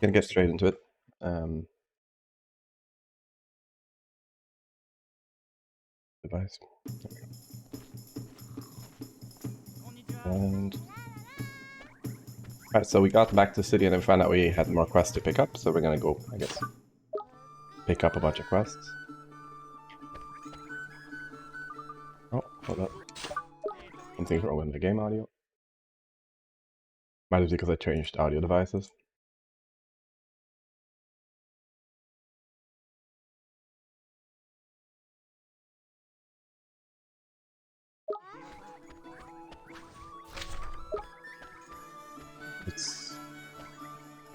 can get straight into it. Device. And alright, so we got back to the city and then found out we had more quests to pick up, so we're gonna go, I guess, pick up a bunch of quests. Oh, hold up. Something's wrong with the game audio. Might be because I changed audio devices.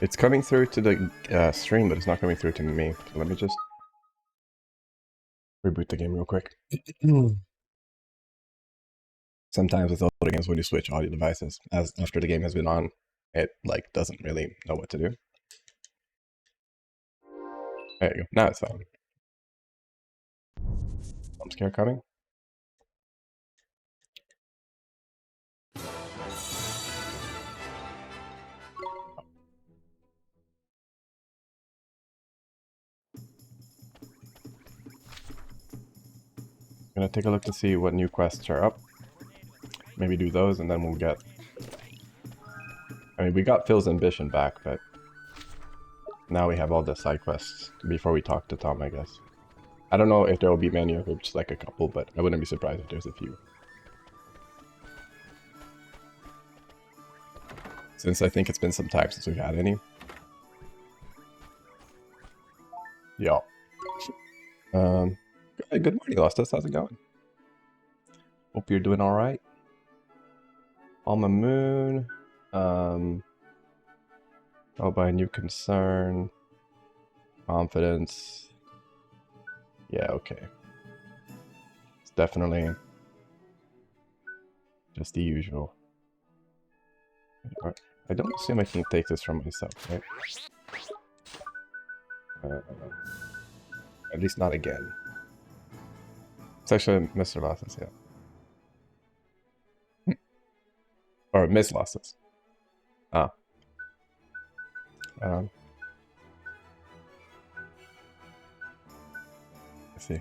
It's coming through to the stream, but it's not coming through to me. So let me just reboot the game real quick. Sometimes with older games, when you switch audio devices, as after the game has been on, it like doesn't really know what to do. There you go. Now it's on. Jump scare coming. Gonna take a look to see what new quests are up. Maybe do those, and then we'll get. I mean, we got Phil's ambition back, but now we have all the side quests before we talk to Tom, I guess. I don't know if there will be many or just like a couple, but I wouldn't be surprised if there's a few. Since I think it's been some time since we've had any. Yeah. Good morning, Lostus. How's it going? Hope you're doing all right. Alma Moon. Followed by a new concern. Confidence. Yeah, okay. It's definitely just the usual. I don't assume I can take this from myself, right? At least not again. It's actually Mr. Losses, yeah. Or Miss Losses. Ah. I see.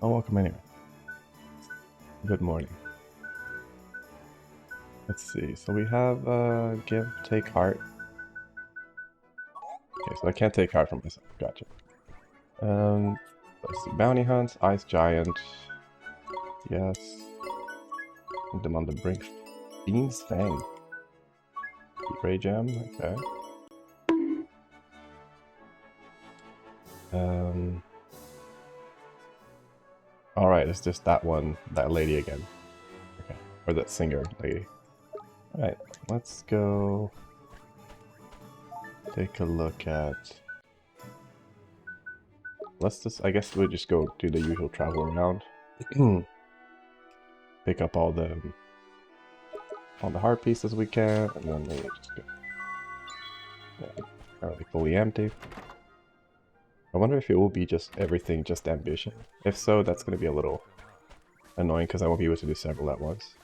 Oh, welcome anyway. Good morning. Let's see. So we have give, take heart. Okay, so I can't take heart from myself. Gotcha. Let's see. Bounty hunts, ice giant. Yes. Put them on the brink. Fiend's Fang. Ray Gem, okay. Alright, it's just that one, that lady again. Okay. Or that singer lady. Alright, let's go take a look at... Let's just, I guess we'll just go do the usual travel around. Pick up all the heart pieces we can, and then we just go. Yeah, apparently fully empty. I wonder if it will be just everything, just ambition. If so, that's going to be a little annoying because I won't be able to do several at once.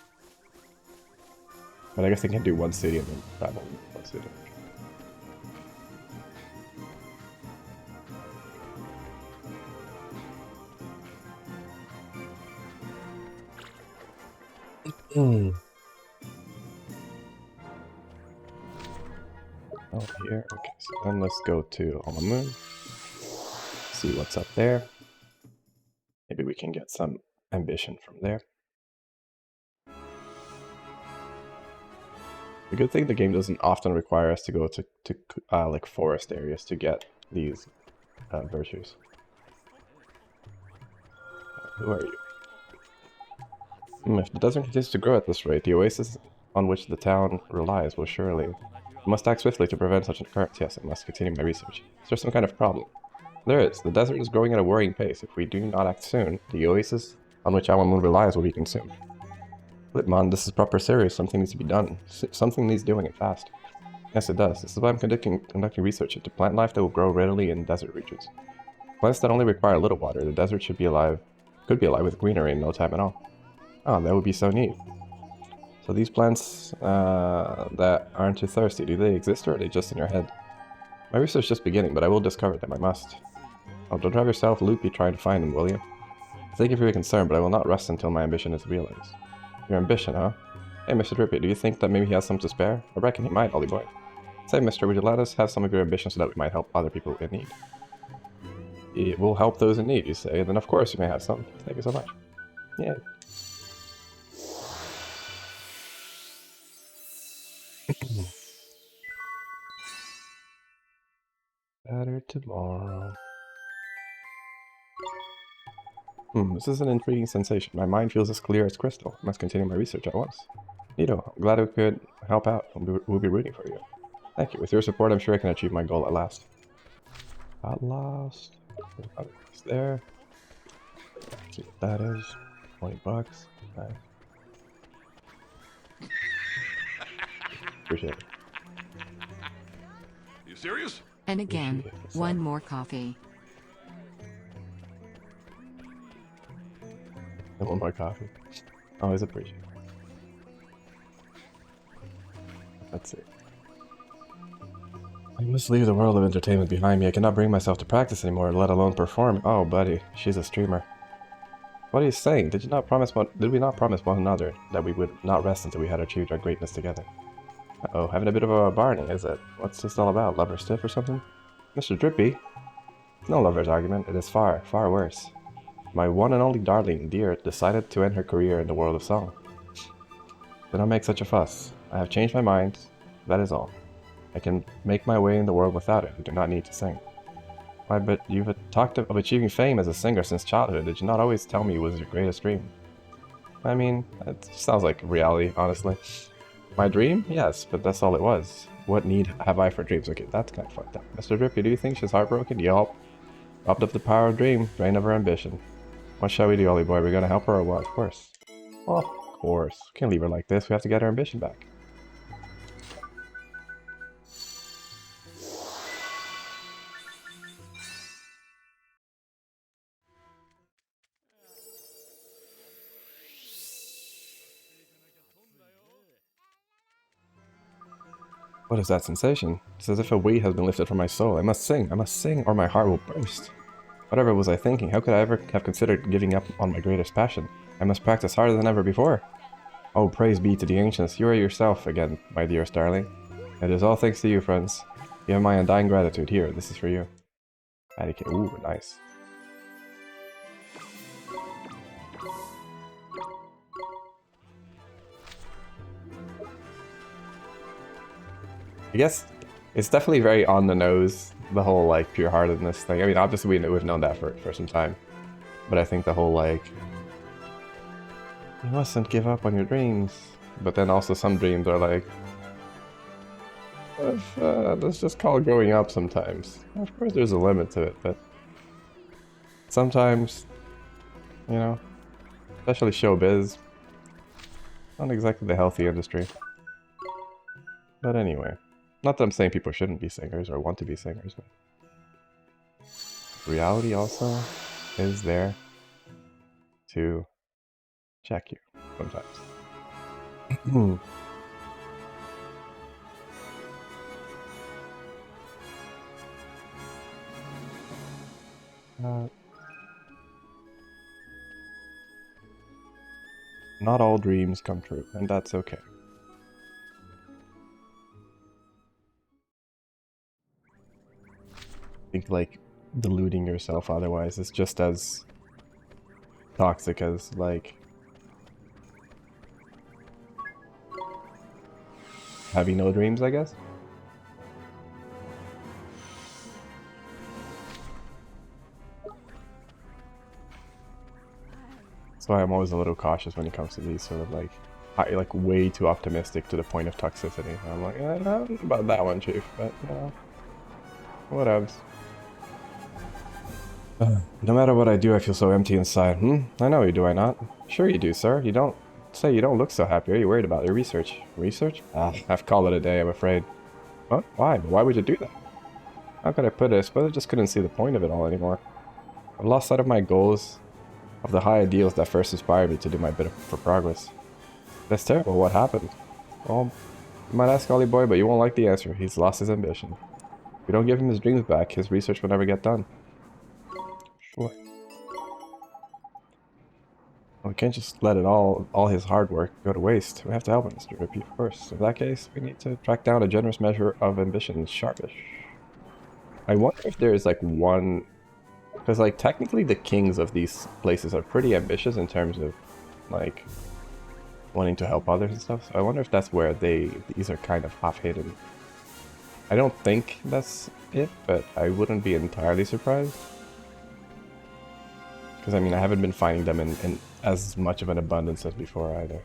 But I guess I can do one city and then travel one city. Oh, here. Okay, so then let's go to Alma Moon. See what's up there. Maybe we can get some ambition from there. The good thing the game doesn't often require us to go to like forest areas to get these virtues. Who are you? If the desert continues to grow at this rate, the oasis on which the town relies will surely... I must act swiftly to prevent such an occurrence. Yes, I must continue my research. Is there some kind of problem? There is. The desert is growing at a worrying pace. If we do not act soon, the oasis on which our moon relies will be consumed. Flipmon, this is proper serious. Something needs to be done. Something needs doing it fast. Yes, it does. This is why I'm conducting research into plant life that will grow readily in desert regions. Plants that only require a little water. The desert should be alive. Could be alive with greenery in no time at all. Oh, that would be so neat. So these plants that aren't too thirsty, do they exist or are they just in your head? My research is just beginning, but I will discover them, I must. Oh, don't drive yourself loopy trying to find them, will you? Thank you for your concern, but I will not rest until my ambition is realized. Your ambition, huh? Hey, Mr. Drippy, do you think that maybe he has some to spare? I reckon he might, Ollie boy. Say, mister, would you let us have some of your ambition so that we might help other people in need? It will help those in need, you say, then of course you may have some. Thank you so much. Yeah. Better tomorrow. This is an intriguing sensation. My mind feels as clear as crystal. I must continue my research at once. Nito, I'm glad we could help out. We'll be rooting for you. Thank you. With your support, I'm sure I can achieve my goal at last. At last. It's there. Let's see what that is. 20 bucks. Nice. Appreciate it. You serious? And again, one more coffee. And one more coffee. Always appreciate it. Let's see. I must leave the world of entertainment behind me. I cannot bring myself to practice anymore, let alone perform. Oh, buddy, she's a streamer. What are you saying? Did we not promise one another that we would not rest until we had achieved our greatness together? Uh-oh, having a bit of a barney, is it? What's this all about? Lover stiff or something? Mr. Drippy? No lover's argument. It is far, far worse. My one and only darling, dear, decided to end her career in the world of song. Do not make such a fuss. I have changed my mind. That is all. I can make my way in the world without it. I do not need to sing. Why, but you've talked of achieving fame as a singer since childhood. Did you not always tell me it was your greatest dream? I mean, it sounds like reality, honestly. My dream? Yes, but that's all it was. What need have I for dreams? Okay, that's kind of fucked up. Mr. Drippy, do you think she's heartbroken? Yup. Robbed of the power of dream, drained of her ambition. What shall we do, Ollie boy? We're gonna help her or what? Of course. Well, of course. Can't leave her like this. We have to get her ambition back. What is that sensation? It's as if a weight has been lifted from my soul. I must sing, or my heart will burst. Whatever was I thinking? How could I ever have considered giving up on my greatest passion? I must practice harder than ever before. Oh, praise be to the ancients. You are yourself again, my dearest darling. It is all thanks to you, friends. You have my undying gratitude. Here, this is for you. Ooh, nice. I guess it's definitely very on the nose, the whole, like, pure-heartedness thing. I mean, obviously we've known that for some time. But I think the whole, like, you mustn't give up on your dreams. But then also some dreams are like, that's just called growing up sometimes. Of course there's a limit to it, but sometimes, you know, especially showbiz, not exactly the healthy industry. But anyway. Not that I'm saying people shouldn't be singers or want to be singers, but reality also is there to check you sometimes. Not all dreams come true, and that's okay. I think, like, deluding yourself otherwise is just as toxic as, like, having no dreams, I guess. That's why I'm always a little cautious when it comes to these sort of, like, way too optimistic to the point of toxicity. I'm like, I don't know about that one, Chief, but, you know, whatevs. No matter what I do, I feel so empty inside. I know you, do I not? Sure you do, sir. You don't look so happy. Are you worried about your research? Research? I've called it a day, I'm afraid. What? Why? Why would you do that? How could I put it? I suppose I just couldn't see the point of it all anymore. I've lost sight of my goals, of the high ideals that first inspired me to do my bit for progress. That's terrible. What happened? Well, you might ask Ollie boy, but you won't like the answer. He's lost his ambition. we don't give him his dreams back, his research will never get done. Sure. We can't just let all his hard work go to waste. We have to help him, Mr. Rippy, of course. In that case, we need to track down a generous measure of ambition, sharpish. I wonder if there's like one... Because like technically the kings of these places are pretty ambitious in terms of like wanting to help others and stuff. So I wonder if that's where these are kind of half-hidden. I don't think that's it, but I wouldn't be entirely surprised. Because I mean, I haven't been finding them in as much of an abundance as before either.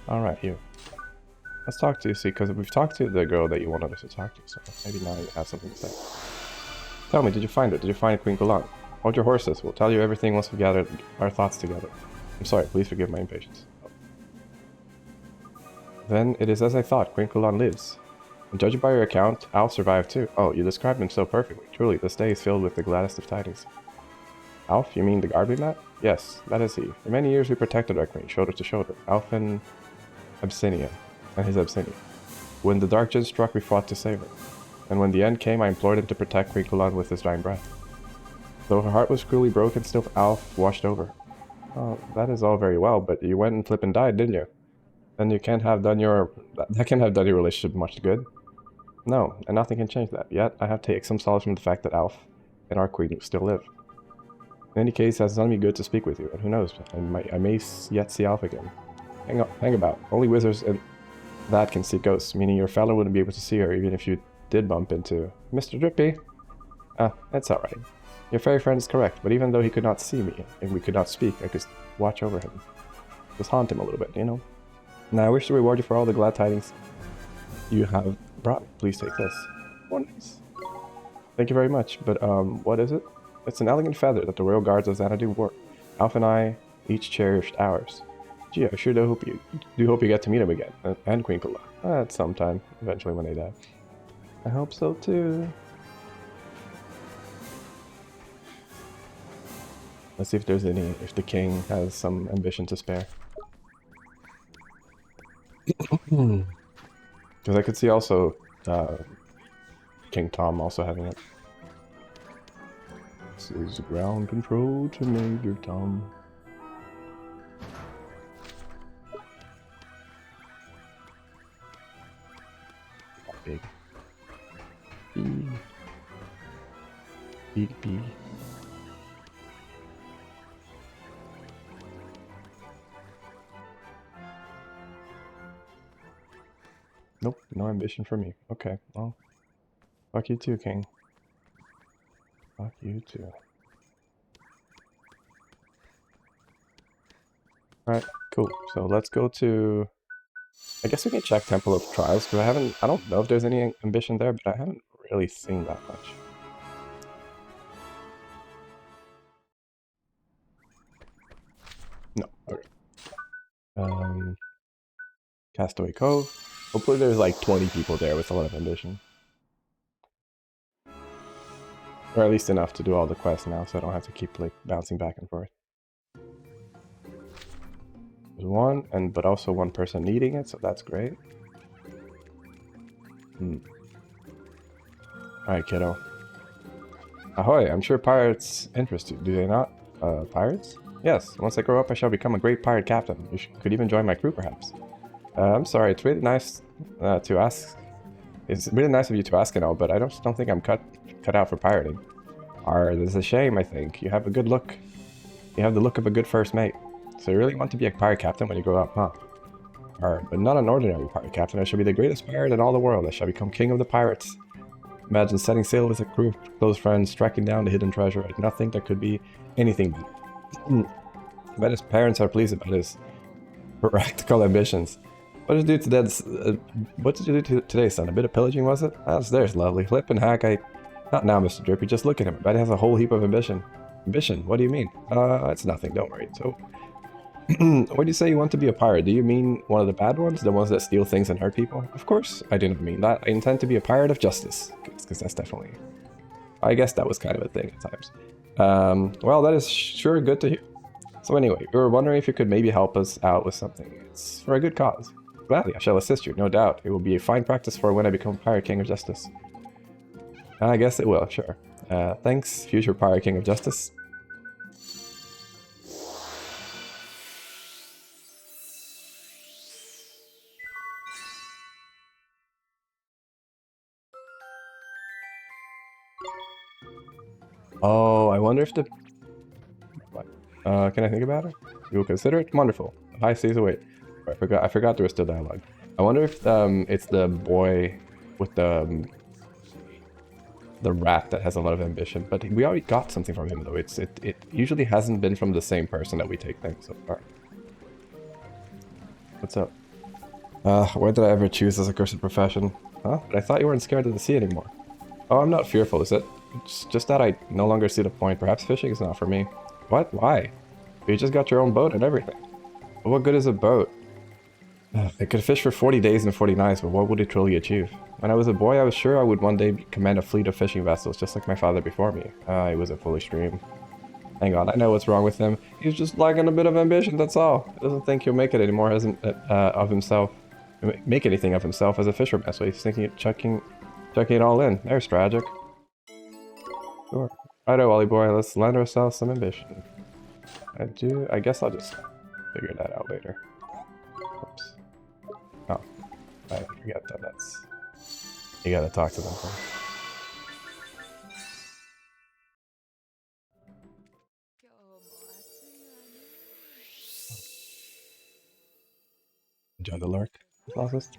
Alright, you. Let's talk to you, see, because we've talked to the girl that you wanted us to talk to, so maybe now you have something to say. Tell me, did you find it? Did you find Queen Kulan? Hold your horses, we'll tell you everything once we've gathered our thoughts together. I'm sorry, please forgive my impatience. Then it is as I thought, Queen Kulan lives. And judging by your account, Al survived too. Oh, you described him so perfectly. Truly, this day is filled with the gladdest of tidings. Alf, you mean the Garbly Mat? Yes, that is he. For many years we protected our queen, shoulder to shoulder. Alf and Abyssinia, and his Abyssinia. When the Dark Djinn struck, we fought to save her. And when the end came, I implored him to protect Queen Kulan with his dying breath. Though her heart was cruelly broken, still Alf washed over. Oh, that is all very well, but you went and flippin' died, didn't you? Then you can't have done your... That can't have done your relationship much good. No, and nothing can change that. Yet, I have to take some solace from the fact that Alf and our queen still live. In any case, it has done me good to speak with you, and who knows, I may yet see Alf again. Hang about. Only wizards and that can see ghosts, meaning your fellow wouldn't be able to see her even if you did bump into Mr. Drippy. That's alright. Your fairy friend is correct, but even though he could not see me, and we could not speak, I could watch over him. Just haunt him a little bit, you know? Now, I wish to reward you for all the glad tidings you have brought me. Please take this. Oh, nice. Thank you very much, but, what is it? It's an elegant feather that the royal guards of Xanadu wore. Alf and I each cherished ours. Gee, I sure do hope you get to meet him again, and Queen Kulan. At some time, eventually when they die. I hope so too. Let's see if there's if the king has some ambition to spare. Because I could see also King Tom also having it. This is ground control to Major Tom. Big. Big B. Nope, no ambition for me. Okay, well, fuck you too, King. Fuck you too. Alright, cool. So let's go to... I guess we can check Temple of Trials, because I don't know if there's any ambition there, but I haven't really seen that much. No, okay. Castaway Cove. Hopefully there's like 20 people there with a lot of ambition. Or at least enough to do all the quests now, so I don't have to keep like bouncing back and forth. There's one, but also one person needing it, so that's great. Alright, kiddo. Ahoy, I'm sure pirates interest you, do they not? Pirates? Yes, once I grow up I shall become a great pirate captain. You could even join my crew, perhaps. I'm sorry, it's really nice to ask. It's really nice of you to ask and all, but I don't think I'm cut out for pirating. This is a shame, I think. You have a good look. You have the look of a good first mate. So you really want to be a pirate captain when you grow up, huh? But not an ordinary pirate captain. I shall be the greatest pirate in all the world. I shall become king of the pirates. Imagine setting sail with a crew of close friends, tracking down the hidden treasure. I don't think there could be anything better. But his parents are pleased about his practical ambitions. What did you do today, son? A bit of pillaging, was it? There's lovely. Flippin' hack, Not now, Mr. Drippy. Just look at him. I bet he has a whole heap of ambition. Ambition? What do you mean? It's nothing. Don't worry. So, when you say you want to be a pirate, do you mean one of the bad ones? The ones that steal things and hurt people? Of course, I didn't mean that. I intend to be a pirate of justice. Because that's definitely... I guess that was kind of a thing at times. Well, that is sure good to hear. So anyway, we were wondering if you could maybe help us out with something. It's for a good cause. Gladly, I shall assist you, no doubt. It will be a fine practice for when I become Pirate King of Justice. I guess it will, sure. Thanks, future Pirate King of Justice. Oh, I wonder if the... What? Can I think about it? You will consider it? Wonderful. High seas await. I forgot there was still dialogue. I wonder if it's the boy with the rat that has a lot of ambition, but we already got something from him though. It usually hasn't been from the same person that we take things so far. What's up? Why did I ever choose this accursed profession? Huh? But I thought you weren't scared of the sea anymore. Oh, I'm not fearful, is it? It's just that I no longer see the point. Perhaps fishing is not for me. What? Why? You just got your own boat and everything. But what good is a boat? I could fish for 40 days and 40 nights, but what would it truly achieve? When I was a boy, I was sure I would one day command a fleet of fishing vessels, just like my father before me. It was a foolish dream. Hang on, I know what's wrong with him. He's just lacking a bit of ambition, that's all. He doesn't think he'll make it anymore of himself. Make anything of himself as a fisherman, so he's thinking of chucking it all in. There's tragic. Sure. Righto, Wally boy, let's lend ourselves some ambition. I guess I'll just figure that out later. Oops. Oh, I forget that that's... You gotta talk to them first. Enjoy the lurk, Colossus.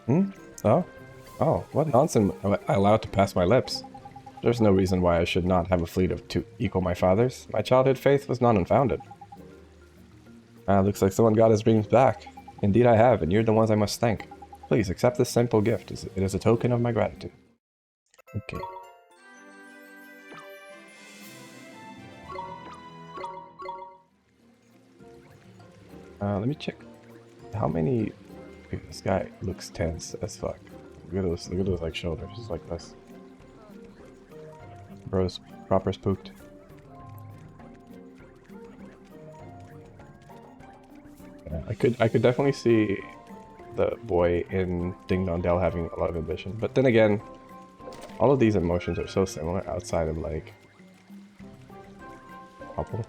Hmm? Oh? Oh, what nonsense am I allowed to pass my lips? There's no reason why I should not have a fleet of to equal my father's. My childhood faith was not unfounded. Looks like someone got his dreams back. Indeed I have, and you're the ones I must thank. Please, accept this simple gift. It is a token of my gratitude. Okay. Let me check how many... This guy looks tense as fuck. Look at those like shoulders, just like this. Bro's proper spooked. Yeah, I could definitely see the boy in Ding Dong Dell having a lot of ambition, but then again, all of these emotions are so similar outside of like couple.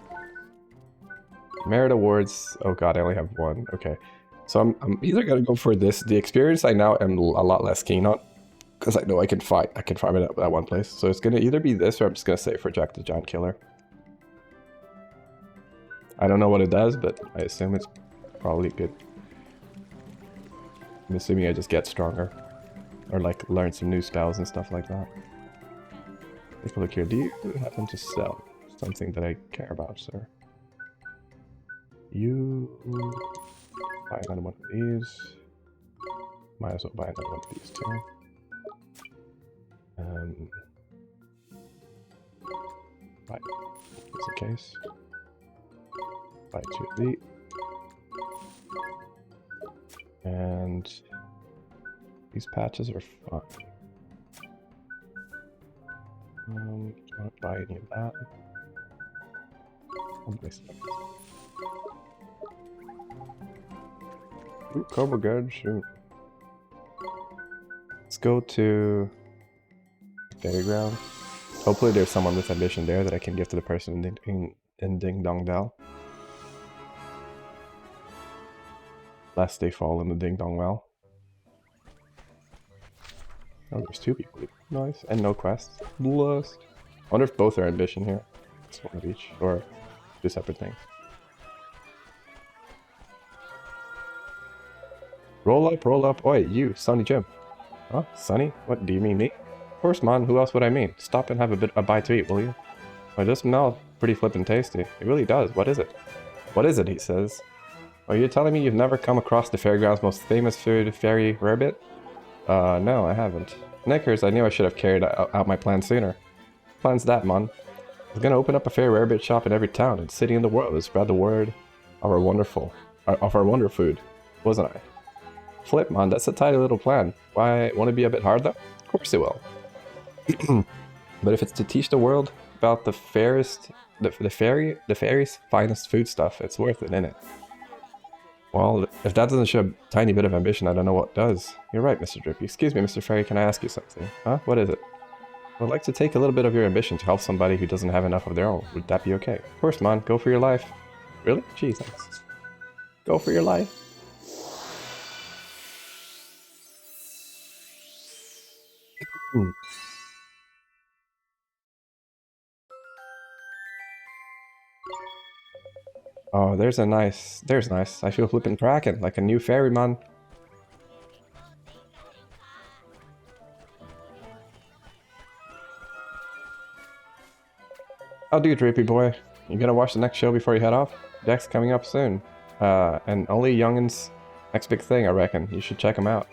Merit awards. Oh god, I only have one. Okay, so I'm either gonna go for this. The experience I now am a lot less keen on, because I know I can farm it at one place. So it's gonna either be this, or I'm just gonna save for Jack the Giant Killer. I don't know what it does, but I assume it's probably good. I'm assuming I just get stronger, or like learn some new spells and stuff like that. Take a look here. Do you happen to sell something that I care about, sir? You buy another one of these. Might as well buy another one of these too. Buy this a case. Buy 2 of these. And these patches are fun. Don't buy any of that. I'll buy some. Ooh, Cobra Guard, shoot. Let's go to Fairground. Hopefully there's someone with ambition there that I can give to the person in Ding Dong Dell. Lest they fall in the Ding Dong Well. Oh, there's 2 people. Nice. And no quests. Blessed. I wonder if both are ambition here. It's one of each. Or 2 separate things. Roll up. Oi, you, Sonny Jim. Huh? Sonny? What, do you mean me? Of course, man. Who else would I mean? Stop and have a bite to eat, will you? Oh, it does smell pretty flippin' tasty. It really does. What is it? What is it, he says. Oh, you're telling me you've never come across the fairground's most famous food, fairy rarebit? No, I haven't. Knickers, I knew I should have carried out my plan sooner. Plan's that, man. I was gonna open up a fairy rarebit shop in every town and city in the world to spread the word of our wonder food, wasn't I? Flip, man, that's a tidy little plan. Why, won't it be a bit hard, though? Of course it will. But if it's to teach the world about the fairy's finest food stuff, it's worth it, innit? Well, if that doesn't show a tiny bit of ambition, I don't know what does. You're right, Mr. Drippy. Excuse me, Mr. Fairy, can I ask you something? Huh? What is it? I'd like to take a little bit of your ambition to help somebody who doesn't have enough of their own. Would that be okay? Of course, man. Go for your life. Really? Gee, thanks. Go for your life. Hmm. Oh, there's nice. I feel flippin' cracking, like a new ferryman. I'll do, Drippy boy. You gonna watch the next show before you head off? Jack's coming up soon. And only youngins' next big thing, I reckon. You should check him out.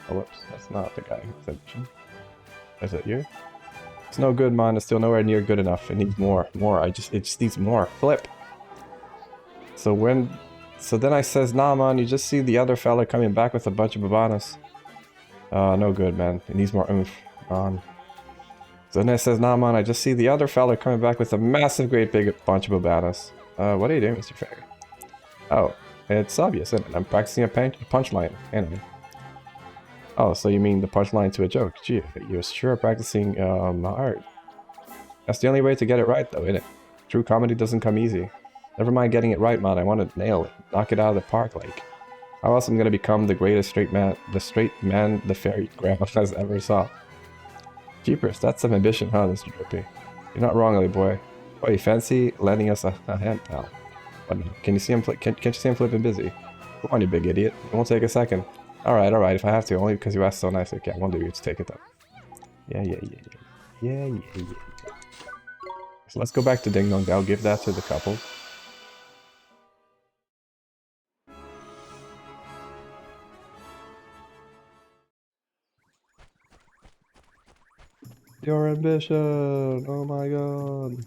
Oh, whoops. That's not the guy who said it. Is it you? It's no good, man. It's still nowhere near good enough. It needs more. More. It just needs more. Flip. So then I says, nah, man, you just see the other fella coming back with a bunch of babanas. No good, man. It needs more oomph. Man. So then I says, nah, man, I just see the other fella coming back with a massive, great big bunch of babanas. What are you doing, Mr. Fairy? Oh, it's obvious, isn't it? I'm practicing a punchline, anyway. Oh, so you mean the punchline to a joke? Gee, you're sure practicing, art. That's the only way to get it right, though, isn't it? True comedy doesn't come easy. Never mind getting it right, man. I want to nail it. Knock it out of the park, like. How else am I gonna become the greatest straight man the fairy grandma has ever saw? Jeepers, that's some ambition, huh, Mr. Drippy? You're not wrong, little boy. Oh, you fancy lending us a hand, pal? Can you see him? Can't you see him flipping busy? Come on, you big idiot. It won't take a second. All right. If I have to, only because you asked so nicely. Okay, I won't do you to take it though. Yeah. So let's go back to Ding Dong Dao. Give that to the couple. Your ambition! Oh my god.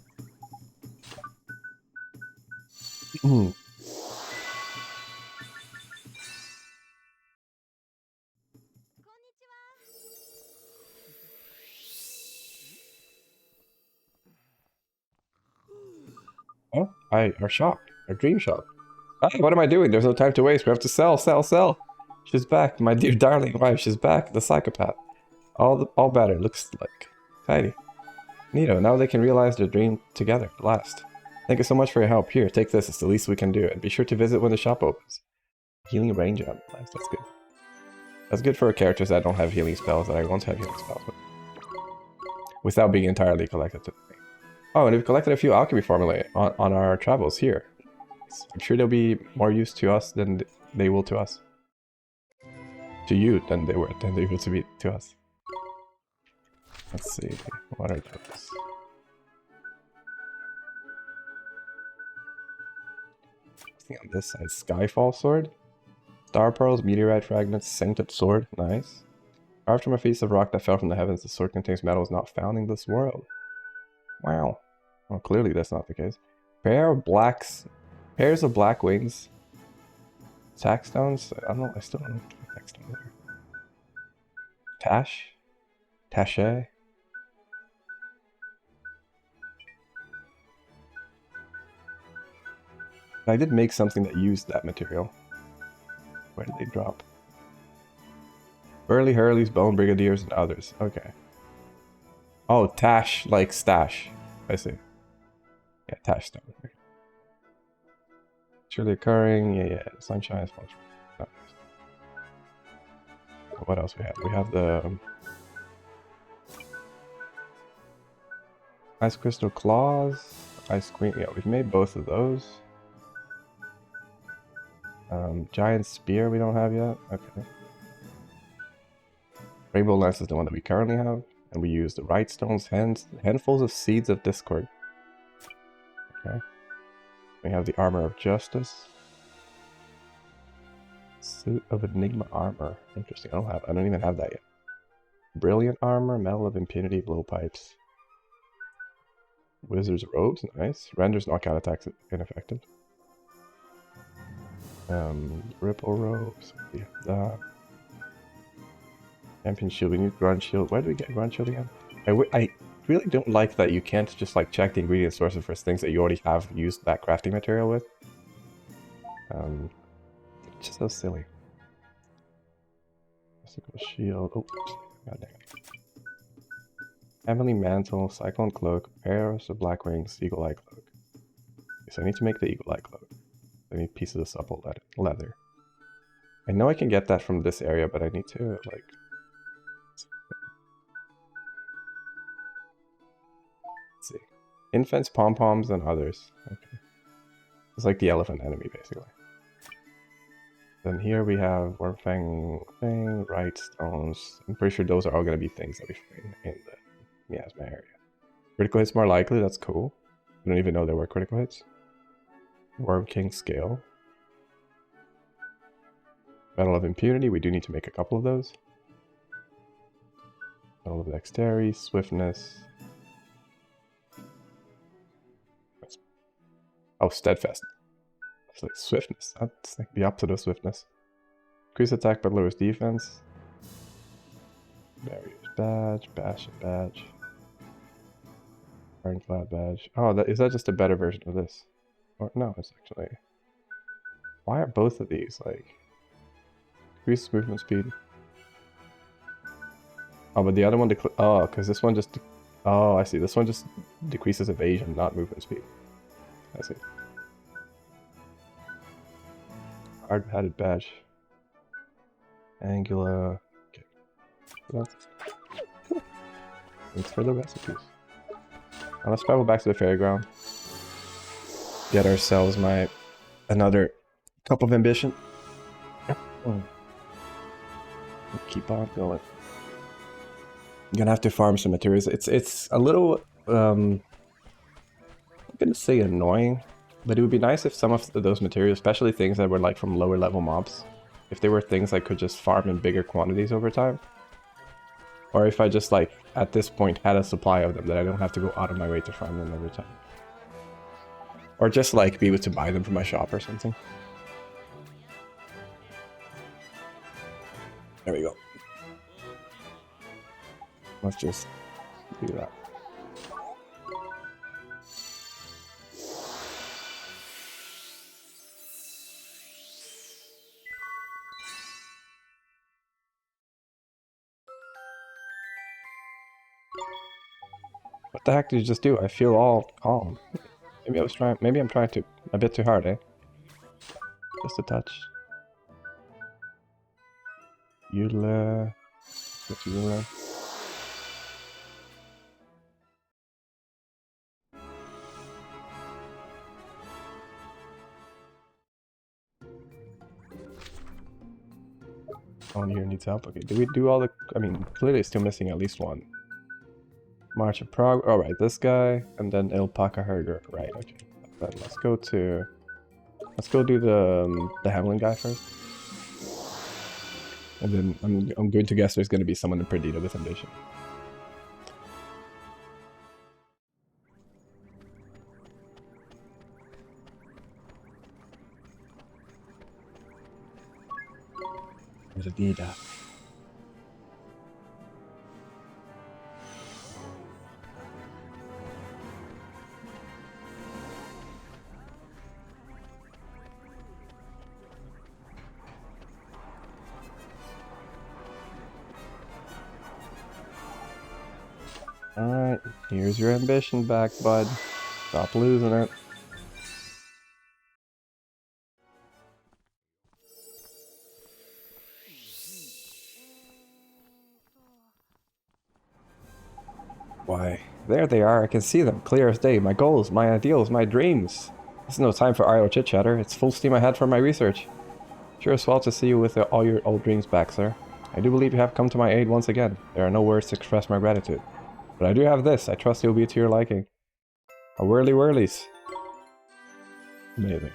Oh, our shop. Our dream shop. Ah, what am I doing? There's no time to waste. We have to sell. She's back. My dear darling wife, she's back. The psychopath. All better. Looks like. Tidy. Neato, now they can realize their dream together, at last. Thank you so much for your help. Here, take this. It's the least we can do. And be sure to visit when the shop opens. Healing range up. Nice, that's good. That's good for characters that don't have healing spells, that I won't have healing spells with. Without being entirely collected. Oh, and we've collected a few alchemy formulae on our travels here. I'm sure they'll be more use to us than they will to us. To you than they will to be to us. Let's see. What are those? On this side, Skyfall Sword. Star Pearls, Meteorite Fragments, Sainted Sword. Nice. Carved from a piece of rock that fell from the heavens, the sword contains metals not found in this world. Wow. Well, clearly that's not the case. Pairs of black wings. Tack stones? I don't know. I still don't know what tack stones are. Tash? Tache? I did make something that used that material. Where did they drop? Burly Hurleys, Bone Brigadiers, and others. Okay. Oh, Tash, like stash. I see. Yeah, Tash stone. Okay. Surely occurring. Yeah. Sunshine is functional. Oh, what else we have? We have the Ice Crystal Claws. Ice Queen. Yeah, we've made both of those. Giant Spear we don't have yet. Okay. Rainbow Lance is the one that we currently have. And we use the right stones, handfuls of Seeds of Discord. Okay. We have the Armor of Justice. Suit of Enigma Armor. Interesting. I don't even have that yet. Brilliant Armor, Metal of Impunity, Blowpipes. Wizard's Robes, nice. Renders knockout attacks ineffective. Ripple Robes. We have that. Champion Shield. We need Grunt Shield. Where do we get Grunt Shield again? I really don't like that you can't just like check the ingredient sources for things that you already have used that crafting material with. It's just so silly. Mystical Shield. Oh, god dang it. Heavenly Mantle, Cyclone Cloak, Pairs of Black Wings, Eagle Eye Cloak. Okay, so I need to make the Eagle Eye Cloak. I need pieces of supple leather. I know I can get that from this area, but I need to, like... Let's see. Infants, pom-poms, and others. Okay. It's like the elephant enemy, basically. Then here we have Wormfang thing, right stones. I'm pretty sure those are all going to be things that we find in the miasma area. Critical hits more likely, that's cool. I don't even know there were critical hits. Worm King Scale. Battle of Impunity, we do need to make a couple of those. Battle of Dexterity, Swiftness. Oh, Steadfast. It's like Swiftness. That's like the opposite of Swiftness. Increase attack but lowers defense. Barriers badge, bash and badge. Ironclad badge. Oh, is that just a better version of this? Or no, it's actually... Why are both of these like... Increase movement speed. Oh, but the other one oh, because this one just... Oh, I see. This one just decreases evasion, not movement speed. I see. Hard-hatted badge. Angula. Okay. Thanks for the recipes. Now let's travel back to the fairground. Get ourselves another cup of ambition. Keep on going. I'm gonna have to farm some materials. It's a little I'm gonna say annoying, but it would be nice if some of those materials, especially things that were like from lower level mobs, if they were things I could just farm in bigger quantities over time. Or if I just like at this point had a supply of them that I don't have to go out of my way to farm them every time. Or just like be able to buy them from my shop or something. There we go. Let's just do that. What the heck did you just do? I feel all calm. Maybe I'm trying a bit too hard, eh? Just a touch. Yule. What's Yule? Someone here needs help. Okay, do we do all the... I mean, clearly still missing at least one. March of Prague. Alright, this guy. And then Alpaca Herder. Right, okay. Then let's go to... Let's go do the Hamlin guy first. And then I'm going to guess there's going to be someone in Perdita with ambition. Perdita. Alright, here's your ambition back, bud. Stop losing it. Why, there they are, I can see them, clear as day. My goals, my ideals, my dreams. This is no time for idle chit-chatter, it's full steam ahead for my research. Sure as well to see you with all your old dreams back, sir. I do believe you have come to my aid once again. There are no words to express my gratitude. But I do have this, I trust it will be to your liking. A whirly whirlies. Amazing.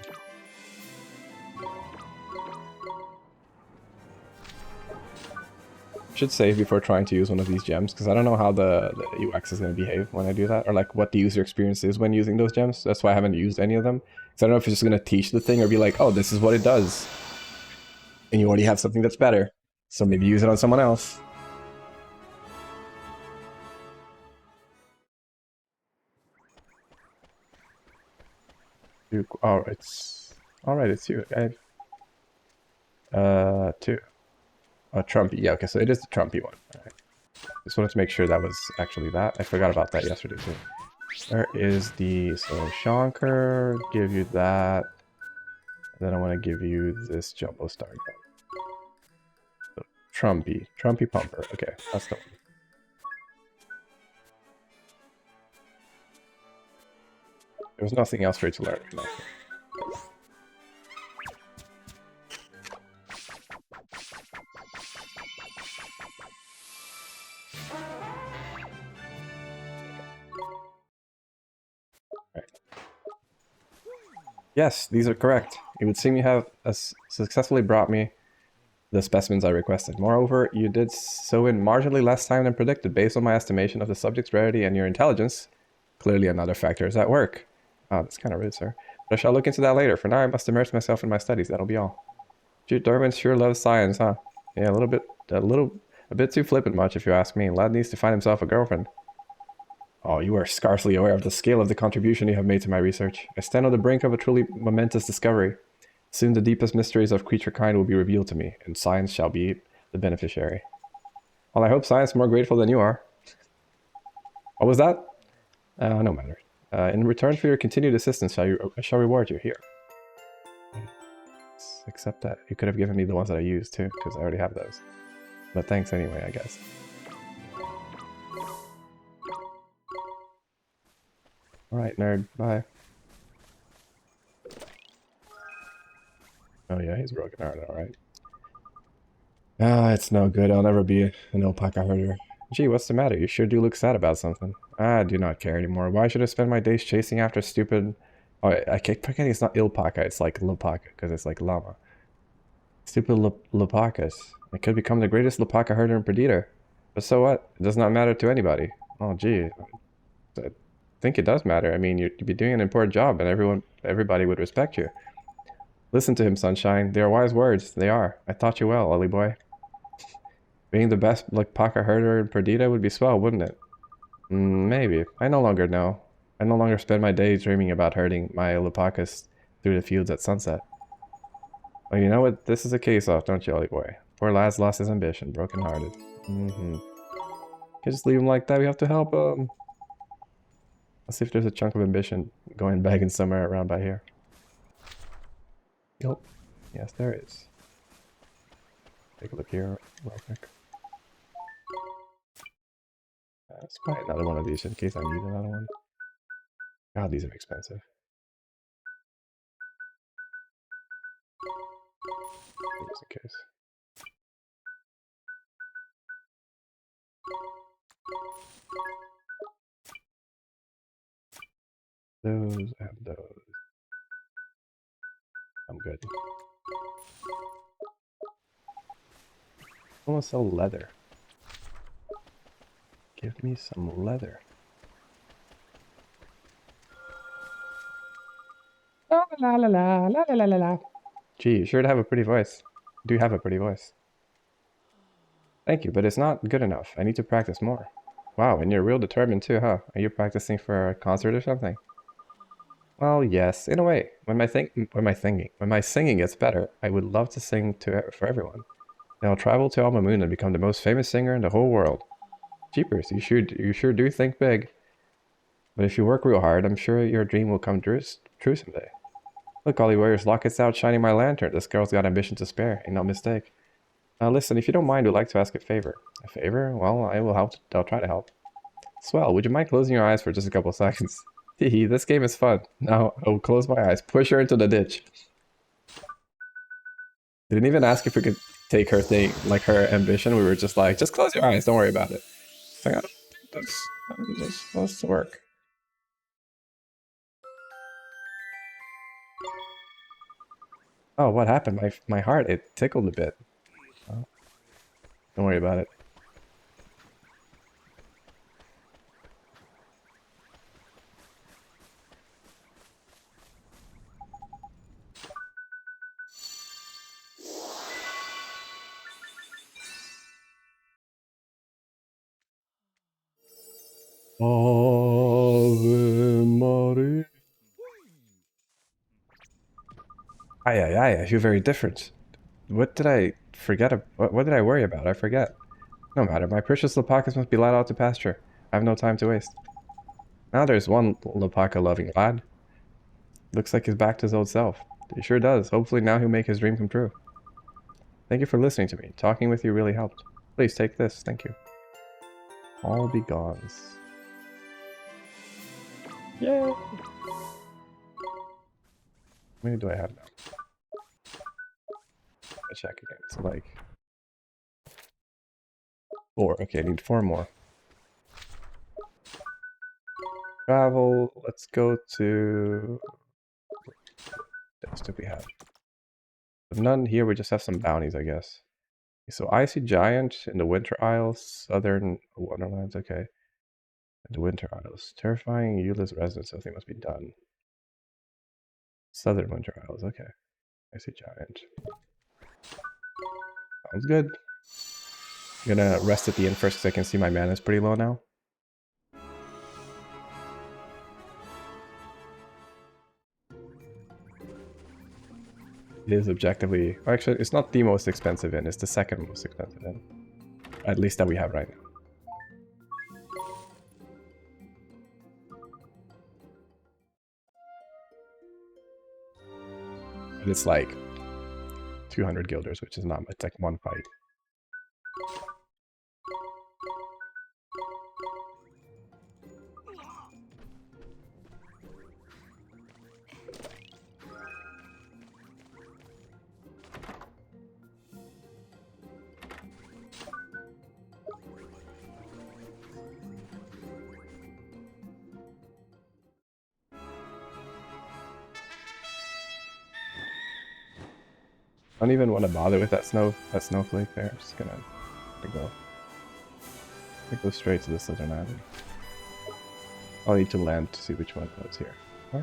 Should save before trying to use one of these gems, because I don't know how the UX is going to behave when I do that, or like what the user experience is when using those gems. That's why I haven't used any of them. Because I don't know if it's just going to teach the thing or be like, oh, this is what it does. And you already have something that's better. So maybe use it on someone else. Oh, it's... Alright, it's you. Two. Oh, Trumpy. Yeah, okay, so it is the Trumpy one. Alright. Just wanted to make sure that was actually that. I forgot about that yesterday too. There is the, so Shankar, give you that. And then I want to give you this Jumbo Star gun. So, Trumpy Pumper. Okay, that's the one. There was nothing else for you to learn from that. Yes, these are correct. It would seem you have successfully brought me the specimens I requested. Moreover, you did so in marginally less time than predicted. Based on my estimation of the subject's rarity and your intelligence, clearly another factor is at work. Oh, that's kind of rude, sir. But I shall look into that later. For now, I must immerse myself in my studies. That'll be all. Gee, Durbin sure loves science, huh? Yeah, a bit too flippant much, if you ask me. Lad needs to find himself a girlfriend. Oh, you are scarcely aware of the scale of the contribution you have made to my research. I stand on the brink of a truly momentous discovery. Soon the deepest mysteries of creature kind will be revealed to me, and science shall be the beneficiary. Well, I hope science is more grateful than you are. What was that? No matter. In return for your continued assistance, I shall reward you. Here. Accept that. You could have given me the ones that I used, too, because I already have those. But thanks anyway, I guess. Alright, nerd. Bye. Oh yeah, he's broken heart, alright. Ah, it's no good. I'll never be an alpaca herder. Gee, what's the matter? You sure do look sad about something. I do not care anymore. Why should I spend my days chasing after stupid... Oh, I keep forgetting it's not alpaca, it's like alpaca, because it's like llama. Stupid alpacas. I could become the greatest alpaca herder in Perdita. But so what? It does not matter to anybody. Oh, gee. I think it does matter. I mean, you'd be doing an important job, and everybody would respect you. Listen to him, Sunshine. They are wise words. They are. I taught you well, Ollie boy. Being the best alpaca herder in Perdita would be swell, wouldn't it? Maybe. I no longer know. I no longer spend my days dreaming about herding my alpacas through the fields at sunset. Well, you know what this is a case of, don't you, Ollie boy? Poor lad's lost his ambition, broken-hearted. Can't just leave him like that. We have to help him. Let's see if there's a chunk of ambition going begging somewhere around by here. Yup. Yes, there is. Take a look here real quick. Let's buy another one of these in case I need another one. God, these are expensive. Just in case. Those and those. I'm good. I want to sell leather. Give me some leather. La la la la la la la la la. Gee, you sure to have a pretty voice. Do have a pretty voice. Thank you, but it's not good enough. I need to practice more. Wow, and you're real determined too, huh? Are you practicing for a concert or something? Well, yes, in a way. When my singing gets better, I would love to sing for everyone. Then I'll travel to Alma Moon and become the most famous singer in the whole world. Jeepers, you sure do think big. But if you work real hard, I'm sure your dream will come true someday. Look, all he wears lockets out shining my lantern. This girl's got ambition to spare, ain't no mistake. Now listen, if you don't mind, we'd like to ask a favor. A favor? Well, I will help. I'll try to help. Swell, would you mind closing your eyes for just a couple seconds? Hee this game is fun. Now, I'll close my eyes. Push her into the ditch. Didn't even ask if we could take her thing, like her ambition. We were just like, just close your eyes, don't worry about it. Hang on. Let's work. Oh, what happened? My heart, it tickled a bit. Oh, don't worry about it. Ave Maria. I feel very different. What did I forget? What did I worry about? I forget. No matter, my precious Lopakis must be let out to pasture. I have no time to waste. Now there's one Lopaka-loving lad. Looks like he's back to his old self. He sure does. Hopefully now he'll make his dream come true. Thank you for listening to me. Talking with you really helped. Please take this. Thank you. All be gones. Yay! How many do I have now? I check again. It's like 4. Okay, I need 4 more. Travel. Let's go to... What else do we have? None here. We just have some bounties, I guess. So Icy Giant in the Winter Isles, Southern Wonderlands. Okay. The Winter Isles. Terrifying Eula's residence. Something must be done. Southern Winter Isles. Okay. Icy Giant. Sounds good. I'm gonna rest at the inn first because I can see my mana is pretty low now. It is objectively... Actually, it's not the most expensive inn. It's the second most expensive inn. At least that we have right now. And it's like 200 guilders, which is not much. It's like 1 fight. I don't even want to bother with that snowflake there. I'm just gonna go straight to the southern island. I'll need to land to see which one goes here. Huh?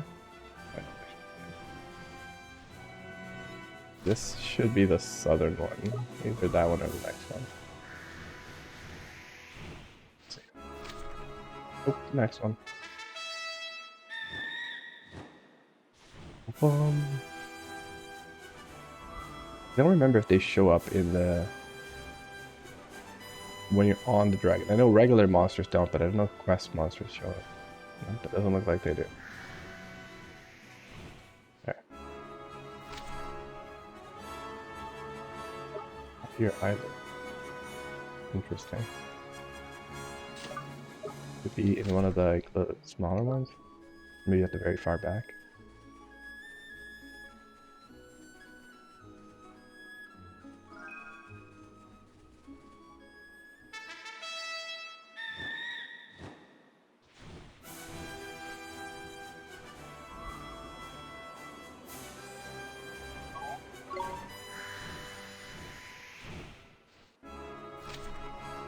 This should be the southern one. Either that one or the next one. Let's see. Oh, the next one. I don't remember if they show up in the... when you're on the dragon. I know regular monsters don't, but I don't know if quest monsters show up. No, that doesn't look like they do. Okay. Not here either. Interesting. Could be in one of the smaller ones? Maybe at the very far back.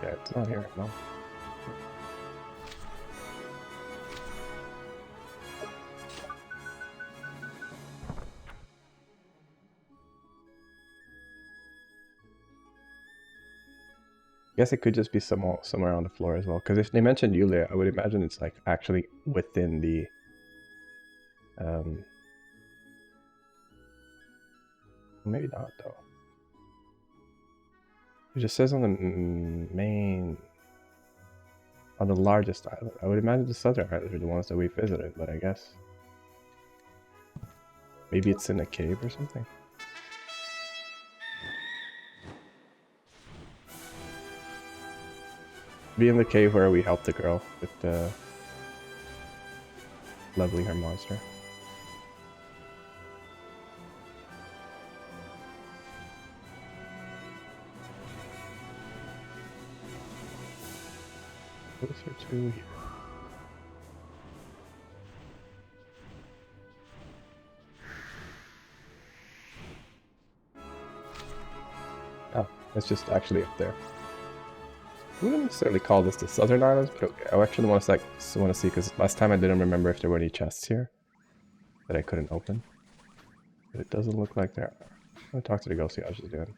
Yeah, it's not here, no. I guess it could just be somewhere on the floor as well. Because if they mentioned Yulia, I would imagine it's like actually within the maybe not though. It just says on the main, on the largest island. I would imagine the southern islands are the ones that we visited, but I guess maybe it's in a cave or something. Be in the cave where we helped the girl with leveling her monster. Closer to here. Oh, it's just actually up there. I wouldn't necessarily call this the Southern Islands, but okay. I actually want to see because last time I didn't remember if there were any chests here that I couldn't open. But it doesn't look like there are. I'm gonna talk to the ghost, see how she's doing.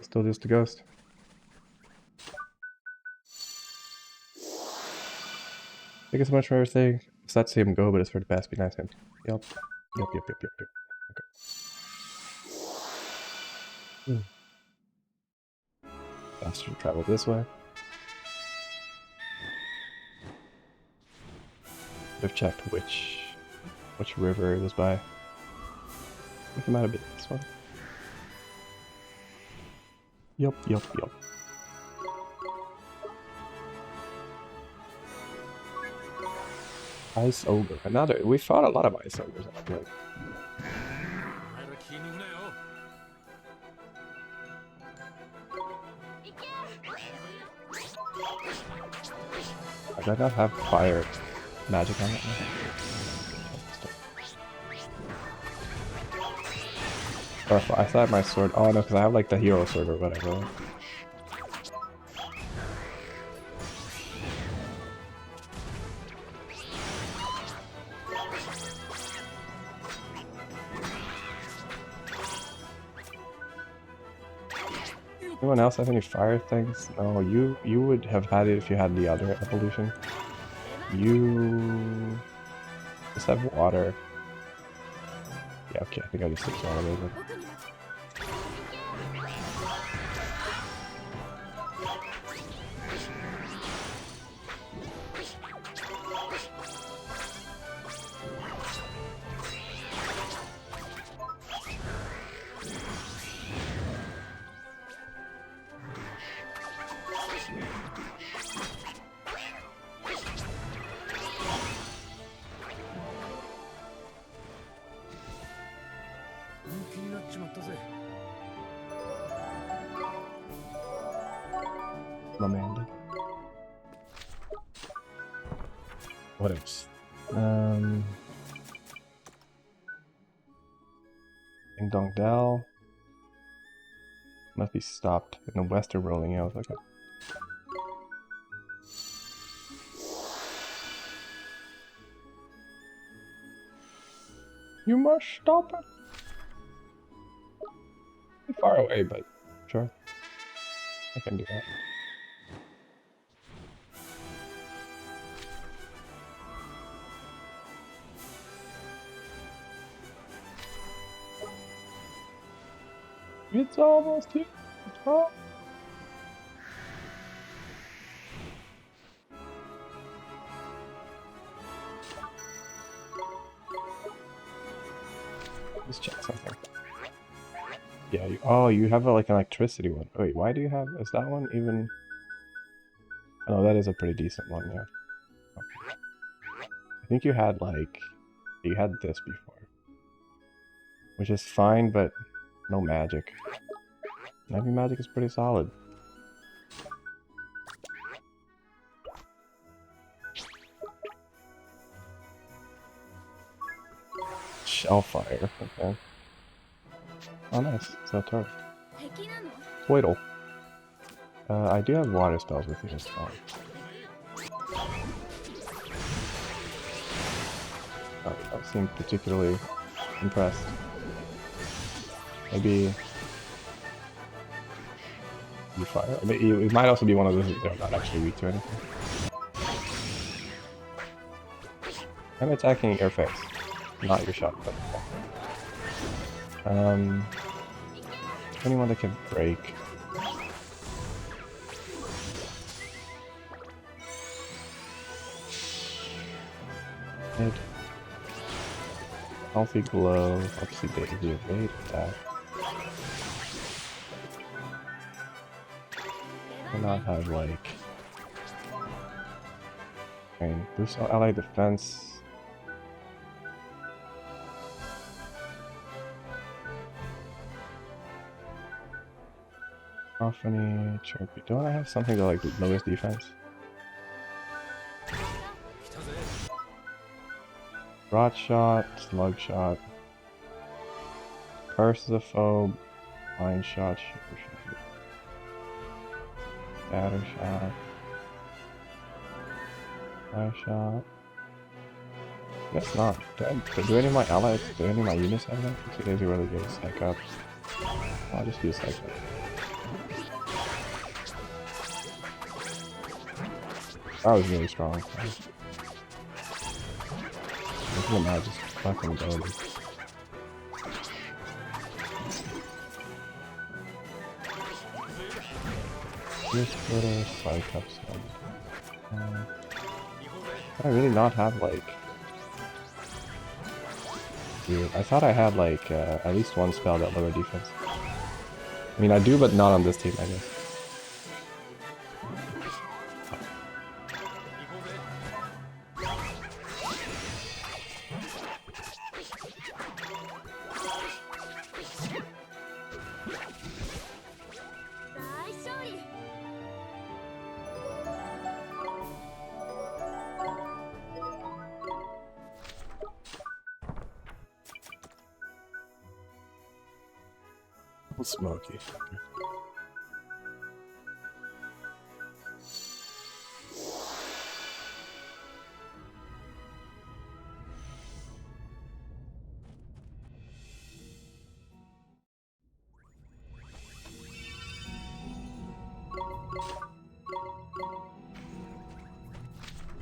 Still just a ghost. Thank you so much for everything. It's sad to see him go, but it's for the best. Be nice to him. Yep. Yep. Okay. Faster to travel this way. I've checked which river it was by. I think it might have been this one. Yup. Ice ogre. Another. We fought a lot of ice ogres. I feel like. I do not have fire magic on it. Or if I still have my sword. Oh no, because I have like the hero sword or whatever. Anyone else have any fire things? No, you would have had it if you had the other evolution. You just have water. Yeah, okay, I think I just took water a little bit. Amanda. What else? Ding Dong Dell. Must be stopped in the western rolling hills. Okay. You must stop it. Far away, but sure. I can do that. It's almost here. Oh. Let's check something. Yeah, you have like an electricity one. Wait, why do you have, is that one even? Oh, that is a pretty decent one, yeah. Okay. I think you had this before. Which is fine, but no magic. Heavy magic is pretty solid. Shellfire, okay. Oh nice, it's no turf. Twiddle. I do have water spells with you as well. Oh, I don't seem particularly impressed. Maybe you fire? I mean, it might also be one of those that they're not actually weak to anything. I'm attacking your face, not your shot. But anyone that can break. Hit. Healthy glow. Obviously, Daisy evade attack. Not have like. I mean, boost ally defense. Profanity, chirpy. Don't I have something to like lowest defense? Rot shot, slug shot. Curse the foe, blind shot, shiver shot. Shatter shot. Fire shot. Guess not. Do any of my allies, do any of my units have that? See, Daisy really good. Psych up. I'll just use psych up. That was really strong. Look at that, just fucking ability. Gear splitter, spike up some. I really not have like weird. I thought I had like at least one spell that lower defense. I mean I do, but not on this team, I guess. Smoky.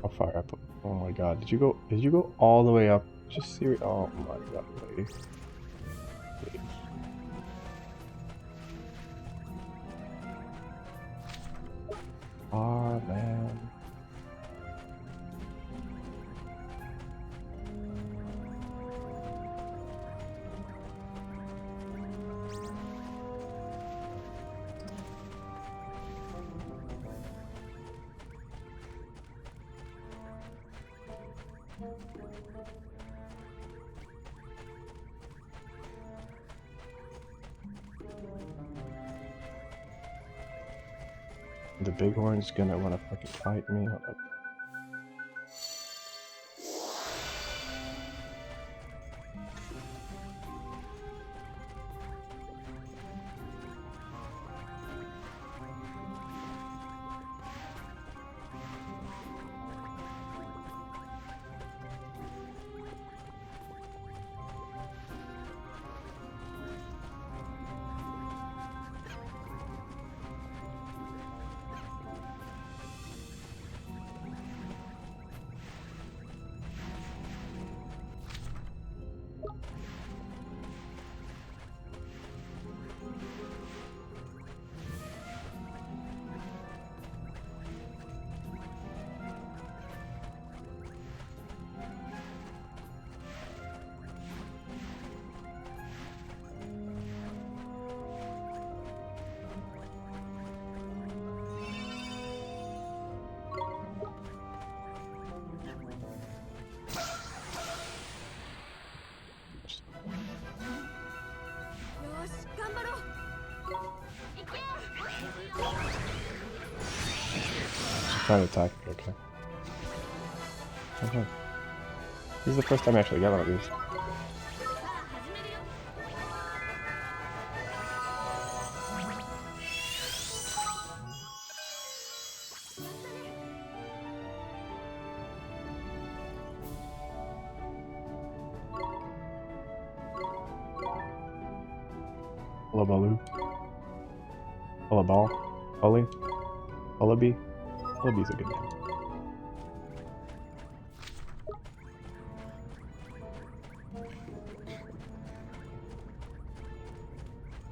How far up? Oh my god, did you go all the way up? Just see, oh my god, lady. Ah, man. The big one's gonna wanna fucking fight me. Hold up. Trying to attack me, okay. Okay. This is the first time I actually got one of these. Olabalu. Olabal. Oli. Olabi. Olabi's a good name.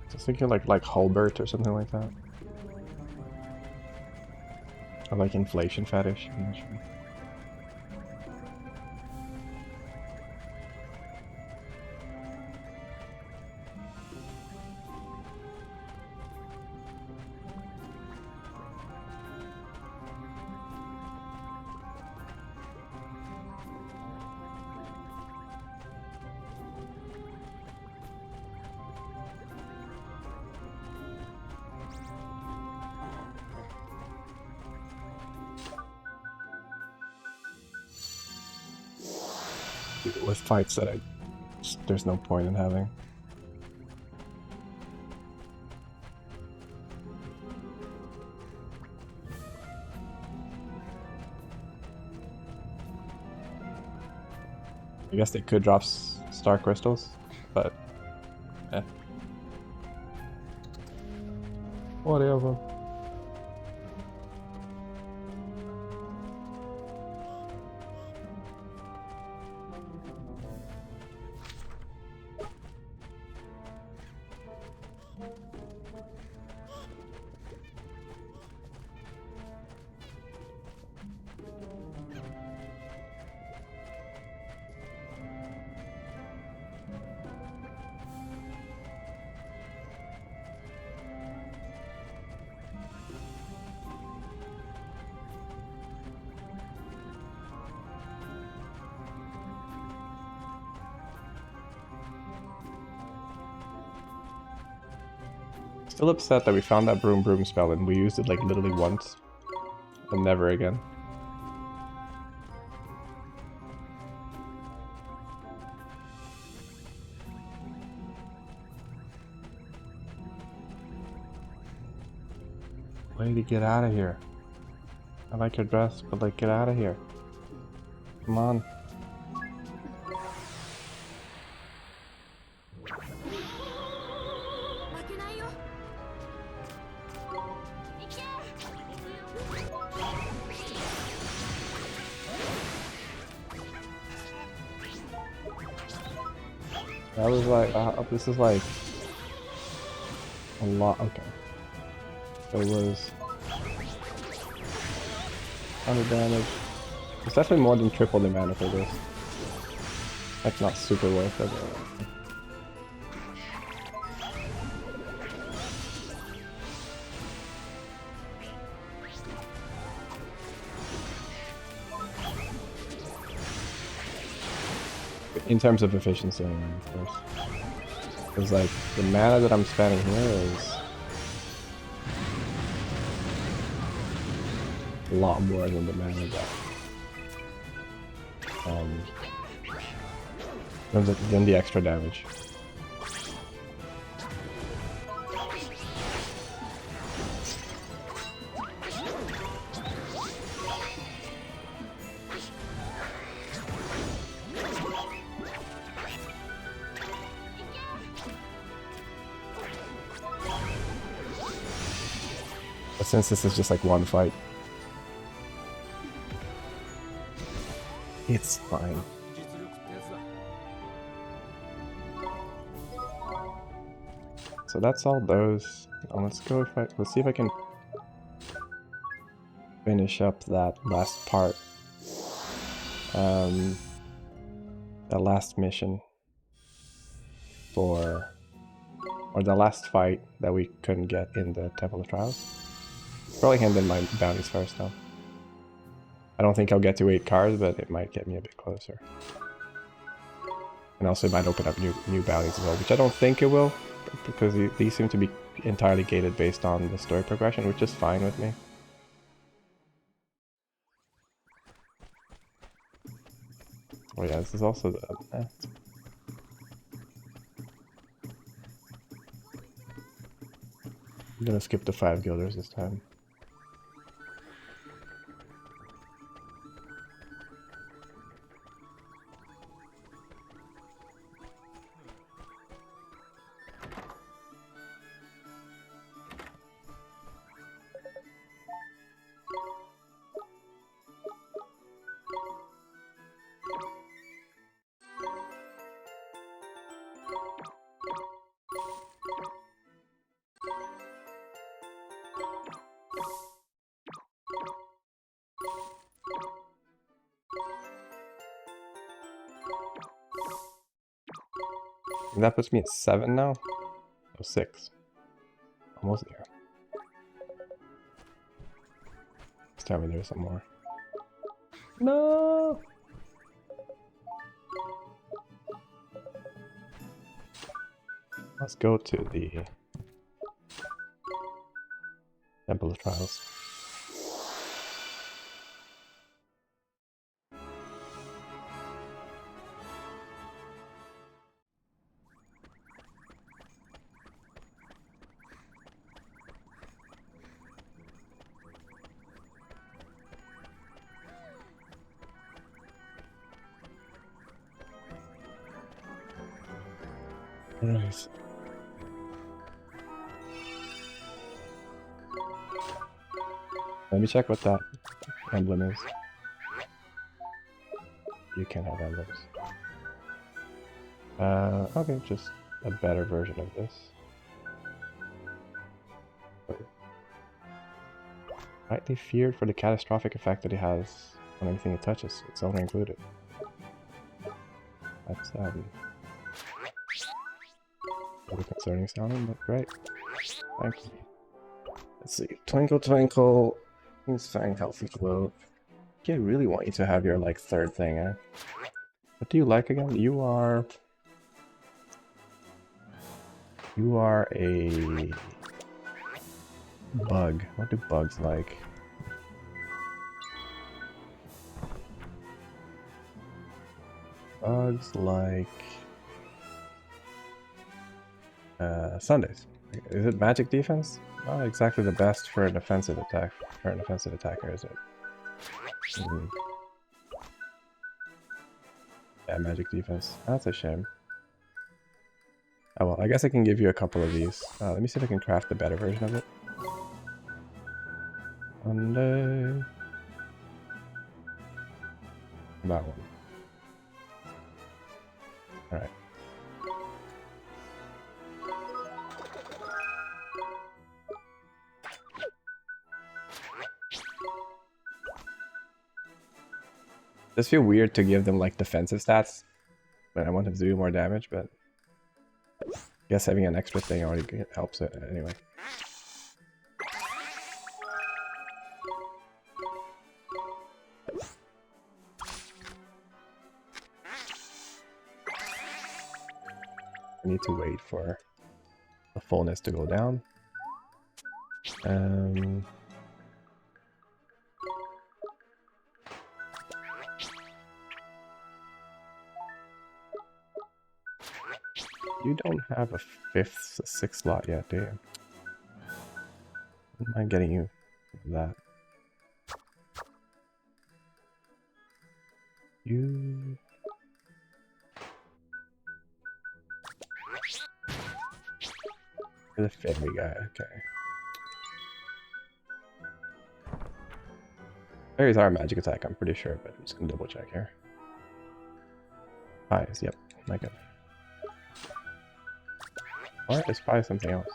I was thinking like Hulbert or something like that. Or like inflation fetish, I'm not sure. With fights that there's no point in having. I guess they could drop star crystals, but eh. Whatever. Still upset that we found that broom spell and we used it like literally once and never again. Way to get out of here. I like your dress, but like get out of here. Come on. That was like, this is like a lot. Okay. So it was 100 damage. It's definitely more than triple the mana for this. Like not super worth it. In terms of efficiency, of course. Because like the mana that I'm spending here is a lot more than the mana that than the extra damage. But since this is just like one fight, it's fine. So that's all those. Now let's go. Let's see if I can finish up that last part. That last mission or the last fight that we couldn't get in the Temple of Trials. Probably hand in my bounties first though. I don't think I'll get to 8 cards, but it might get me a bit closer. And also it might open up new bounties as well, which I don't think it will, because these seem to be entirely gated based on the story progression, which is fine with me. Oh yeah, this is also the... I'm gonna skip the 5 guilders this time. And that puts me at 7 now? Oh, 6. Almost there. Just tell me there's some more. No! Let's go to the Temple of Trials. Nice. Let me check what that emblem is. You can't have emblems. Okay, just a better version of this. Rightly feared for the catastrophic effect that it has on anything it touches, its owner included. That's really concerning sounding, but great. Thank you. Let's see. Twinkle Twinkle. Use Fang Healthy Glow. I really want you to have your like 3rd thing, eh? What do you like again? You are a Bug. What do bugs like? Bugs like Sundays. Is it magic defense? Not exactly the best for an offensive attack. For an offensive attacker, is it? Yeah, magic defense. That's a shame. Oh well, I guess I can give you a couple of these. Let me see if I can craft a better version of it. Sunday. That one. Alright. Does feel weird to give them like defensive stats, but I want them to do more damage, but I guess having an extra thing already helps it anyway. I need to wait for the fullness to go down. You don't have a sixth slot yet, do you? Am I getting you that? You... You're the fairy guy, okay. Fairies are a magic attack, I'm pretty sure, but I'm just gonna double check here. Pies, yep, my good. Or is pie something else?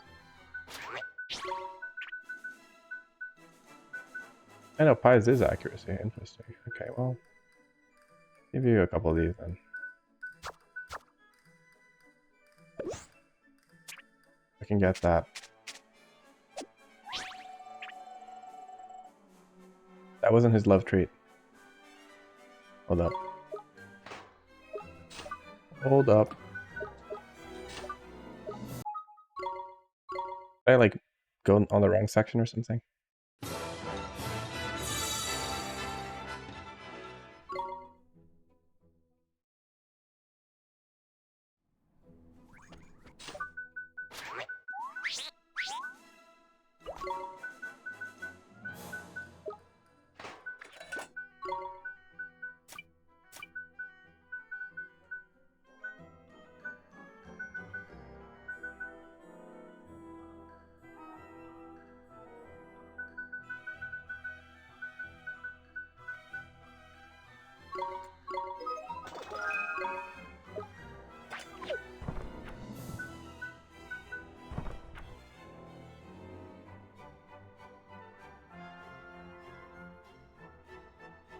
I know pies is accuracy, interesting. Okay, well, give you a couple of these then. I can get that. That wasn't his love treat. Hold up. Hold up. Did I like go on the wrong section or something?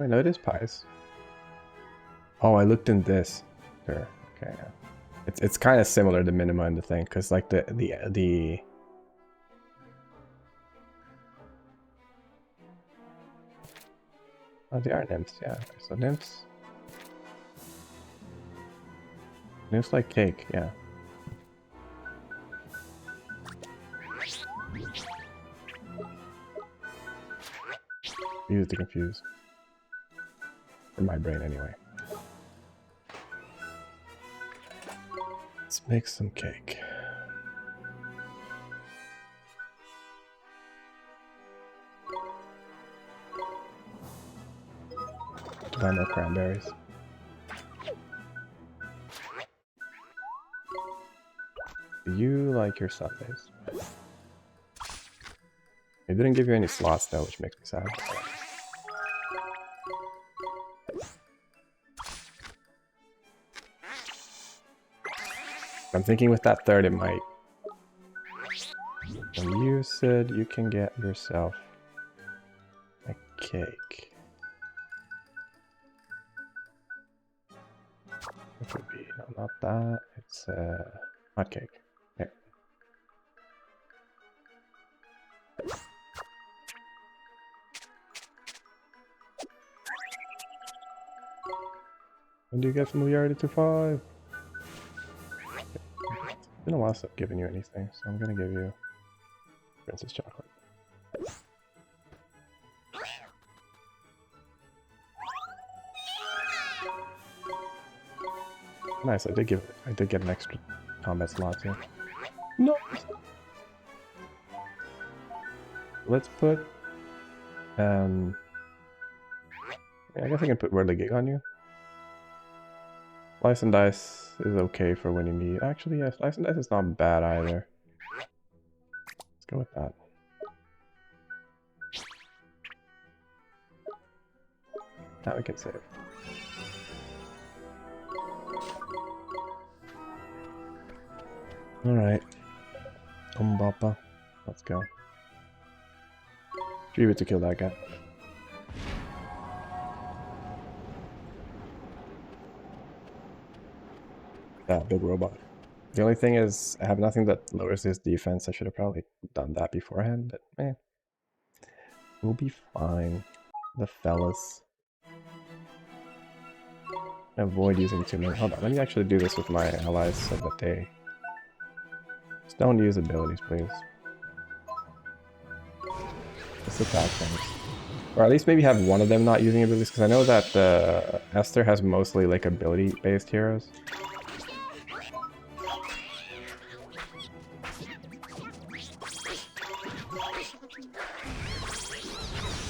I know it is pies. Oh, I looked in this. Sure. Okay. Yeah. It's kind of similar to Minima in the thing, because like the oh, they are nymphs. Yeah. So nymphs. Nymphs like cake. Yeah. Use to confuse. In my brain, anyway. Let's make some cake. To buy more cranberries. You like your Sundays. It didn't give you any slots though, which makes me sad. I'm thinking with that third it might. And you said you can get yourself a cake. What would be? No, not that. It's a hot cake. Here. When do you get familiarity to 5? It's been a while since I've given you anything, so I'm gonna give you Princess Chocolate. Nice, I did get an extra combat slot here. No! Let's put, yeah, I guess I can put Word the Gig on you. Slice and Dice is okay for when you need. Actually, yeah, Slice and Dice is not bad either. Let's go with that. Now we can save. Alright. Umbapa. Let's go. Tribute to kill that guy. Yeah, big robot. The only thing is, I have nothing that lowers his defense. I should have probably done that beforehand, but we'll be fine. The fellas. Avoid using too many. Hold on, let me actually do this with my allies so that they just don't use abilities, please. Just attack things. Or at least maybe have one of them not using abilities, because I know that Esther has mostly like ability-based heroes.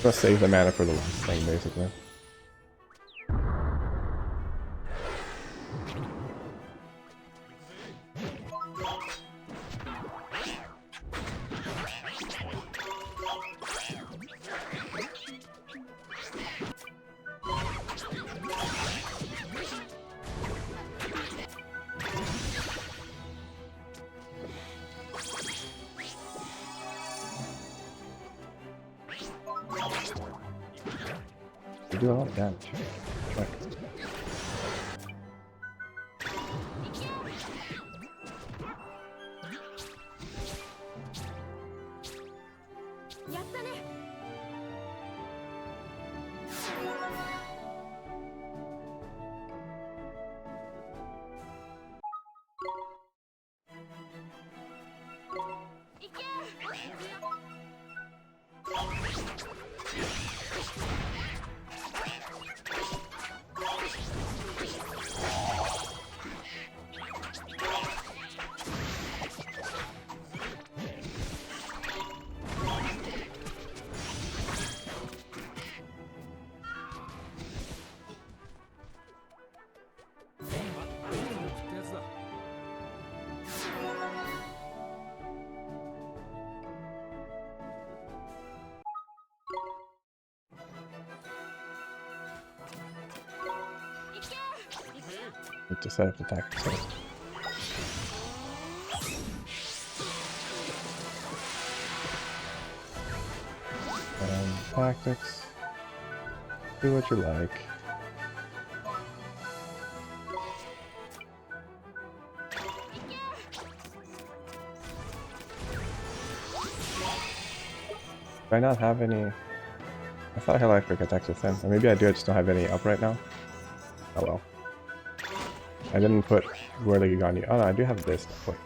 Just save the mana for the last thing, basically. They do a lot of damage. Check. Need to set up the tactics first. Tactics. Do what you like. Do I not have any? I thought I had electric attacks with him. Or maybe I do, I just don't have any up right now. Oh well. I didn't put where the on you. Oh no, I do have this. Wait.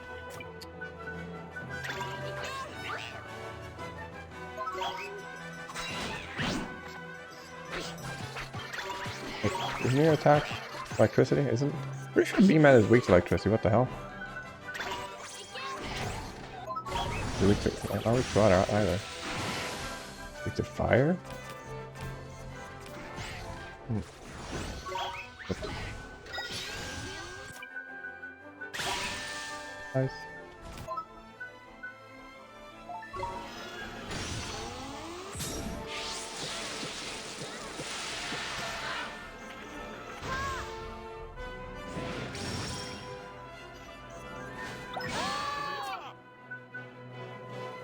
Wait, isn't your attack electricity? Isn't? Pretty sure B-Man is weak to electricity. What the hell? You're weak to, not weak to water either. Weak to fire? Hmm. Nice.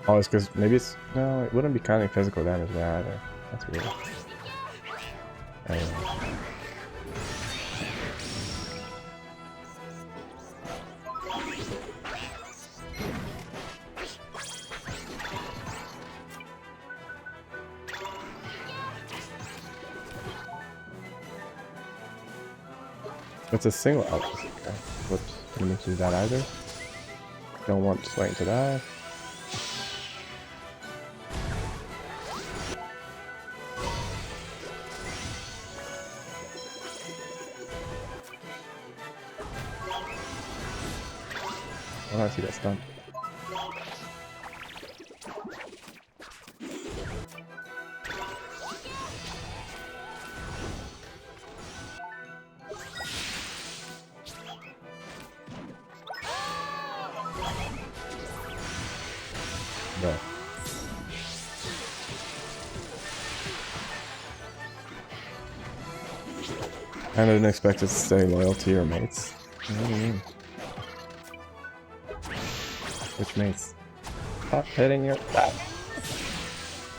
Oh, it's because maybe it's no, it wouldn't be counting physical damage there either. That's weird. Anyway. It's a single out. Okay. Whoops. Didn't mean to do that either. Don't want Swain to die. Unless he got stunned. Bruh. I didn't expect it to stay loyal to your mates. What do you mean? Which mates? Stop hitting your...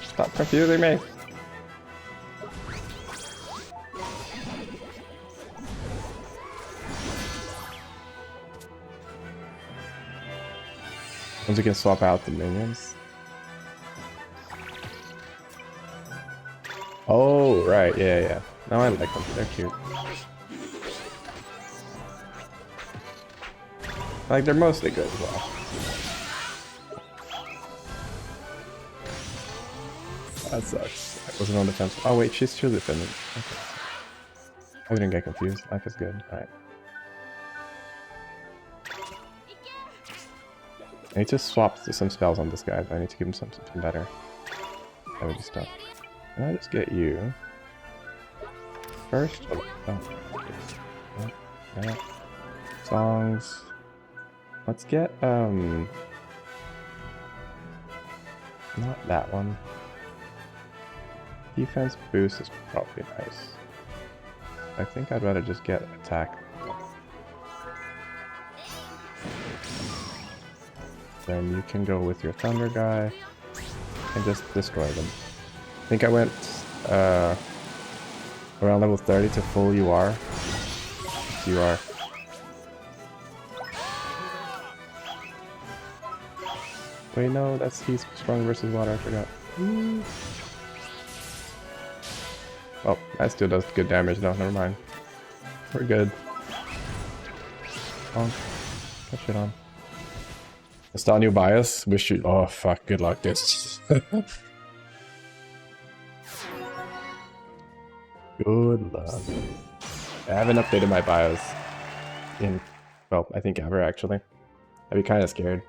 Stop confusing me! Once you can swap out the minions. Oh, right, yeah, yeah. No, I like them. They're cute. Like, they're mostly good as well. That sucks. I wasn't on defense. Oh, wait, she's truly defending. Okay. I didn't get confused. Life is good. Alright. I need to swap some spells on this guy, but I need to give him something better. That would be stuff. Can I just get you? First? Oh. Yeah. Songs. Let's get, not that one. Defense boost is probably nice. I think I'd rather just get attack. Then you can go with your thunder guy and just destroy them. I think I went around level 30 to full UR. UR. Wait, no, he's strong versus water, I forgot. Oh, that still does good damage, no, never mind. We're good. Oh, catch it on. Install new bias? Wish you. Oh, fuck, good luck, this. Good luck. I haven't updated my bios in, well, I think ever, actually. I'd be kind of scared.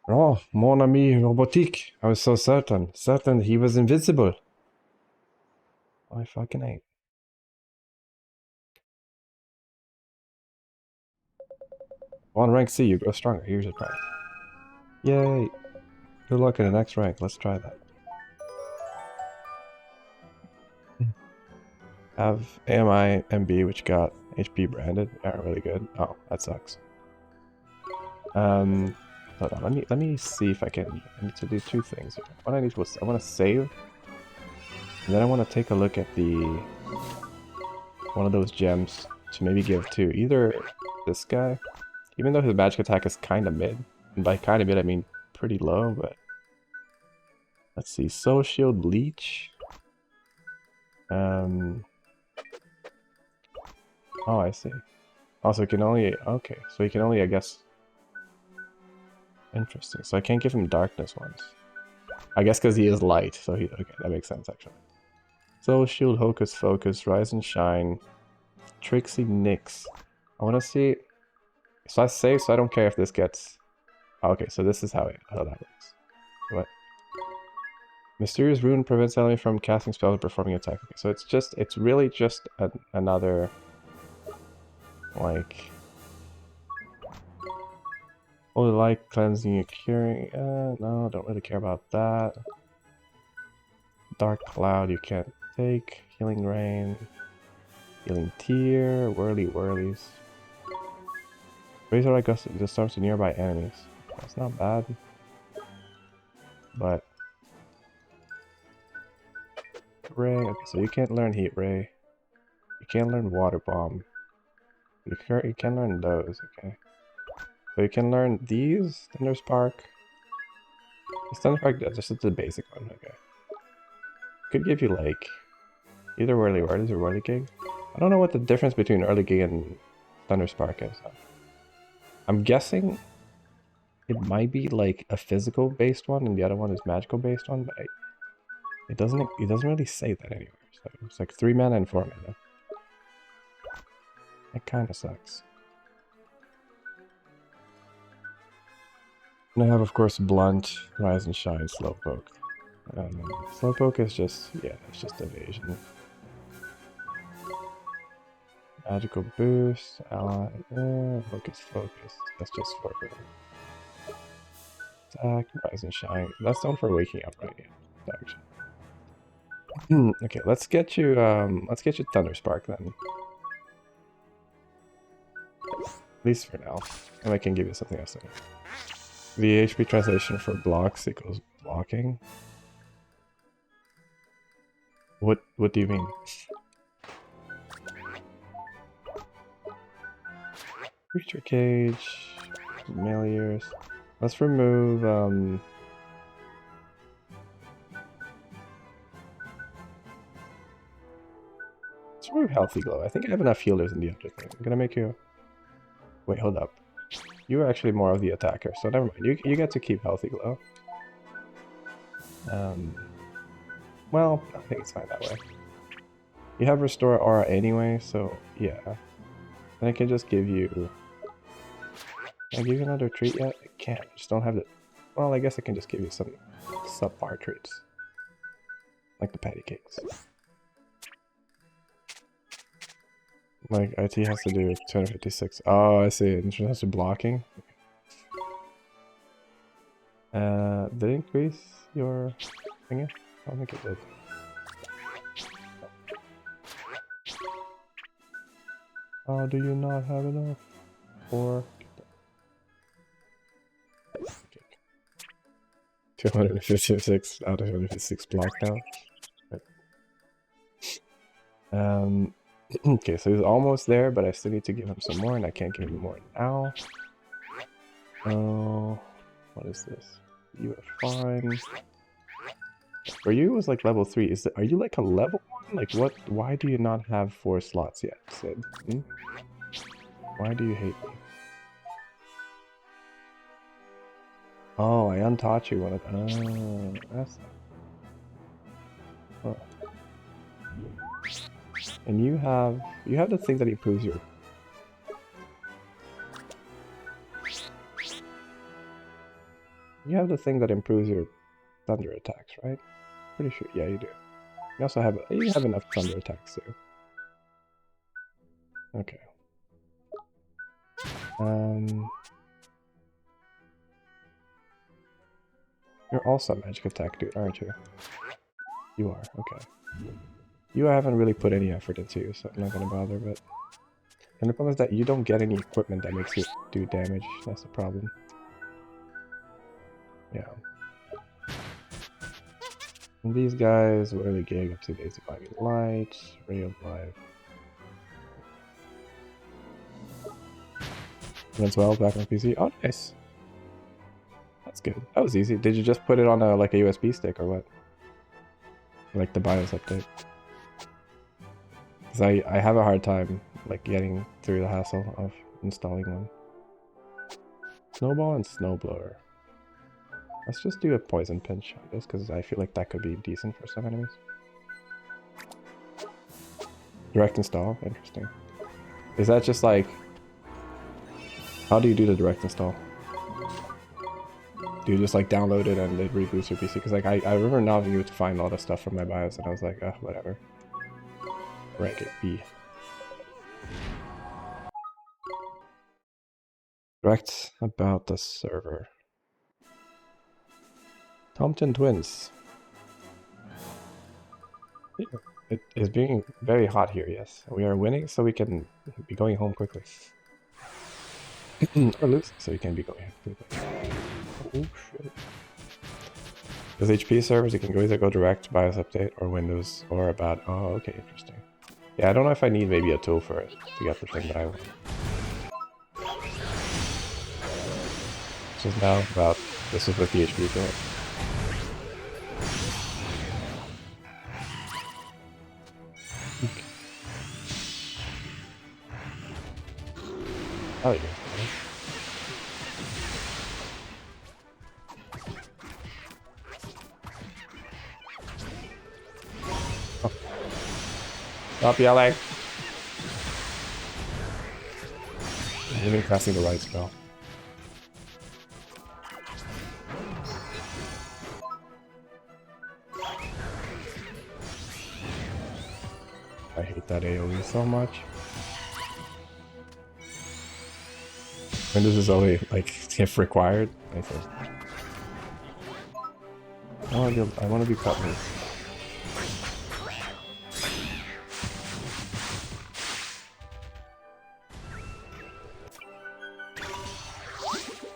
Oh, mon ami robotique. I was so certain. Certain he was invisible. I fucking hate. On rank C, you grow stronger. Here's your prize. Yay. Good luck in the next rank. Let's try that. Have AMI MB, which got HP branded. Aren't really good. Oh, that sucks. Hold on, let me see if I can. I need to do two things here. What I need was I want to save, and then I want to take a look at the one of those gems to maybe give to either this guy, even though his magic attack is kind of mid, and by kind of mid I mean pretty low. But let's see, Soul Shield, Leech. Oh, I see. Also, he can only okay, so he can only, I guess. Interesting. So I can't give him darkness ones. I guess because he is light, so he... Okay, that makes sense, actually. Soul Shield, Hocus Focus, Rise and Shine, Trixie, Nyx. I want to see... So I save, so I don't care if this gets... Oh, okay, so this is how that works. What? Mysterious Rune prevents enemy from casting spells or performing attack. Okay, so it's really just another... Like... Holy Light, Cleansing, and Curing. No, don't really care about that. Dark Cloud, you can't take. Healing Rain. Healing Tear. Whirly Whirlies. Razor Light Gust disarms to nearby enemies. That's not bad. But... Ray. Okay, so you can't learn Heat Ray. You can't learn Water Bomb. You can learn those, okay. So you can learn these, Thunder Spark. This Thunder Spark, just the basic one, okay. Could give you like either Whirly Whirlies or Whirly Gig. I don't know what the difference between Early Gig and Thunder Spark is. I'm guessing it might be like a physical based one and the other one is magical based one, but it doesn't really say that anywhere. So it's like 3 mana and 4 mana. It kind of sucks. And I have, of course, Blunt, Rise and Shine, Slowpoke. Slowpoke is just, yeah, it's just evasion. Magical Boost, Ally, Focus, Focus. That's just for attack, Rise and Shine. That's the one for waking up, right? Yeah, actually. Okay, let's get you Thunder Spark then. At least for now. And I can give you something else. The HP translation for blocks equals blocking. What do you mean? Creature Cage, Familiars. Let's remove let's remove Healthy Glow. I think I have enough healers in the other thing. I'm gonna make you wait, hold up. You are actually more of the attacker, so never mind. You get to keep Healthy Glow. Well, I think it's fine that way. You have Restore Aura anyway, so yeah. Then I can just give you... Can I give you another treat yet? I can't. I just don't have the... Well, I guess I can just give you some subpar treats. Like the patty cakes. Like, IT has to do 256. Oh, I see. It has to blocking. Did it increase your thingy? I don't think it did. Oh, do you not have enough? Or... 256 out of 256 blocked out. Right. Okay, so he's almost there, but I still need to give him some more, and I can't give him more now. Oh, what is this? You are fine. For you, it was like level 3. Are you like a level 1? Like what? Why do you not have 4 slots yet, Sid? Hmm? Why do you hate me? Oh, I untaught you one of... Oh, that's... Oh. And you have the thing that improves your... You have the thing that improves your thunder attacks, right? Pretty sure. Yeah, you do. You also have... You have enough thunder attacks too. Okay. You're also a magic attack dude, aren't you? You are, okay. You haven't really put any effort into you, so I'm not gonna bother, but... And the problem is that you don't get any equipment that makes you do damage, that's the problem. Yeah. And these guys will really gig up to Daisy Body Light, Ray of Life. Runs well, back on PC. Oh, nice! That's good. That was easy. Did you just put it on a, like a USB stick or what? Like the BIOS update? Because I have a hard time like getting through the hassle of installing one. Snowball and Snowblower. Let's just do a Poison Pinch on this, because I feel like that could be decent for some enemies. Direct install? Interesting. Is that just like... How do you do the direct install? Do you just like download it and it reboots your PC? Because like I remember now you would find all the stuff from my BIOS and I was like, whatever. Rank it B. Direct about the server. Thompson Twins. It is being very hot here, yes. We are winning, so we can be going home quickly. Or losing, so we can be going home quickly. Oh shit. With HP servers, you can either go direct, BIOS update, or Windows, or about... Oh, okay, interesting. Yeah, I don't know if I need maybe a tool for it to get the thing that I want. This is now about... This is with the HP to it. Oh, yeah. Oh. Stop yelling! I'm even casting the right spell. I hate that AoE so much. And this is only like if required. I think. I want to be Cutlass.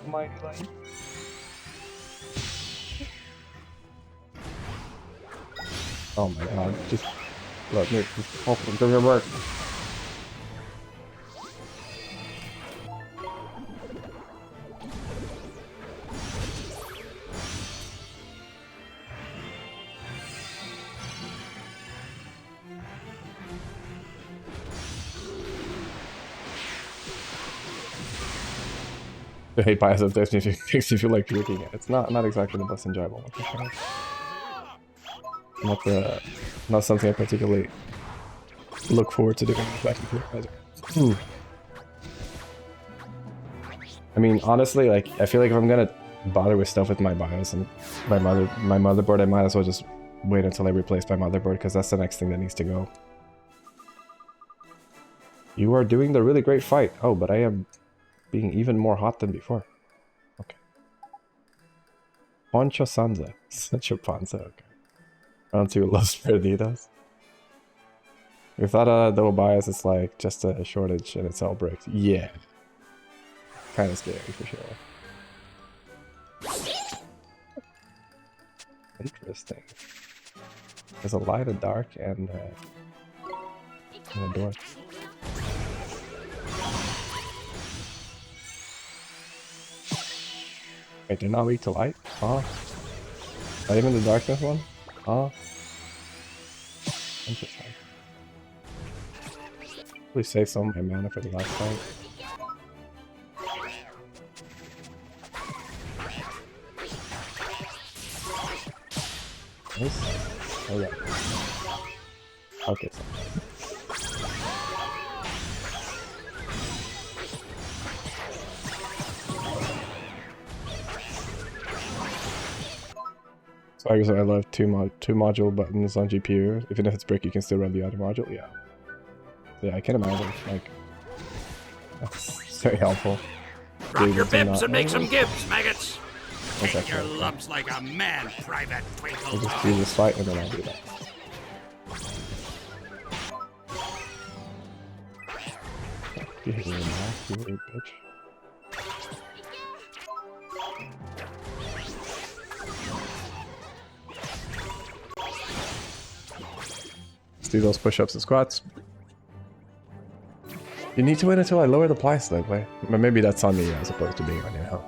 Mighty Light. Oh my god, just let me just open the work. The hate bias of Destiny makes you feel like puking. It's not exactly the most enjoyable one for sure. Not something I particularly look forward to doing back in. I mean, honestly, like I feel like if I'm gonna bother with stuff with my BIOS and my motherboard, I might as well just wait until I replace my motherboard because that's the next thing that needs to go. You are doing the really great fight. Oh, but I am being even more hot than before. Okay. Poncho Sanza. Such a Panza. Okay. Round 2 Los Perdidos. We thought the bias is like just a shortage and it's all bricked. Yeah. Kind of scary for sure. Interesting. There's a light, a dark, and a door. Wait, they're not weak to light? Huh? Not even the darkness one? Huh? Interesting. Probably save some of my mana for the last fight. Nice. Oh yeah. Okay, so. So I guess I love two module buttons on GPU. Even if it's brick, you can still run the other module. Yeah. Yeah, I can imagine. Like, that's very helpful. Drop your bibs and make some gibs, maggots. Take your lumps like a man, Private Twinkle. I'll just do this fight and then I'll do that. You hit me in the mouth, you little bitch. Let's do those push-ups and squats. You need to wait until I lower the price that way. But maybe that's on me as opposed to being on your health.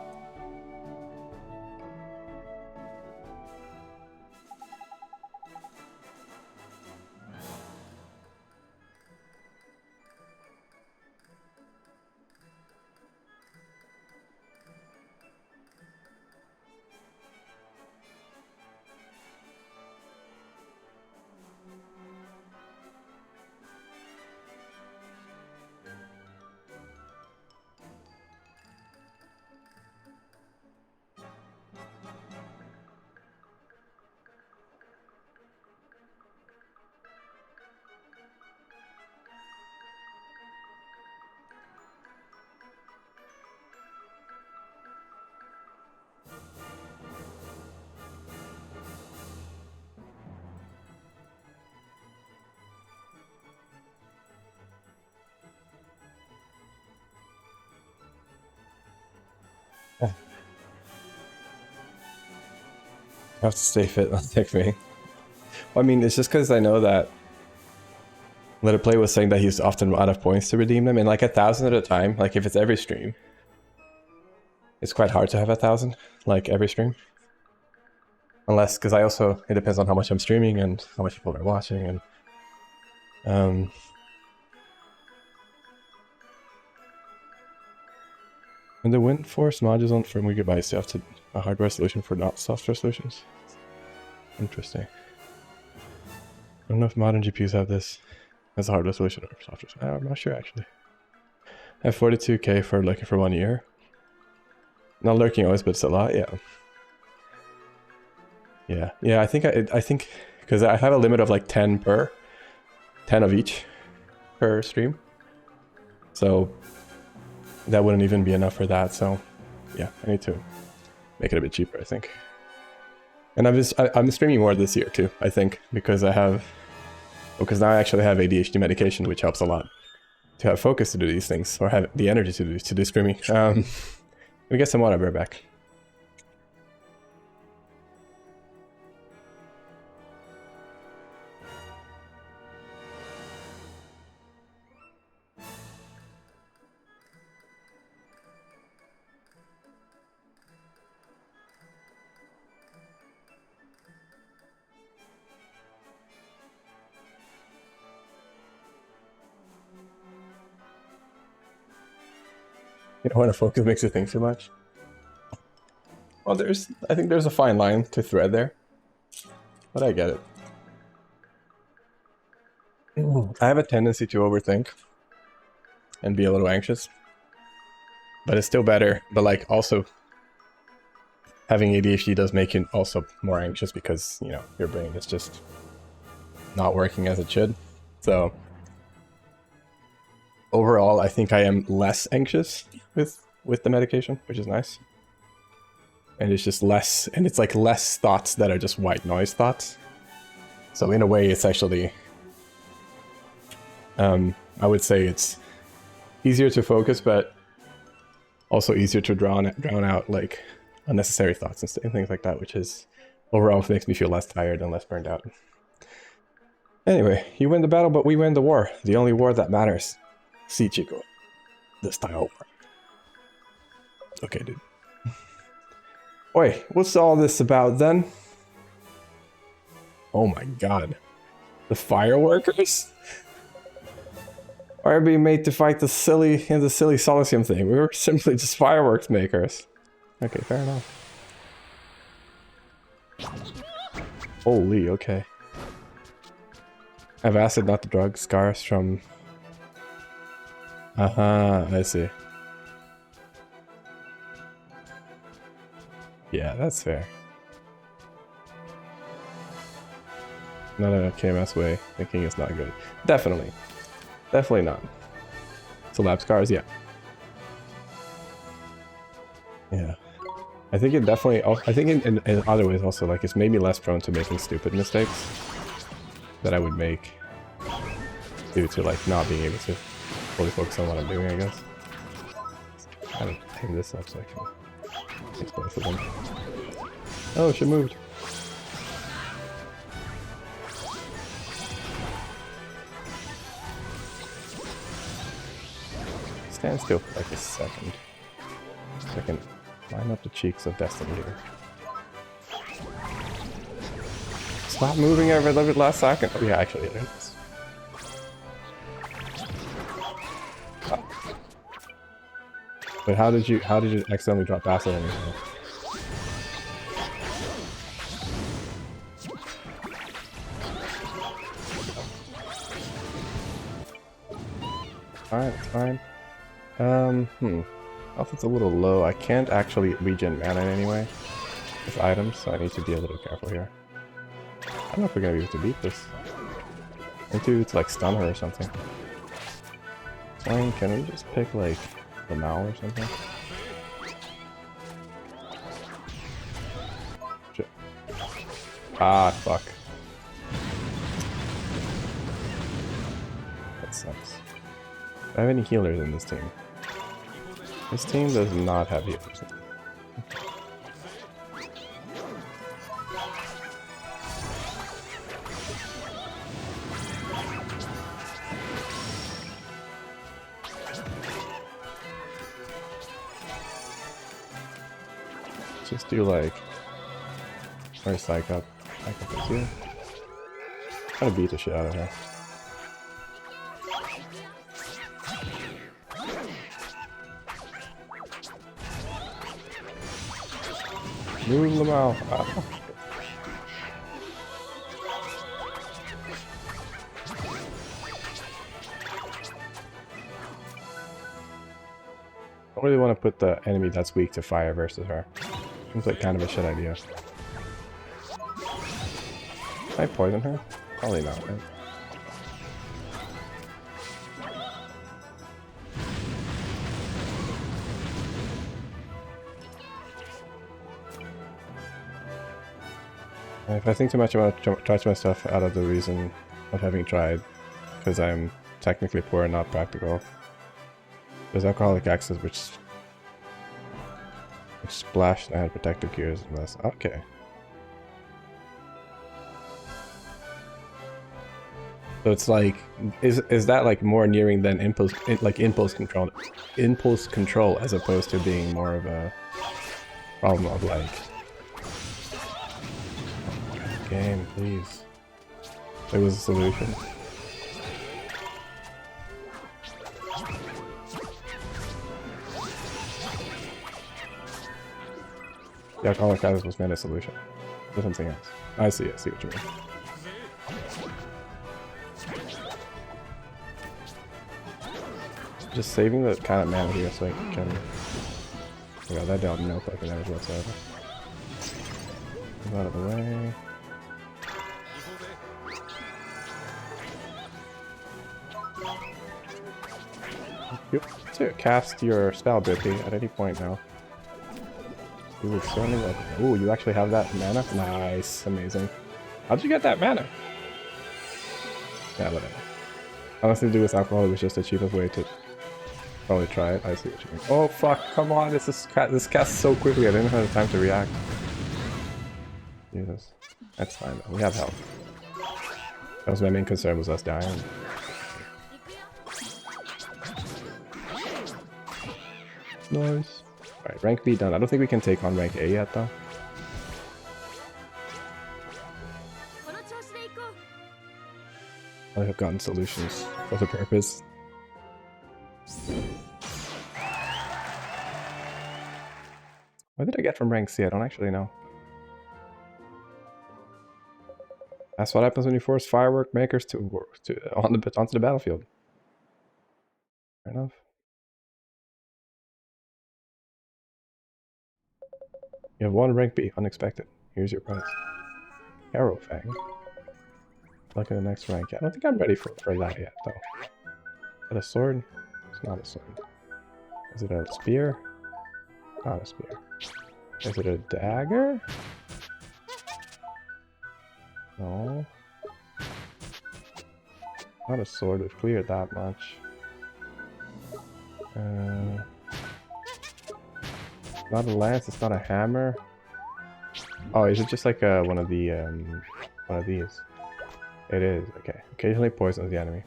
I have to stay fit, that'll take me. Well, I mean, it's just because I know that Let It Play was saying that he's often out of points to redeem them, and like 1,000 at a time, like if it's every stream, it's quite hard to have 1,000, like every stream. Unless, because I also, it depends on how much I'm streaming and how much people are watching, and when the Wind Force modules on firmware device, you have to a hardware solution for not software solutions. Interesting. I don't know if modern GPUs have this as a hardware solution or software solution. I'm not sure actually. I have 42k for lurking for 1 year. Not lurking always, but it's a lot, yeah. Yeah, I think because I have a limit of like 10 per. 10 of each per stream. So that wouldn't even be enough for that. So yeah, I need to make it a bit cheaper, I think. And I'm streaming more this year too, I think, because now I actually have ADHD medication, which helps a lot to have focus to do these things, or have the energy to do streaming. We get some water, we're back. You don't want to focus makes you think too much. Well, I think there's a fine line to thread there, but I get it. I have a tendency to overthink and be a little anxious, but it's still better. But like also having ADHD does make you also more anxious because, you know, your brain is just not working as it should. So overall, I think I am less anxious with the medication, which is nice. And it's just less, and it's like less thoughts that are just white noise thoughts. So in a way, it's actually, I would say it's easier to focus, but also easier to drown out like unnecessary thoughts and things like that, which is overall makes me feel less tired and less burned out. Anyway, you win the battle, but we win the war. The only war that matters. See, Chico. The style war. Okay, dude. Oi, what's all this about then? Oh my god. The fireworkers? Why are we being made to fight the silly Solusium thing? We were simply just fireworks makers. Okay, fair enough. Holy, okay. I've acid, not the drug. Scars from... I see. Yeah, that's fair. Not a KMS way. Thinking it's not good. Definitely. Definitely not. So lab scars, yeah. Yeah. I think it definitely... I think in other ways also, like, it's made me less prone to making stupid mistakes that I would make due to, like, not being able to fully focus on what I'm doing, I guess. I don't tame this up so I can fix both of them. Oh, she moved. Stand still for like a second. So I can line up the cheeks of destiny here. Stop moving every last second. Oh yeah, actually it is. Oh. But how did you accidentally drop acid on yourself? Alright, it's fine. Health is a little low. I can't actually regen mana in any way with items, so I need to be a little careful here. I don't know if we're gonna be able to beat this. Maybe to like stun her or something. Fine, can we just pick like the Mal or something? Shit. Ah, fuck. That sucks. Do I have any healers in this team? This team does not have healers. Just do like... Where's Psych Up? Psych Up is here. Try to beat the shit out of her. Move them out. Ah. I really want to put the enemy that's weak to fire versus her. Seems like kind of a shit idea. Can I poison her? Probably not, right? If I think too much about charge my stuff out of the reason of having tried, because I'm technically poor and not practical. There's alcoholic access which splashed and had protective gears and less. Okay. So it's like, is that like more nearing than impulse control as opposed to being more of a problem of like, game, please. There was a solution. The alcoholic access was meant a solution. There's something else. I see what you mean. Just saving the kind of mana here so I can... Oh god, that dealt no fucking damage whatsoever. Move out of the way. You to cast your spell, Bippy, at any point now. You would certainly welcome it. Ooh, you actually have that mana? Nice, amazing. How'd you get that mana? Yeah, whatever. Honestly, to do with alcohol, it was just the cheapest way to probably try it. I see what you mean. Oh fuck, come on, this casts so quickly, I didn't have the time to react. Jesus. That's fine though, we have health. That was my main concern, was us dying. Nice. Alright, rank B done. I don't think we can take on rank A yet though. I have gotten solutions for the purpose. What did I get from rank C? I don't actually know. That's what happens when you force firework makers onto the battlefield. Fair enough. You have one rank B, unexpected. Here's your prize. Arrow Fang. Look at the next rank. I don't think I'm ready for that yet, though. Is it a sword? It's not a sword. Is it a spear? Not a spear. Is it a dagger? No. Not a sword, we've cleared that much. Not a lance, it's not a hammer. Oh, is it just like one of these? It is, okay. Occasionally poisons the enemy.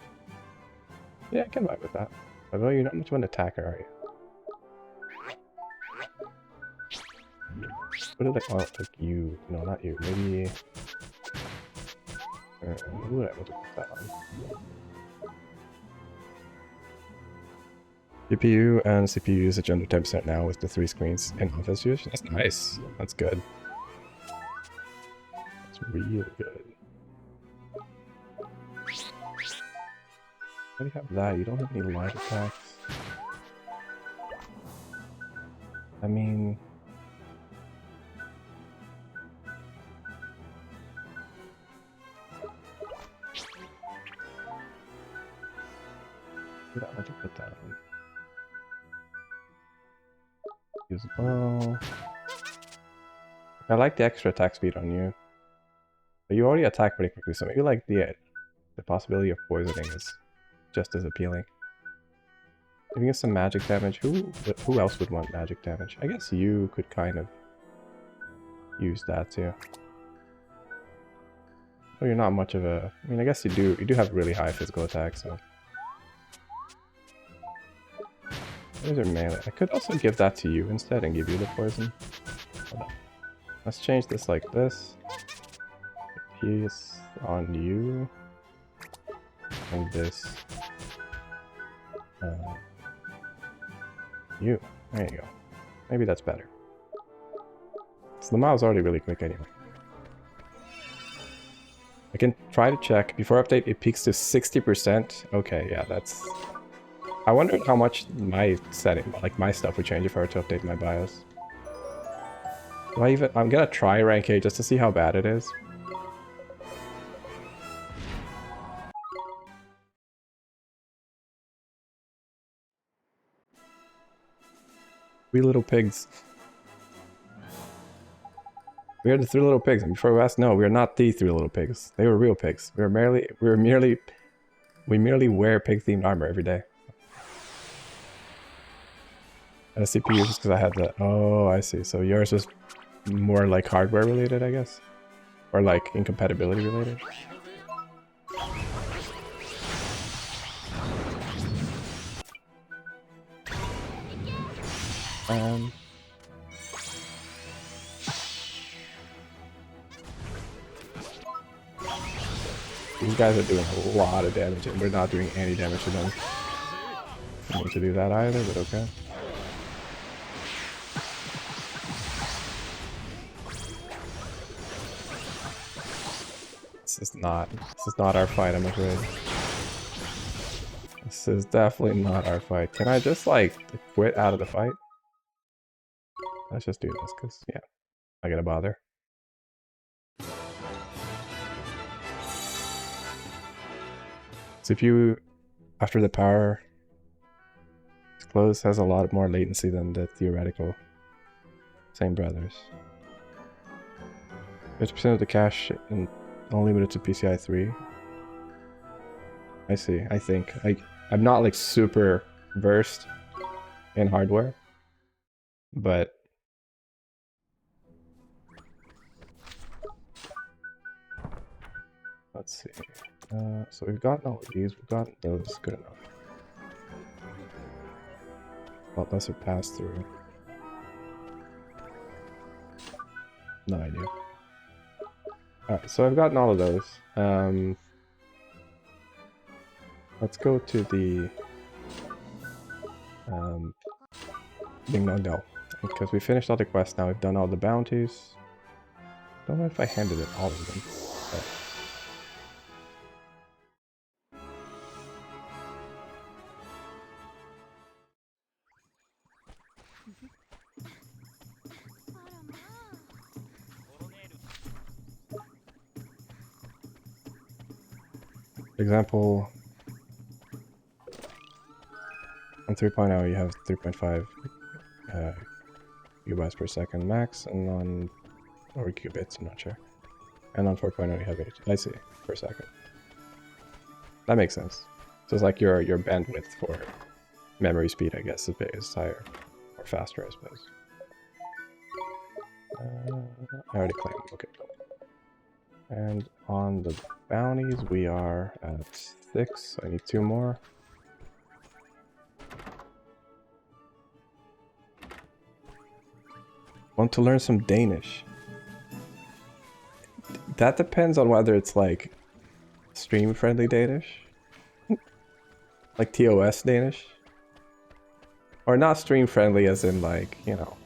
Yeah, I can vibe with that. Although you're not much of an attacker, are you? What did I... Oh, like you. No, not you. Maybe... who would I want to put that on? GPU and CPU usage under 10% now with the 3 screens in office use. That's nice. That's good. That's really good. Why do you have that? You don't have any live attacks. I mean... I want to put that on. Use a bow. I like the extra attack speed on you. But you already attack pretty quickly, so maybe like the possibility of poisoning is just as appealing. Giving us some magic damage. Who else would want magic damage? I guess you could kind of use that too. Oh, you're not much of a... I mean, I guess you do have really high physical attack, so... Those are melee. I could also give that to you instead and give you the poison. Hold on. Let's change this like this. Piece on you. And this. You. There you go. Maybe that's better. So the mile's already really quick anyway. I can try to check. Before update, it peaks to 60%. Okay, yeah, that's... I wonder how much my setting, like my stuff, would change if I were to update my BIOS. I'm gonna try rank A just to see how bad it is. We little pigs. We are the Three Little Pigs, and before we ask, no, we are not the Three Little Pigs. They were real pigs. We merely wear pig-themed armor every day. And a CPU just because I had the... Oh, I see. So yours was more like hardware related, I guess? Or like incompatibility related? These guys are doing a lot of damage and we're not doing any damage to them. I don't need to do that either, but okay. This is not our fight, I'm afraid. This is definitely not our fight. Can I just like quit out of the fight? Let's just do this, because yeah, I gotta bother. CPU after the power is closed has a lot more latency than the theoretical. Same brothers. 50% of the cache and only limited to PCI 3. I see. I think I'm not like super versed in hardware, but let's see. So we've gotten all of these. We've gotten those. Good enough. A lot lesser pass through. No idea. Alright, so I've gotten all of those. Let's go to the Ding Dong Dell. Because we finished all the quests now, we've done all the bounties. Don't know if I handed it all of them. But... For example, on 3.0 you have 3.5 gigabytes per second max, and on, or qubits, I'm not sure. And on 4.0 you have 8, I see, per second. That makes sense. So it's like your bandwidth for memory speed, I guess, is higher, or faster, I suppose. I already claimed, okay. And on the bounties, we are at 6. I need 2 more. Want to learn some Danish? That depends on whether it's like stream-friendly Danish, like TOS Danish, or not stream-friendly as in like, you know,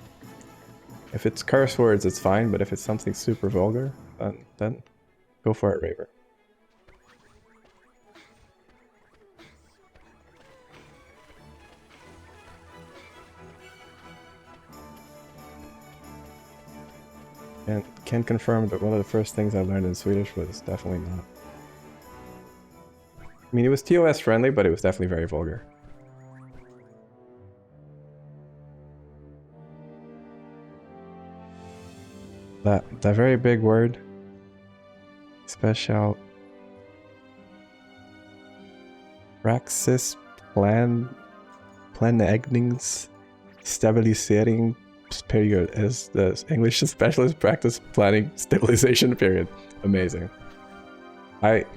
if it's curse words it's fine, but if it's something super vulgar, then go for it, Raver. And can confirm that one of the first things I learned in Swedish was definitely not. I mean, it was TOS friendly, but it was definitely very vulgar. That very big word. Special. Praxis planläggnings stabilisering period is the English specialist practice planning stabilization period. Amazing.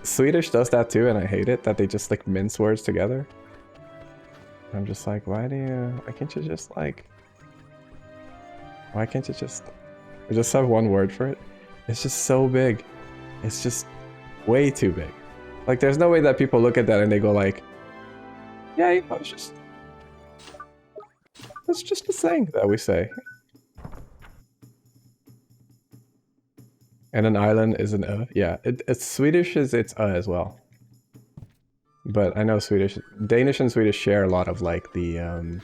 Swedish does that too, and I hate it that they just like mince words together. I'm just like, why can't you just we just have one word for it? It's just so big. It's just way too big. Like, there's no way that people look at that and they go like, yeah, you know, it's just a saying that we say. And an island is an yeah, it's Swedish is it's as well. But I know Danish and Swedish share a lot of like the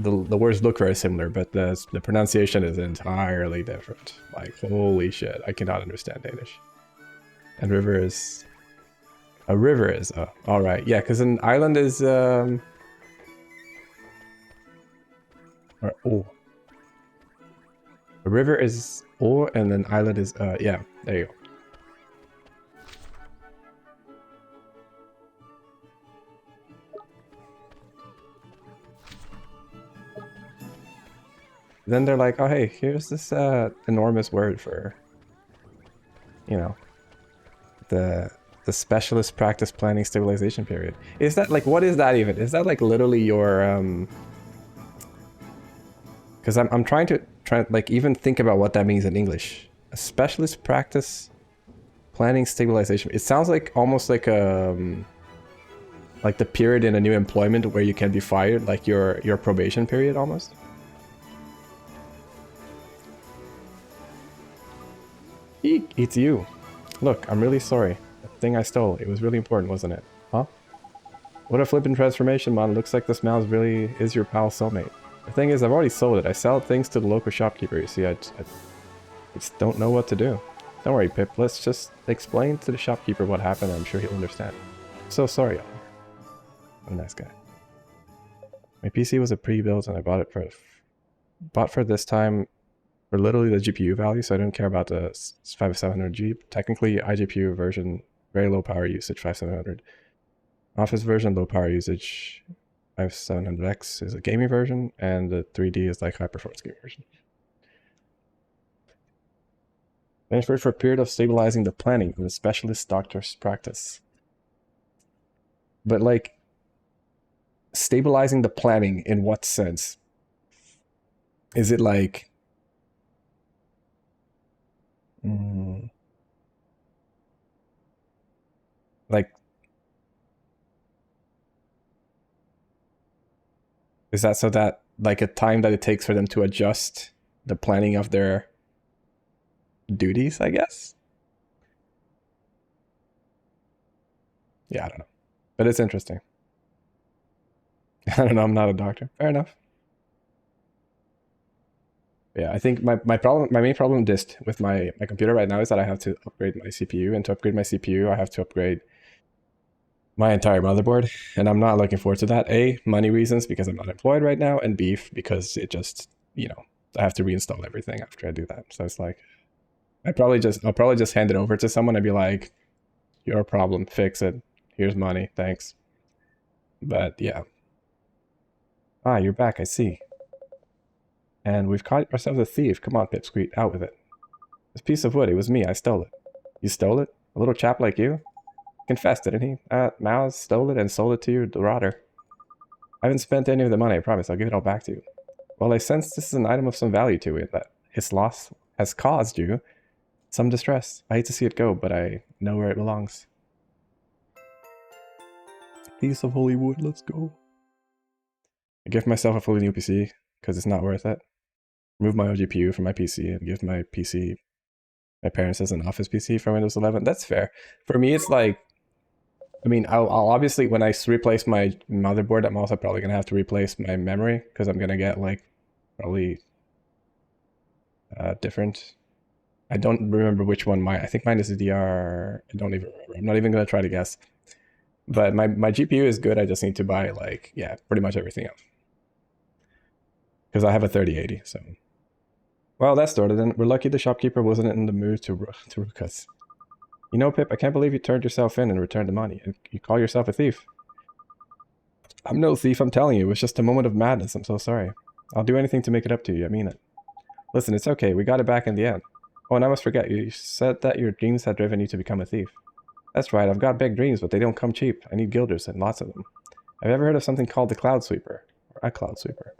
words look very similar, but the pronunciation is entirely different. Like, holy shit, I cannot understand Danish. And a river is all right, yeah, because an island is A river is O and then island is yeah, there you go. Then they're like, oh hey, here's this enormous word for, you know, the specialist practice planning stabilization period. Is that like, what is that even? Is that like literally your because I'm trying to like even think about what that means in English. A specialist practice planning stabilization. It sounds like almost like like the period in a new employment where you can be fired, like your probation period almost. Eek, it's you. Look, I'm really sorry. The thing I stole, it was really important, wasn't it? Huh? What a flippin' transformation, man. Looks like this mouse really is your pal soulmate. The thing is, I've already sold it. I sell things to the local shopkeeper. You see, I just don't know what to do. Don't worry, Pip. Let's just explain to the shopkeeper what happened. I'm sure he'll understand. So sorry, y'all. What a nice guy. My PC was a pre-built and I bought it for this time for literally the GPU value, so I didn't care about the 5700G. Technically, iGPU version, very low power usage, 5700. Office version, low power usage, 5700X is a gaming version, and the 3D is like high performance gaming version. Managed for a period of stabilizing the planning of a specialist doctor's practice. But like, stabilizing the planning in what sense? Is it like like, is that so that like a time that it takes for them to adjust the planning of their duties, I guess? Yeah, I don't know. But it's interesting. I don't know, I'm not a doctor. Fair enough. Yeah, I think my main problem just with my computer right now is that I have to upgrade my CPU, and to upgrade my CPU, I have to upgrade my entire motherboard, and I'm not looking forward to that. A, money reasons because I'm not employed right now, and B, because it just, you know, I have to reinstall everything after I do that. So it's like, I'll probably just hand it over to someone and be like, your problem, fix it. Here's money, thanks. But yeah. Ah, you're back, I see. And we've caught ourselves a thief. Come on, Pipsqueak, out with it. This piece of wood, it was me, I stole it. You stole it? A little chap like you? Confessed, didn't he? Mouse stole it and sold it to your daughter. I haven't spent any of the money, I promise. I'll give it all back to you. Well, I sense this is an item of some value to it, that his loss has caused you some distress. I hate to see it go, but I know where it belongs. Piece of holy wood, let's go. I give myself a fully new PC, because it's not worth it. Remove my GPU from my PC and give my PC, my parents as an office PC for Windows 11. That's fair. For me, it's like, I mean, I'll obviously, when I replace my motherboard, I'm also probably going to have to replace my memory, because I'm going to get like, probably different. I don't remember which one I think mine is a DR, I don't even remember. I'm not even going to try to guess. But my GPU is good, I just need to buy like, yeah, pretty much everything else. Because I have a 3080, so. Well, that started, and we're lucky the shopkeeper wasn't in the mood to rook us. You know, Pip, I can't believe you turned yourself in and returned the money. And you call yourself a thief. I'm no thief, I'm telling you. It was just a moment of madness. I'm so sorry. I'll do anything to make it up to you. I mean it. Listen, it's okay. We got it back in the end. Oh, and I must forget. You said that your dreams had driven you to become a thief. That's right. I've got big dreams, but they don't come cheap. I need guilders and lots of them. Have you ever heard of something called the Cloud Sweeper? Or a Cloud Sweeper?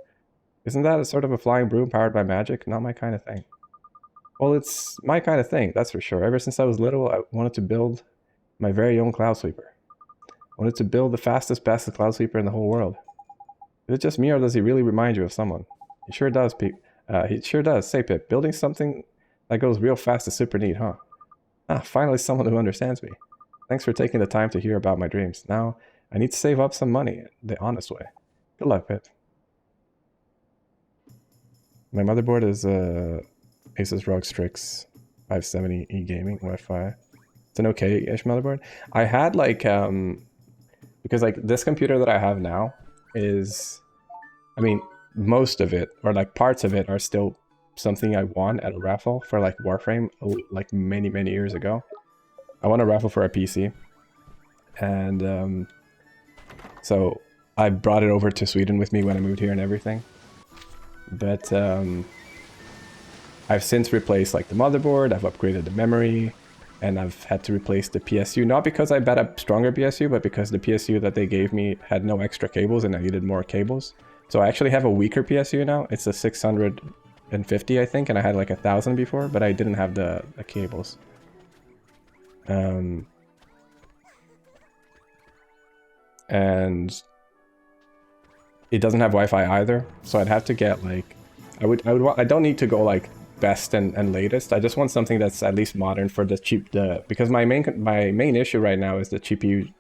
Isn't that a sort of a flying broom powered by magic? Not my kind of thing. Well, it's my kind of thing, that's for sure. Ever since I was little, I wanted to build my very own Cloud Sweeper. I wanted to build the fastest, best Cloud Sweeper in the whole world. Is it just me, or does he really remind you of someone? He sure does, Pip. He sure does. Say, Pip, building something that goes real fast is super neat, huh? Ah, finally someone who understands me. Thanks for taking the time to hear about my dreams. Now, I need to save up some money the honest way. Good luck, Pip. My motherboard is Asus ROG Strix 570E gaming Wi-Fi. It's an okay-ish motherboard. I had like because like this computer that I have now is, I mean, most of it or like parts of it are still something I won at a raffle for like Warframe like many years ago. I won a raffle for a PC, and so I brought it over to Sweden with me when I moved here and everything. But I've since replaced like the motherboard, I've upgraded the memory, and I've had to replace the PSU, not because I bought a stronger PSU, but because the PSU that they gave me had no extra cables and I needed more cables. So I actually have a weaker PSU now. It's a 650, I think, and I had like 1,000 before, but I didn't have the cables. And it doesn't have Wi-Fi either, so I'd have to get like, I don't need to go like best and latest. I just want something that's at least modern for the because my main issue right now is the CPU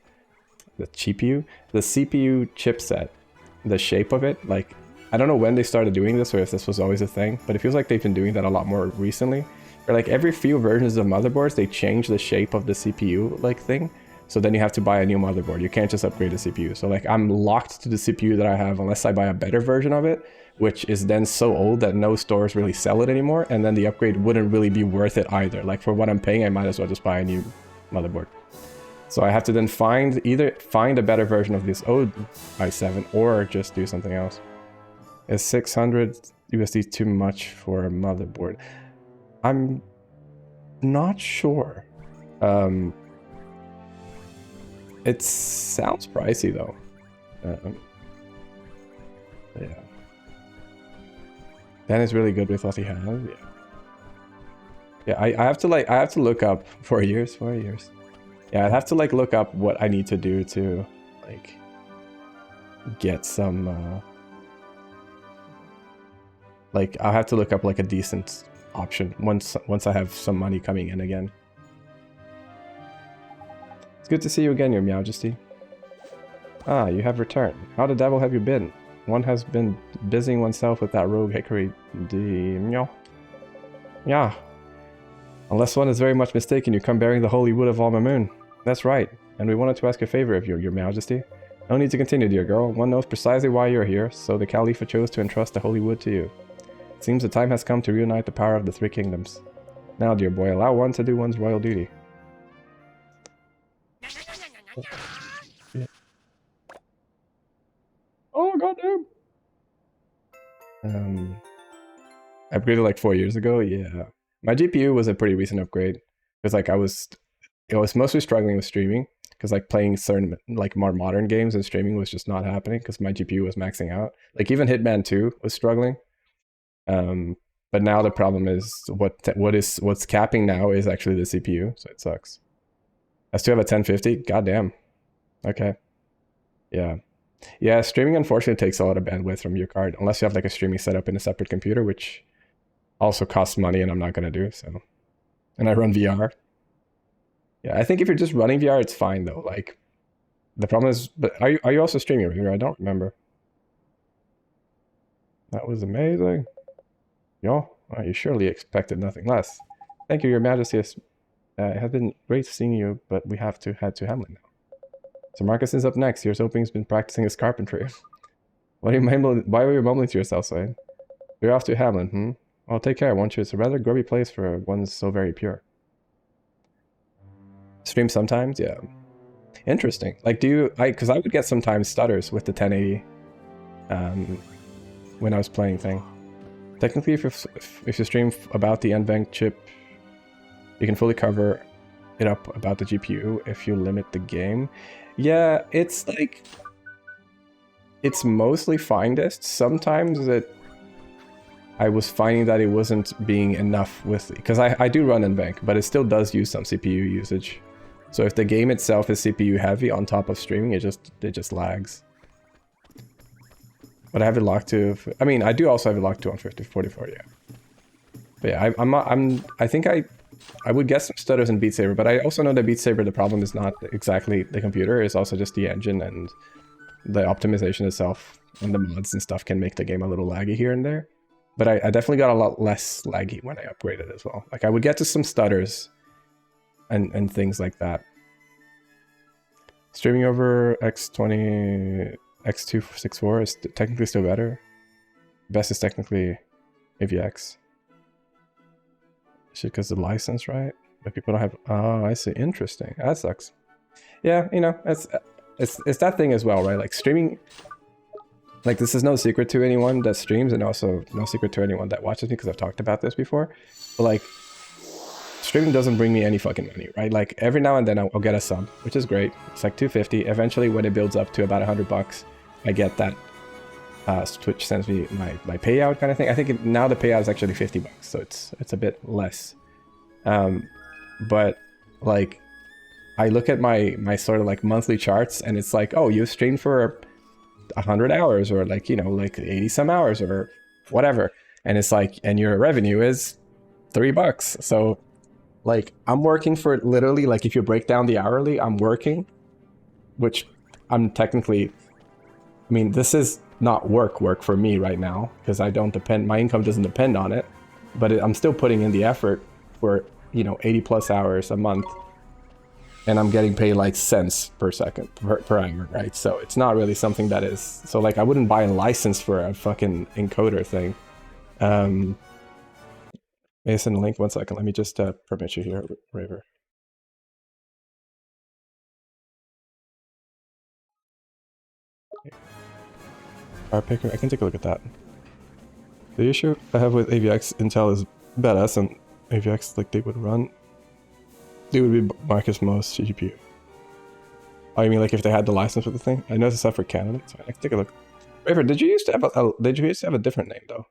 chipset, the shape of it. Like, I don't know when they started doing this or if this was always a thing, but it feels like they've been doing that a lot more recently. Or like every few versions of motherboards, they change the shape of the CPU like thing. So then you have to buy a new motherboard. You can't just upgrade the CPU. So like I'm locked to the CPU that I have unless I buy a better version of it, which is then so old that no stores really sell it anymore. And then the upgrade wouldn't really be worth it either. Like for what I'm paying, I might as well just buy a new motherboard. So I have to then either find a better version of this old i7 or just do something else. Is 600 USD too much for a motherboard? I'm not sure. It sounds pricey though. Yeah. Ben is really good with what he has. Yeah. Yeah, I have to look up 4 years. Yeah, I'd have to like look up what I need to do to like get some like I'll have to look up like a decent option once I have some money coming in again. It's good to see you again, Your Majesty. Ah, you have returned. How the devil have you been? One has been busying oneself with that rogue hickory Yeah. Unless one is very much mistaken, you come bearing the holy wood of Almamoon. That's right, and we wanted to ask a favor of you, Your Majesty. No need to continue, dear girl. One knows precisely why you're here, so the Caliph chose to entrust the holy wood to you. It seems the time has come to reunite the power of the three kingdoms. Now, dear boy, allow one to do one's royal duty. Oh, goddamn! I upgraded like 4 years ago, yeah. My GPU was a pretty recent upgrade. Because like I was mostly struggling with streaming. Because like playing certain like more modern games and streaming was just not happening because my GPU was maxing out. Like even Hitman 2 was struggling. But now the problem is what's capping now is actually the CPU, so it sucks. I still have a 1050. Goddamn. Okay. Yeah. Yeah, streaming unfortunately takes a lot of bandwidth from your card, unless you have like a streaming setup in a separate computer, which also costs money and I'm not gonna do, so. And I run VR. Yeah, I think if you're just running VR, it's fine though. Like, the problem is, but are you also streaming VR? I don't remember. That was amazing. Yo, well, you surely expected nothing less. Thank you, Your Majesty. It has been great seeing you, but we have to head to Hamlin now. So Marcus is up next. Here's hoping he's been practicing his carpentry. Why were you mumbling to yourself, Swain? You're off to Hamlin, Well, take care, won't you? It's a rather grubby place for one so very pure. Stream sometimes? Yeah. Interesting. Like, because I would get sometimes stutters with the 1080 when I was playing thing. Technically, if you stream about the NVENC chip, you can fully cover it up about the GPU if you limit the game. Yeah, it's like, it's mostly finest. Sometimes I was finding that it wasn't being enough with, because I do run NVENC, but it still does use some CPU usage. So if the game itself is CPU heavy on top of streaming, it just lags. But I have it locked to, I mean, I do also have it locked to 144, yeah. But yeah, I think I would guess some stutters in Beat Saber, but I also know that Beat Saber, the problem is not exactly the computer, it's also just the engine, and the optimization itself and the mods and stuff can make the game a little laggy here and there. But I definitely got a lot less laggy when I upgraded as well. Like I would get to some stutters and things like that. Streaming over X20, X264 is technically still better. Best is technically AVX. Is it because the license, right? But people don't have. Oh, I see. Interesting. That sucks. Yeah, you know, it's that thing as well, right? Like streaming. Like this is no secret to anyone that streams, and also no secret to anyone that watches me because I've talked about this before. But like, streaming doesn't bring me any fucking money, right? Like every now and then I'll get a sub, which is great. It's like 250. Eventually, when it builds up to about $100, I get that. Twitch sends me my payout kind of thing. I think now the payout is actually $50, so it's a bit less. But like, I look at my sort of like monthly charts, and it's like, oh, you streamed for 100 hours, or like, you know, like 80 some hours or whatever, and it's like, and your revenue is $3. So like, I'm working for literally, like, if you break down the hourly, I'm working, which I'm technically, I mean, this is not work for me right now because I don't depend, my income doesn't depend on it, but I'm still putting in the effort for, you know, 80 plus hours a month, and I'm getting paid like cents per second per hour, right? So it's not really something that is, so like I wouldn't buy a license for a fucking encoder thing. May I send a link? 1 second, let me just permit you here, Raver. Our picker, I can take a look at that. The issue I have with AVX Intel is badass, and AVX, like, they would be Marcus most GPU. Oh, you mean like if they had the license for the thing? I know it's stuff for Canada, so I can take a look. Raver, did you used to have a different name though?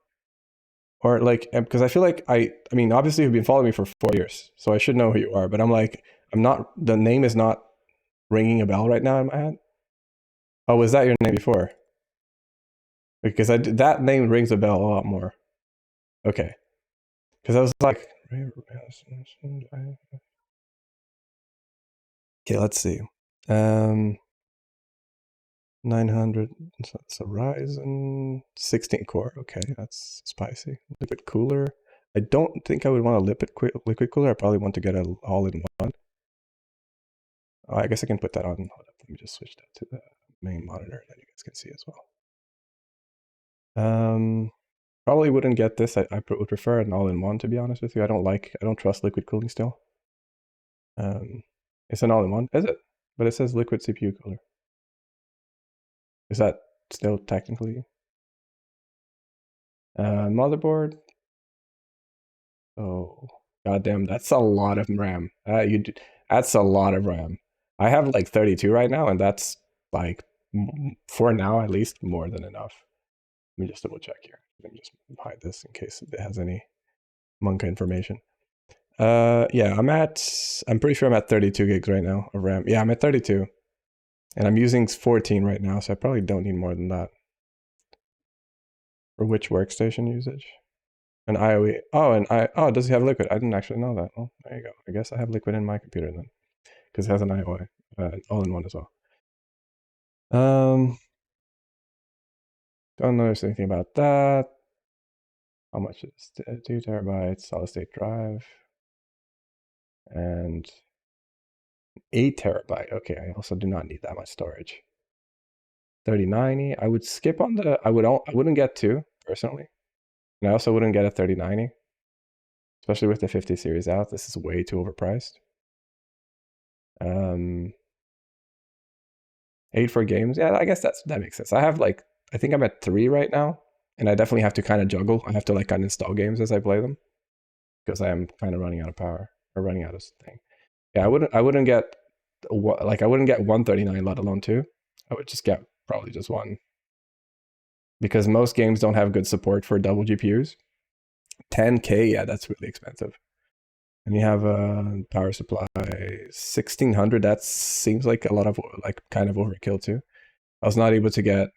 Or like, because I feel like I mean, obviously you've been following me for 4 years, so I should know who you are, but I'm like, the name is not ringing a bell right now in my head. Oh, was that your name before? Because that name rings a bell a lot more. Okay. Because I was like, okay, let's see. 900, it's a Ryzen 16 core. Okay, that's spicy. Liquid cooler. I don't think I would want a liquid cooler. I probably want to get an all-in-one. Oh, I guess I can put that on. Hold up, let me just switch that to the main monitor that you guys can see as well. Probably wouldn't get this. I would prefer an all-in-one, to be honest with you. I don't trust liquid cooling still. It's an all-in-one, is it? But it says liquid CPU cooler. Is that still technically? Motherboard. Oh, goddamn, that's a lot of RAM. That's a lot of RAM. I have like 32 right now, and that's like, for now at least, more than enough. Let me just double check here. Let me just hide this in case it has any Monka information. Yeah, I'm pretty sure I'm at 32 gigs right now of RAM. Yeah, I'm at 32. And I'm using 14 right now, so I probably don't need more than that. For which workstation usage? An IOE. Oh, does it have liquid? I didn't actually know that. Well, there you go. I guess I have liquid in my computer then, because it has an IOE, all-in-one as well. Don't notice anything about that. How much is it? 2 terabytes, solid state drive, and 8 terabyte. Okay, I also do not need that much storage. 3090. I would skip on the. I wouldn't get 2 personally, and I also wouldn't get a 3090, especially with the 50 series out. This is way too overpriced. 8 for games. Yeah, I guess that makes sense. I think I'm at 3 right now, and I definitely have to kind of juggle. I have to like uninstall games as I play them, because I am kind of running out of power, or running out of thing. Yeah, I wouldn't get 139, let alone 2. I would just get probably just 1, because most games don't have good support for double GPUs. 10K, yeah, that's really expensive. And you have a power supply 1600. That seems like a lot of like kind of overkill too. I was not able to get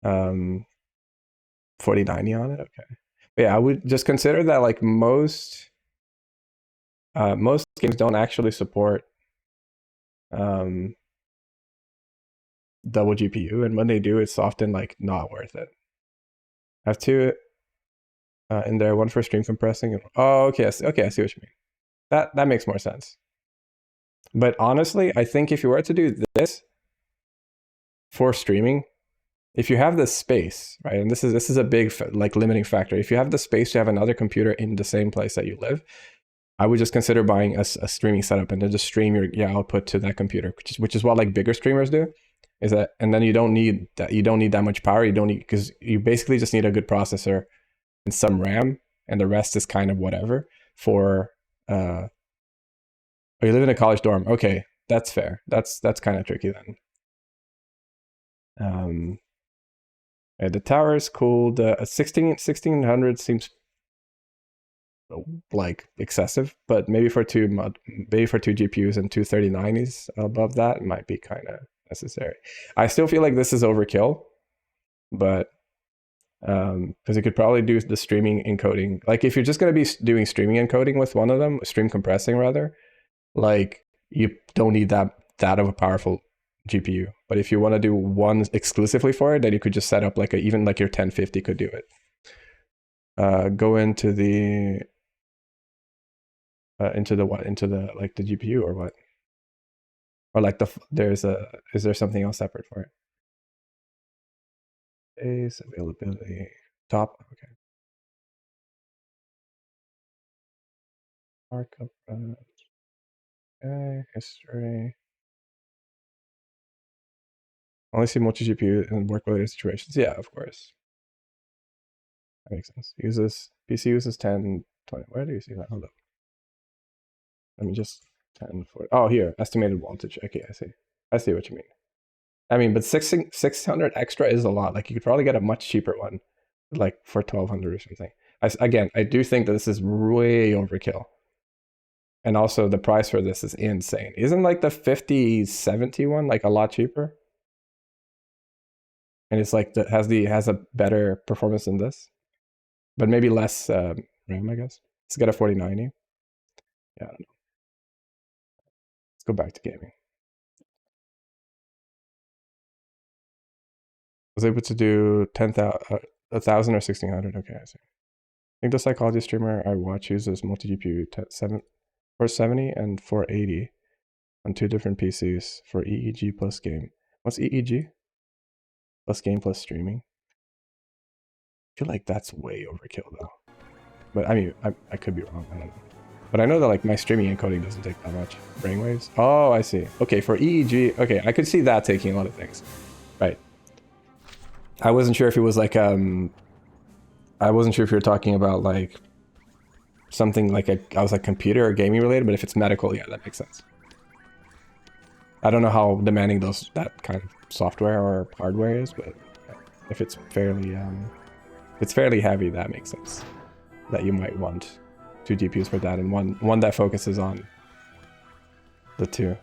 4090 on it. Okay, but yeah, I would just consider that like most games don't actually support double GPU, and when they do, it's often like not worth it. I have 2 in there, 1 for stream compressing. Oh, okay, I see what you mean. That makes more sense. But honestly, I think if you were to do this for streaming, if you have the space, right, and this is a big like limiting factor. If you have the space to have another computer in the same place that you live, I would just consider buying a streaming setup and then just stream your output to that computer, which is what like bigger streamers do. Is that, and then you don't need that much power. You don't need, because you basically just need a good processor and some RAM, and the rest is kind of whatever. For oh, you live in a college dorm. Okay, that's fair. That's kind of tricky then. Yeah, the tower is cool. The 1600 seems like excessive, but maybe for two GPUs and two 3090s above that, it might be kind of necessary. I still feel like this is overkill, but because you could probably do the streaming encoding. Like if you're just going to be doing streaming encoding with one of them, stream compressing rather, like you don't need that of a powerful GPU. But if you want to do one exclusively for it, then you could just set up like even like your 1050 could do it. Go into the what? Into the like the GPU or what? Or like is there something else separate for it? Base availability top. Okay. Markup. Okay. History. Only see multi GPU in work related situations. Yeah, of course. That makes sense. PC uses 10, 20. Where do you see that? Hold up. Let me just 10, 40. Oh, here, estimated voltage. Okay, I see what you mean. I mean, but 600 extra is a lot. Like you could probably get a much cheaper one, like for 1200 or something. Again, I do think that this is way overkill. And also the price for this is insane. Isn't like the 5070 one like a lot cheaper? And it's like has a better performance than this, but maybe less RAM, I guess. Let's get a 4090. Yeah, I don't know. Let's go back to gaming. I was able to do 10,000, 1,000 or 1,600. Okay, I see. I think the psychology streamer I watch uses multi-GPU 470 and 480 on two different PCs for EEG plus game. What's EEG? Plus game plus streaming. I feel like that's way overkill though. But I mean, I could be wrong. I don't know. But I know that like my streaming encoding doesn't take that much. Brainwaves? Oh, I see. Okay, for EEG, okay, I could see that taking a lot of things. Right. I wasn't sure if it was like I wasn't sure if you were talking about like something like I was like computer or gaming related, but if it's medical, yeah, that makes sense. I don't know how demanding that kind of software or hardware is, but if it's fairly heavy, that makes sense. That you might want two GPUs for that and one that focuses on the two.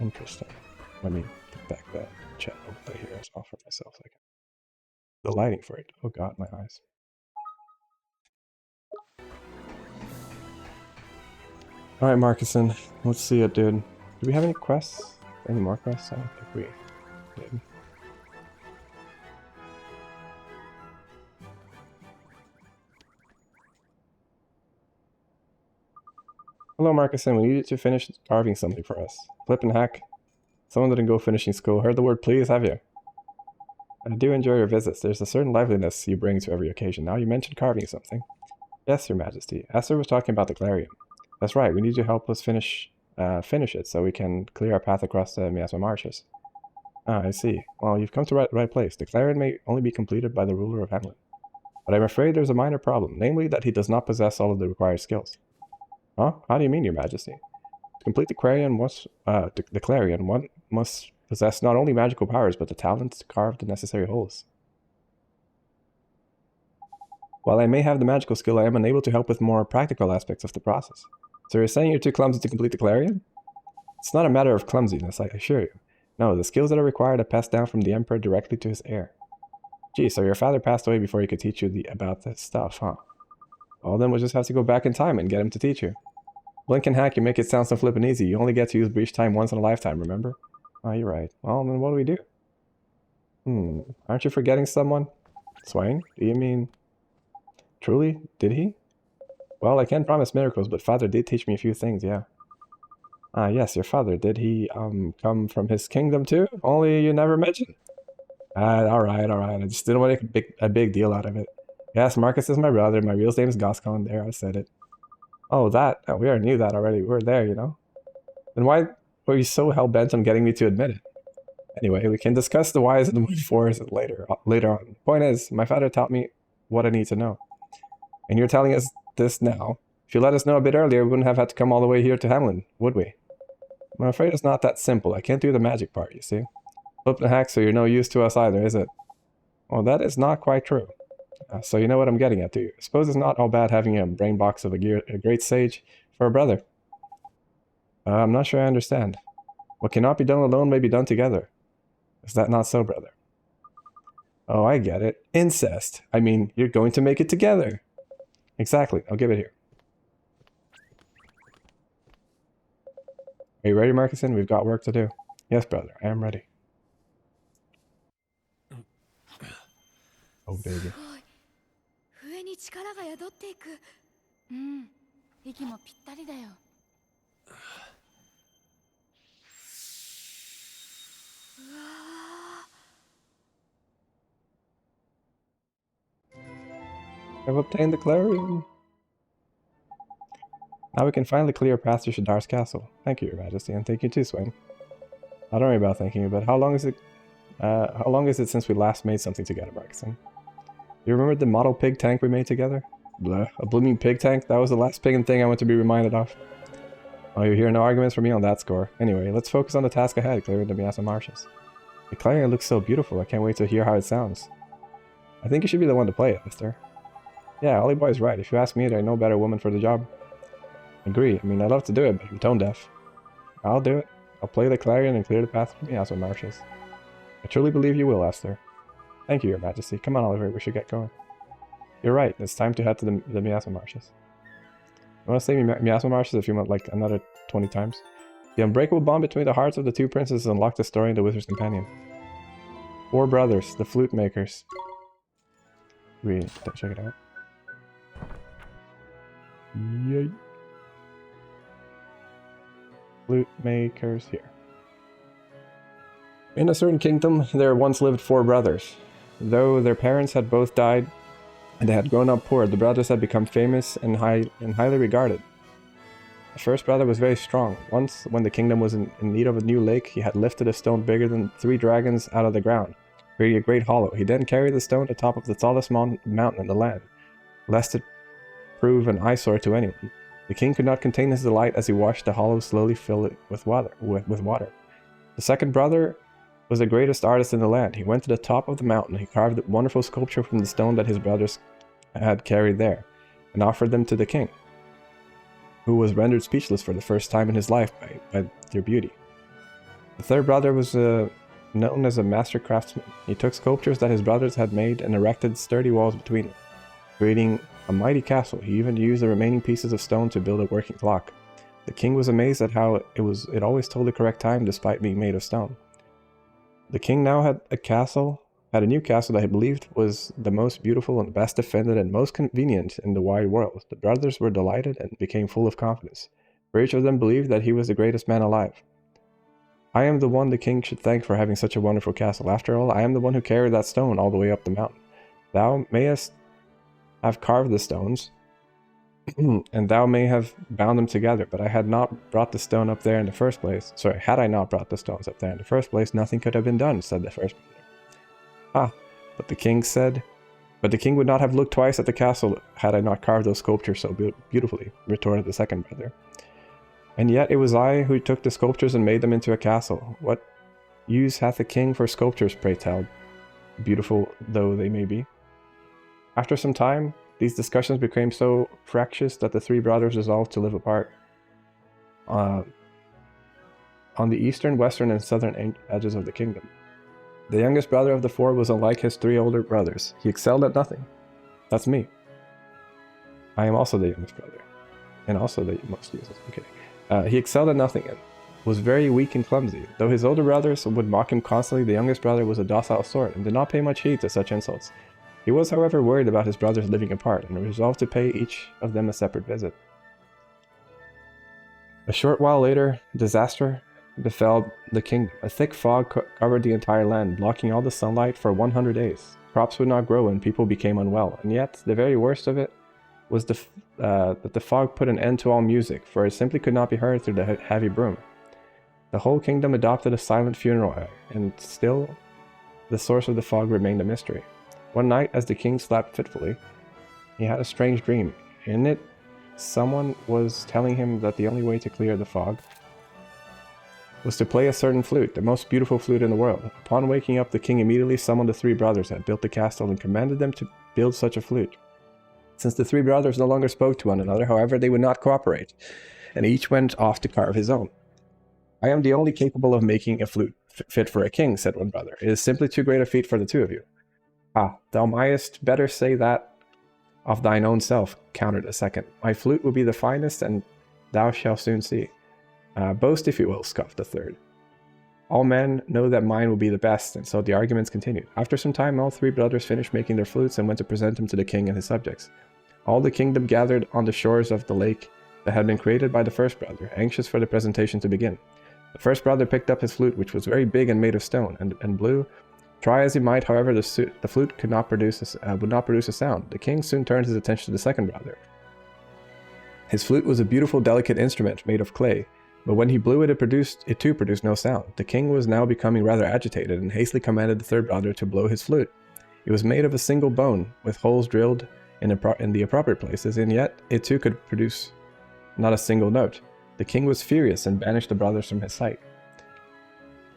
Interesting. Let me get back that chat over here as well for myself. Like the lighting for it. Oh god, my eyes. All right, Marcuson. Let's see it, dude. Do we have any quests? Any more quests? I don't think we did. Hello, Marcuson. We need you to finish carving something for us. Flip and hack. Someone didn't go finishing school. Heard the word please, have you? I do enjoy your visits. There's a certain liveliness you bring to every occasion. Now you mentioned carving something. Yes, Your Majesty. Esther was talking about the Clarion. That's right. We need you to help us finish it so we can clear our path across the Miasma Marshes. Ah, I see. Well, you've come to the right place. The Clarion may only be completed by the ruler of Hamlet. But I'm afraid there's a minor problem, namely that he does not possess all of the required skills. Huh? How do you mean, Your Majesty? To complete the Clarion, one must possess not only magical powers, but the talent to carve the necessary holes. While I may have the magical skill, I am unable to help with more practical aspects of the process. So you're saying you're too clumsy to complete the Clarion? It's not a matter of clumsiness, I assure you. No, the skills that are required are passed down from the Emperor directly to his heir. Gee, so your father passed away before he could teach you about this stuff, huh? Well, then we'll just have to go back in time and get him to teach you. Blink and hack, you make it sound so flippin' easy. You only get to use breach time once in a lifetime, remember? Oh, you're right. Well, then what do we do? Aren't you forgetting someone? Swain? Do you mean... Truly? Did he? Well, I can't promise miracles, but father did teach me a few things, yeah. Ah, yes, your father. Did he, come from his kingdom too? Only you never mentioned. Alright, alright. I just didn't want to make a big deal out of it. Yes, Marcus is my brother. My real name is Gascon. There, I said it. Oh, that. Oh, we already knew that already. We were there, you know? Then why were you so hell-bent on getting me to admit it? Anyway, we can discuss the whys and the wherefores later on. Point is, my father taught me what I need to know. And you're telling us this now. If you let us know a bit earlier, we wouldn't have had to come all the way here to Hamlin, would we? I'm afraid it's not that simple. I can't do the magic part, you see. Flip the hack, so you're no use to us either, is it? Well, that is not quite true. So you know what I'm getting at, do you? I suppose it's not all bad having a brain box of a great sage for a brother. I'm not sure I understand. What cannot be done alone may be done together. Is that not so, brother? Oh, I get it. Incest. I mean, you're going to make it together. Exactly. I'll give it here. Are you ready, Marcuson? We've got work to do. Yes, brother. I am ready. Oh, baby. 上に力が宿っていく。うん、息もぴったりだよ。うわー。 I've obtained the clarion. Now we can finally clear a path to Shadar's castle. Thank you, Your Majesty, and thank you too, Swain. I don't worry about thanking you, but how long is it since we last made something together, Marcuson? You remember the model pig tank we made together? Blah, a blooming pig tank? That was the last pagan thing I want to be reminded of. Oh, you hear no arguments from me on that score. Anyway, let's focus on the task ahead, clearing the Miasa marshes. The clarion looks so beautiful, I can't wait to hear how it sounds. I think you should be the one to play it, Esther. Yeah, Ollie Boy's right. If you ask me, there ain't no better woman for the job. Agree. I mean, I'd love to do it, but I'm tone deaf. I'll do it. I'll play the clarion and clear the path for Miasa marshes. I truly believe you will, Esther. Thank you, Your Majesty. Come on, Oliver, we should get going. You're right, it's time to head to the Miasa marshes. I want to say Miasa marshes if you want like another 20 times. The unbreakable bond between the hearts of the two princes unlocked the story in The Wizard's Companion. 4 brothers, the flute makers. Check it out. Yay. Flute makers here. In a certain kingdom, there once lived 4 brothers. Though their parents had both died and they had grown up poor, the brothers had become famous and highly regarded. The first brother was very strong. Once, when the kingdom was in need of a new lake, he had lifted a stone bigger than 3 dragons out of the ground, creating a great hollow. He then carried the stone to the top of the tallest mountain in the land, lest it prove an eyesore to anyone. The king could not contain his delight as he watched the hollow slowly fill it with water. The second brother was the greatest artist in the land. He went to the top of the mountain. He carved a wonderful sculpture from the stone that his brothers had carried there, and offered them to the king, who was rendered speechless for the first time in his life by their beauty. The third brother was known as a master craftsman. He took sculptures that his brothers had made and erected sturdy walls between them, creating a mighty castle. He even used the remaining pieces of stone to build a working clock. The king was amazed at how it always told the correct time despite being made of stone. The king now had a new castle that he believed was the most beautiful and best defended and most convenient in the wide world. The brothers were delighted and became full of confidence, for each of them believed that he was the greatest man alive. I am the one the king should thank for having such a wonderful castle. After all, I am the one who carried that stone all the way up the mountain. Thou mayest have carved the stones, and thou may have bound them together, but I had not brought the stone up there in the first place. Sorry, had I not brought the stones up there in the first place, nothing could have been done, said the first brother. But the king would not have looked twice at the castle had I not carved those sculptures so beautifully, retorted the second brother. And yet it was I who took the sculptures and made them into a castle. What use hath the king for sculptures, pray tell, beautiful though they may be? After some time, these discussions became so fractious that the 3 brothers resolved to live apart on the eastern, western, and southern edges of the kingdom. The youngest brother of the 4 was unlike his 3 older brothers. He excelled at nothing. That's me. I am also the youngest brother, and also the most useless. Okay. He excelled at nothing and was very weak and clumsy. Though his older brothers would mock him constantly, the youngest brother was a docile sort and did not pay much heed to such insults. He was, however, worried about his brothers living apart and resolved to pay each of them a separate visit. A short while later, disaster befell the kingdom. A thick fog covered the entire land, blocking all the sunlight for 100 days. Crops would not grow and people became unwell. And yet, the very worst of it was that the fog put an end to all music, for it simply could not be heard through the heavy broom. The whole kingdom adopted a silent funeral air, and still the source of the fog remained a mystery. One night, as the king slept fitfully, he had a strange dream. In it, someone was telling him that the only way to clear the fog was to play a certain flute, the most beautiful flute in the world. Upon waking up, the king immediately summoned the three brothers that built the castle and commanded them to build such a flute. Since the three brothers no longer spoke to one another, however, they would not cooperate, and each went off to carve his own. "I am the only capable of making a flute fit for a king," said one brother. "It is simply too great a feat for the two of you." "Ah, thou mightest better say that of thine own self," countered a second. "My flute will be the finest, and thou shalt soon see." "Boast if you will," scoffed the third. "All men know that mine will be the best," and so the arguments continued. After some time, all three brothers finished making their flutes and went to present them to the king and his subjects. All the kingdom gathered on the shores of the lake that had been created by the first brother, anxious for the presentation to begin. The first brother picked up his flute, which was very big and made of stone, and blew. Try as he might, however, the flute would not produce a sound. The king soon turned his attention to the second brother. His flute was a beautiful, delicate instrument made of clay, but when he blew it, it too produced no sound. The king was now becoming rather agitated, and hastily commanded the third brother to blow his flute. It was made of a single bone, with holes drilled in the appropriate places, and yet it too could produce not a single note. The king was furious and banished the brothers from his sight.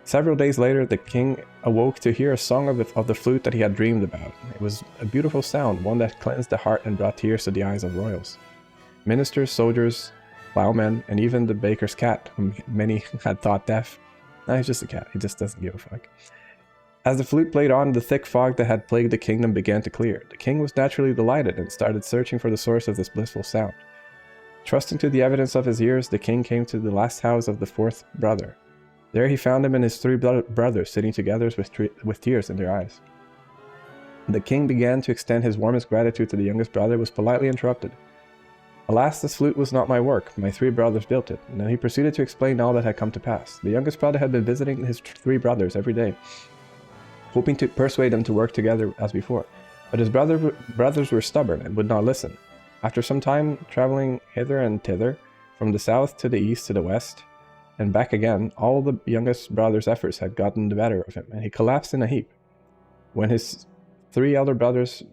Several days later, the king awoke to hear a song of the flute that he had dreamed about. It was a beautiful sound, one that cleansed the heart and brought tears to the eyes of royals. Ministers, soldiers, plowmen, and even the baker's cat, whom many had thought deaf. Nah, he's just a cat, he just doesn't give a fuck. As the flute played on, the thick fog that had plagued the kingdom began to clear. The king was naturally delighted and started searching for the source of this blissful sound. Trusting to the evidence of his ears, the king came to the last house of the fourth brother. There he found him and his three brothers sitting together with tears in their eyes. The king began to extend his warmest gratitude to the youngest brother, was politely interrupted. "Alas, this flute was not my work. My three brothers built it." And then he proceeded to explain all that had come to pass. The youngest brother had been visiting his three brothers every day, hoping to persuade them to work together as before. But his brothers were stubborn and would not listen. After some time traveling hither and thither, from the south to the east to the west, and back again, all the youngest brother's efforts had gotten the better of him, and he collapsed in a heap. When his three elder brothers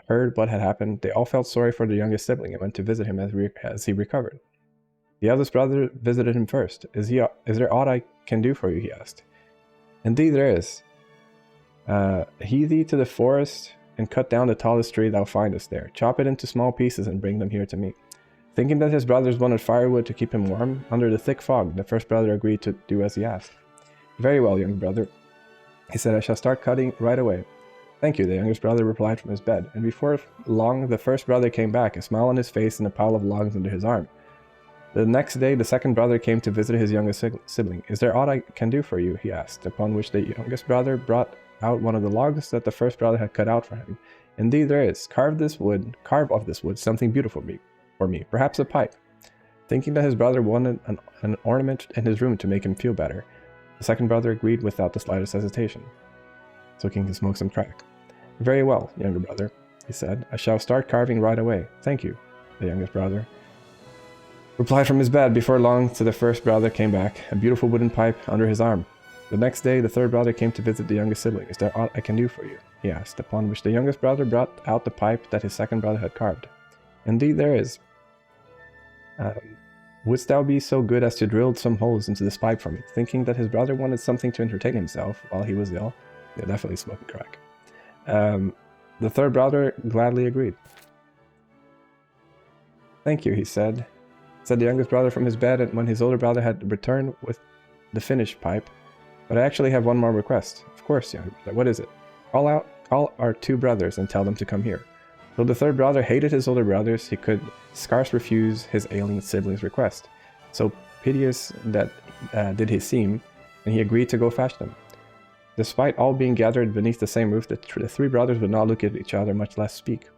heard what had happened, they all felt sorry for the youngest sibling and went to visit him as he recovered. The eldest brother visited him first. Is there aught I can do for you?" he asked. "Indeed there is. Hie thee to the forest and cut down the tallest tree thou findest there. Chop it into small pieces and bring them here to me." Thinking that his brothers wanted firewood to keep him warm, under the thick fog, the first brother agreed to do as he asked. "Very well, young brother," he said, "I shall start cutting right away." "Thank you," the youngest brother replied from his bed, and before long the first brother came back, a smile on his face and a pile of logs under his arm. The next day the second brother came to visit his youngest sibling. "Is there aught I can do for you?" he asked, upon which the youngest brother brought out one of the logs that the first brother had cut out for him. "Indeed there is. Carve of this wood something beautiful for me, perhaps a pipe." Thinking that his brother wanted an ornament in his room to make him feel better, the second brother agreed without the slightest hesitation, so King can smoke some crack. "Very well, younger brother," he said, "I shall start carving right away." "Thank you," the youngest brother replied from his bed. Before long, the first brother came back, a beautiful wooden pipe under his arm. The next day, the third brother came to visit the youngest sibling. "Is there aught I can do for you?" he asked, upon which the youngest brother brought out the pipe that his second brother had carved. "Indeed there is. Wouldst thou be so good as to drill some holes into this pipe for me?" Thinking that his brother wanted something to entertain himself while he was ill, yeah, definitely smoking crack. The third brother gladly agreed. "Thank you," he said the youngest brother from his bed, and when his older brother had returned with the finished pipe. "But I actually have one more request." "Of course, younger brother. What is it?" Call our two brothers and tell them to come here." Though the third brother hated his older brothers, he could scarce refuse his ailing sibling's request. So piteous that did he seem, and he agreed to go fetch them. Despite all being gathered beneath the same roof, the three brothers would not look at each other, much less speak.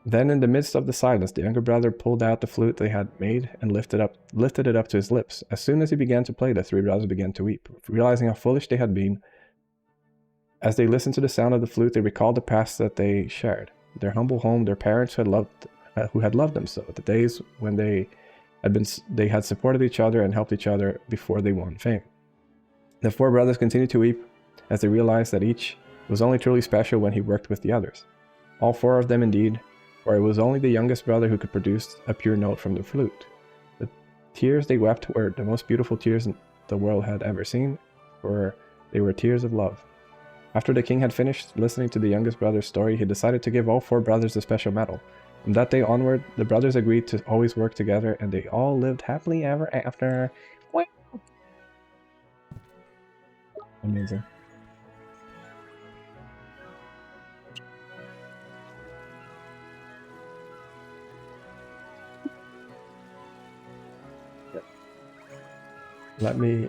Then in the midst of the silence, the younger brother pulled out the flute they had made and lifted it up to his lips. As soon as he began to play, the three brothers began to weep, realizing how foolish they had been. As they listened to the sound of the flute, they recalled the past that they shared. Their humble home, their parents who had loved them so, the days when they had supported each other and helped each other before they won fame. The four brothers continued to weep as they realized that each was only truly special when he worked with the others. All four of them indeed, for it was only the youngest brother who could produce a pure note from the flute. The tears they wept were the most beautiful tears the world had ever seen, for they were tears of love. After the king had finished listening to the youngest brother's story, he decided to give all four brothers a special medal. From that day onward, the brothers agreed to always work together, and they all lived happily ever after. Wow. Amazing. Yep. Let me...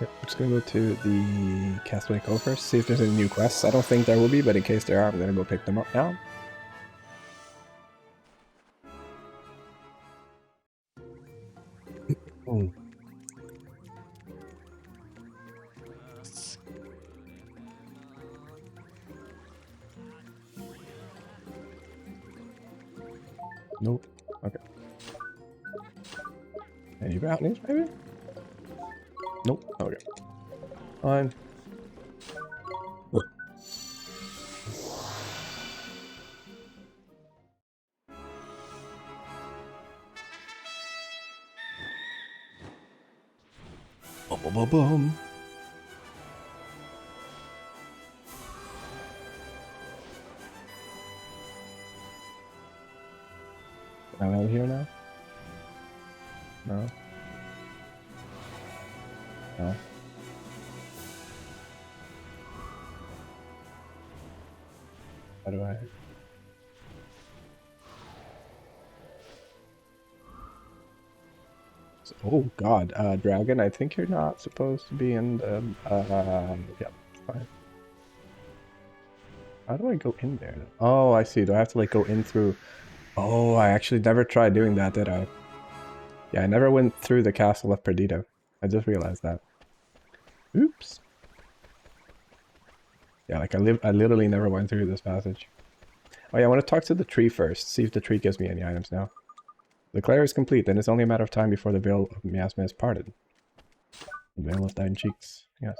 I'm just gonna go to the Castaway Cove first, see if there's any new quests. I don't think there will be, but in case there are, I'm gonna go pick them up now. Nope. Okay. Any bounties, maybe? Nope. Okay. Fine. Boom. Am I out here now? No. No. How do I... Oh god, Dragon, I think you're not supposed to be in the... yeah, fine. How do I go in there? Oh, I see. Do I have to, like, go in through... Oh, I actually never tried doing that, did I? Yeah, I never went through the castle of Perdido. I just realized that. Oops. Yeah, like, I literally never went through this passage. Oh yeah, I want to talk to the tree first, see if the tree gives me any items now. The clear is complete, then it's only a matter of time before the veil of miasma is parted. The veil of thine cheeks, yes.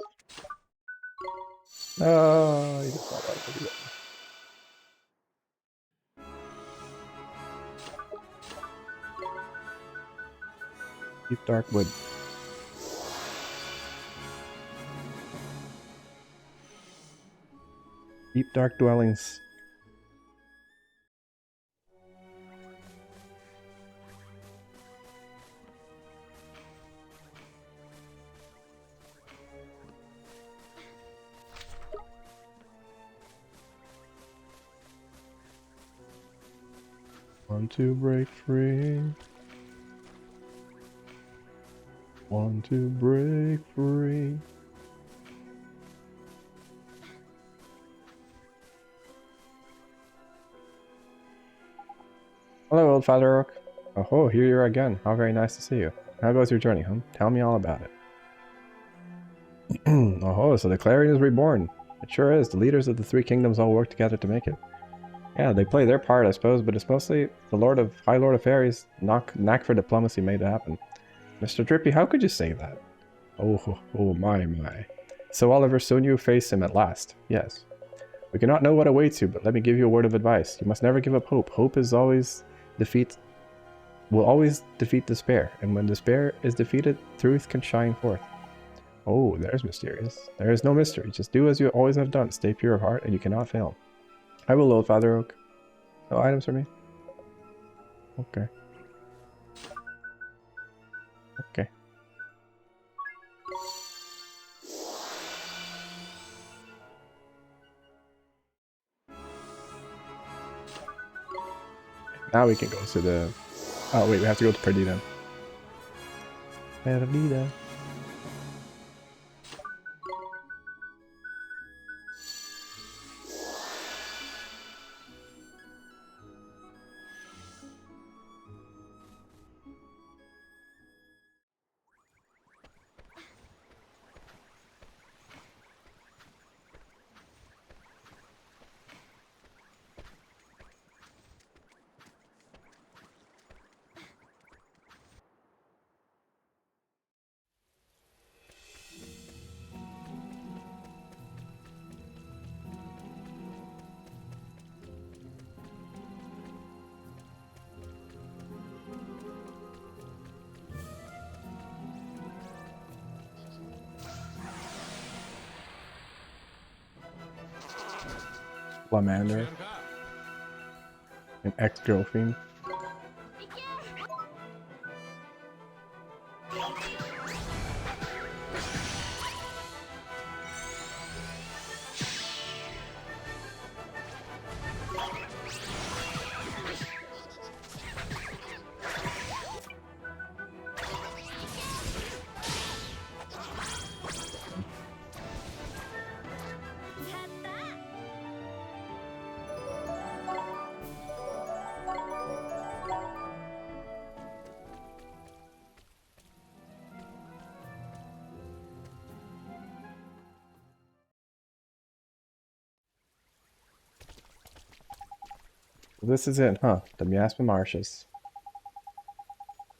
Oh, you just not like to do that. Deep dark wood. Deep dark dwellings. Want to break free. Want to break free. Hello, old Father Oak. Oh, here you are again. How very nice to see you. How goes your journey, huh? Tell me all about it. Oh, so the Clarion is reborn. It sure is. The leaders of the three kingdoms all work together to make it. Yeah, they play their part, I suppose, but it's mostly the High Lord of Fairies' knack for diplomacy made it happen. Mr. Drippy, how could you say that? Oh, my. So Oliver, soon you face him at last. Yes. We cannot know what awaits you, but let me give you a word of advice. You must never give up hope. Hope will always defeat despair, and when despair is defeated, truth can shine forth. Oh, there's mysterious. There is no mystery. Just do as you always have done. Stay pure of heart, and you cannot fail. I will, old Father Oak. No items for me? Okay. Okay. Now we can go to the... Oh, wait, we have to go to Perdita. Perdita. Flamander. An ex-girlfriend. This is it, huh? The Miasma Marshes.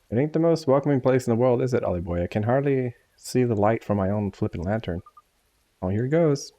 It ain't the most welcoming place in the world, is it, Ollie boy? I can hardly see the light from my own flippin' lantern. Oh, here it goes.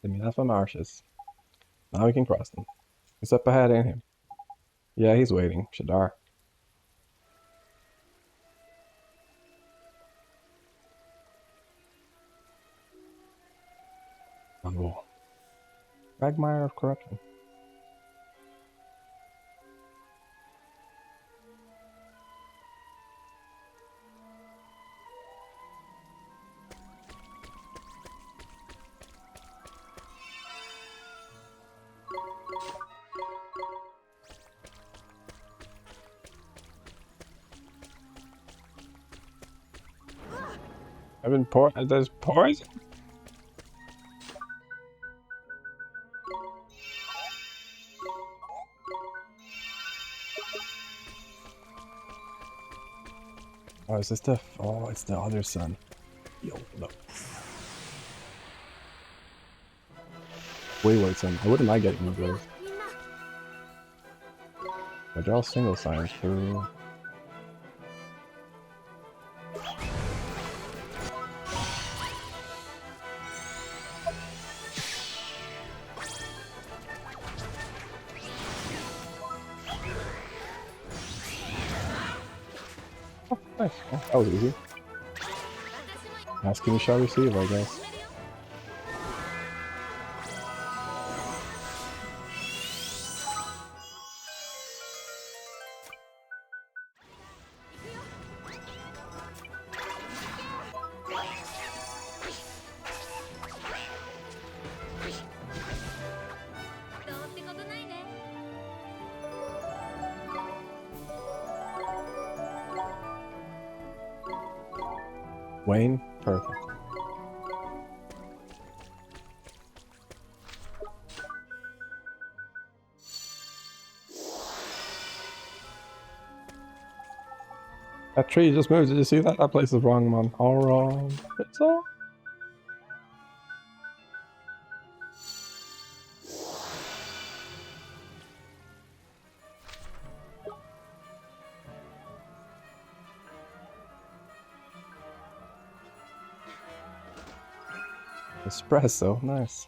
The Miasma Marshes. Now we can cross them. It's up ahead, ain't he? Yeah, he's waiting. Shadar. Oh. Quagmire of Corruption. I've been there's poison? Oh, is this the... Oh, it's the other son. Yo, no. Wayward son. I wouldn't mind getting one of those. But they're all single signs too. Oh, nice. Oh, that was easy. Asking you shall receive, I guess. Wayne? Perfect. That tree just moved. Did you see that? That place is wrong, man. All wrong. It's all. Espresso, nice.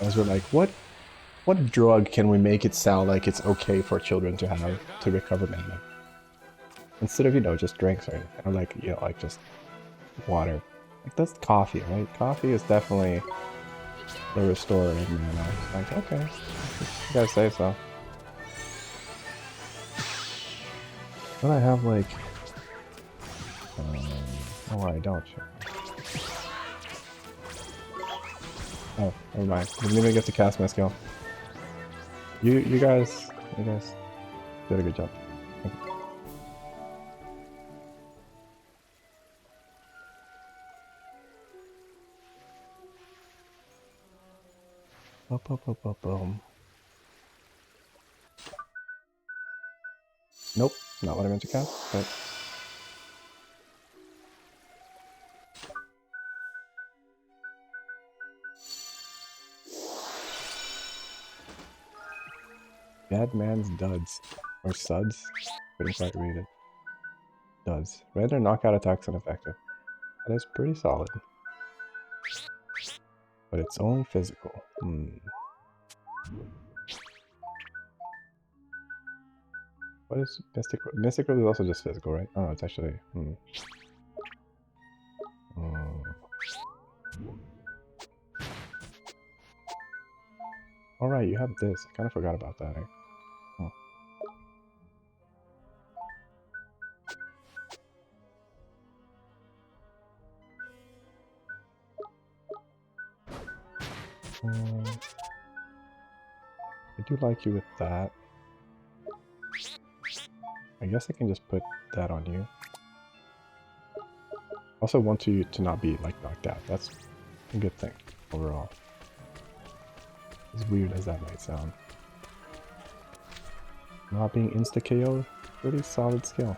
As we're like, what drug can we make it sound like it's okay for children to have to recover mana? Instead of, you know, just drinks or anything. Or like, you know, like just water. Like that's coffee, right? Coffee is definitely the restorer of mana. It's like, okay, you guys say so. But I have like, oh, I don't. Oh, never mind. Didn't even get to cast my skill. You guys did a good job. Thank you. Boom. Nope, not what I meant to cast, but... Bad Man's Duds. Or Suds? Couldn't quite read it. Duds. Render knockout attacks ineffective. That is pretty solid. But it's only physical. What is Mystic? Mystic Road is also just physical, right? Oh, it's actually... Alright, you have this. I kind of forgot about that, eh? I do like you with that. I guess I can just put that on you. Also want you to not be, like, knocked out. That's a good thing, overall. As weird as that might sound. Not being insta-KO'd, pretty solid skill.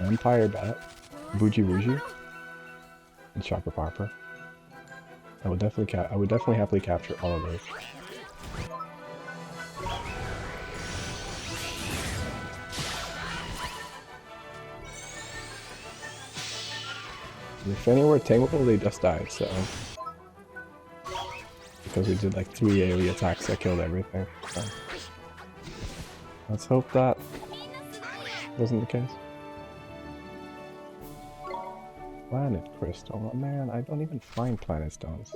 Empire Bat, Bougie Woogie, and Chopper Parper. I would definitely happily capture all of those. If any were tameable, they just died, so... Because we did like 3 AoE attacks that killed everything. So. Let's hope that wasn't the case. Planet Crystal. Oh man, I don't even find planet stones.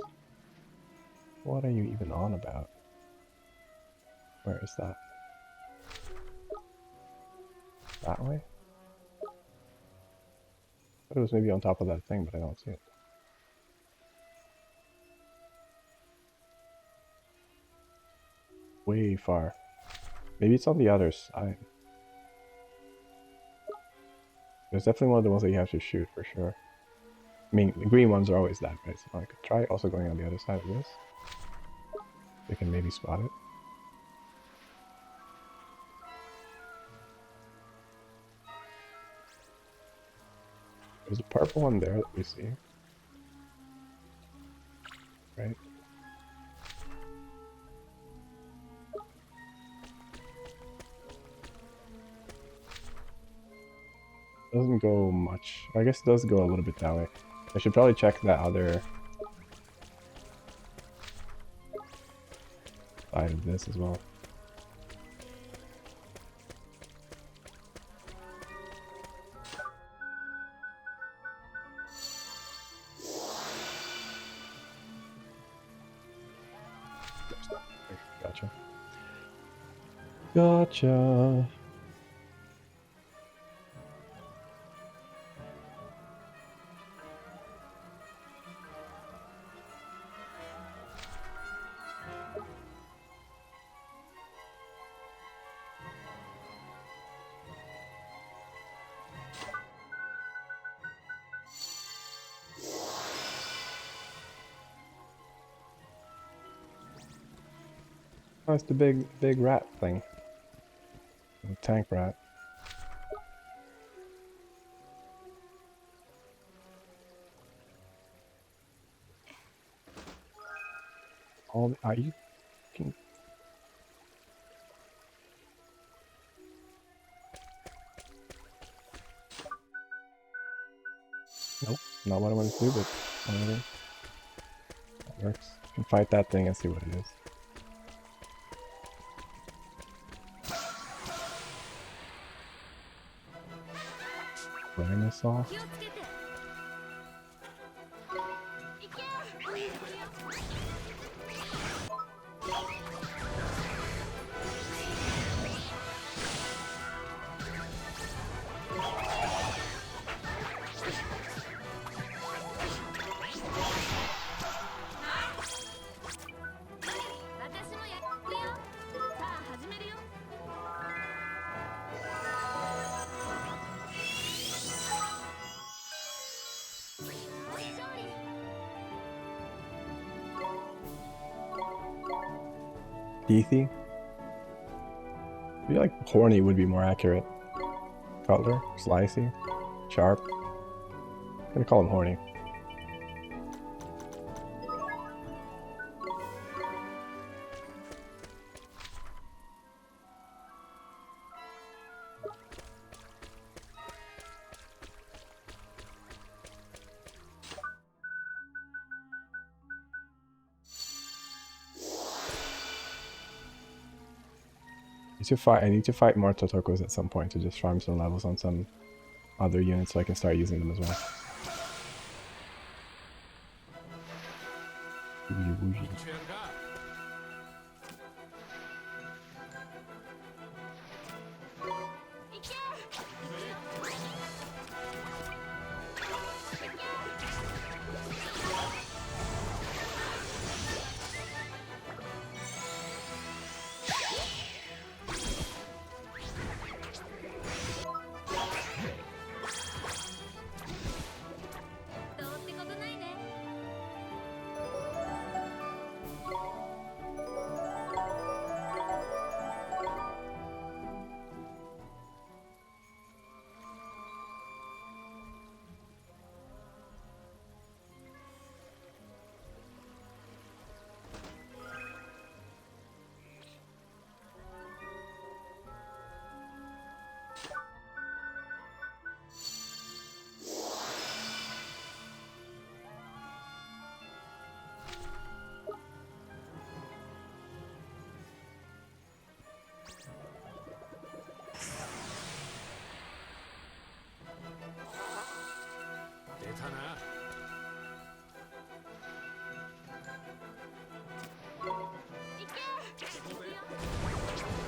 What are you even on about? Where is that? That way? I thought it was maybe on top of that thing, but I don't see it. Way far. Maybe it's on the other side. It's definitely one of the ones that you have to shoot for sure. I mean, the green ones are always that way, so I could try also going on the other side of this. We can maybe spot it. There's a purple one there that we see. Right? Doesn't go much. I guess it does go a little bit that way. I should probably check that other side of this as well. Gotcha. Gotcha. Oh, it's the big rat thing. The tank rat. All are you? Fucking... Nope, not what I want to do, but whatever. That works. You can fight that thing and see what it is. Dinosaur? 気をつけて。いけ。私もやるよ。さあ始めるよ。勝利。 Teethy? I feel like horny would be more accurate. Cutler? Slicey? Sharp? I'm gonna call him horny. I need to fight more Totokos at some point to just farm some levels on some other units so I can start using them as well. Woozy woozy.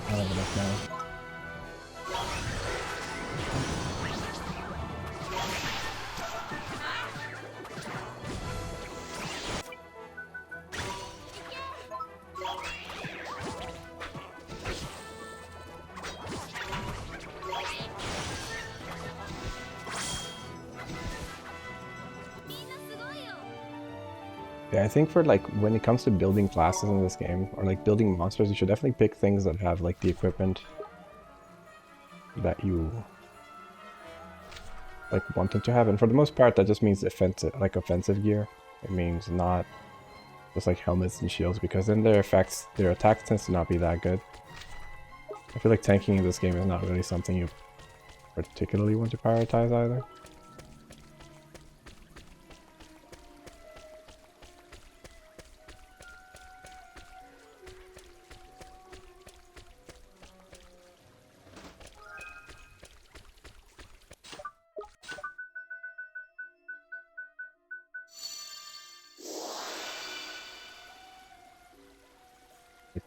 I don't have enough now. Yeah, I think for like when it comes to building classes in this game, or like building monsters, you should definitely pick things that have like the equipment that you like want them to have. And for the most part, that just means offensive gear. It means not just like helmets and shields, because then their attacks tends to not be that good. I feel like tanking in this game is not really something you particularly want to prioritize either.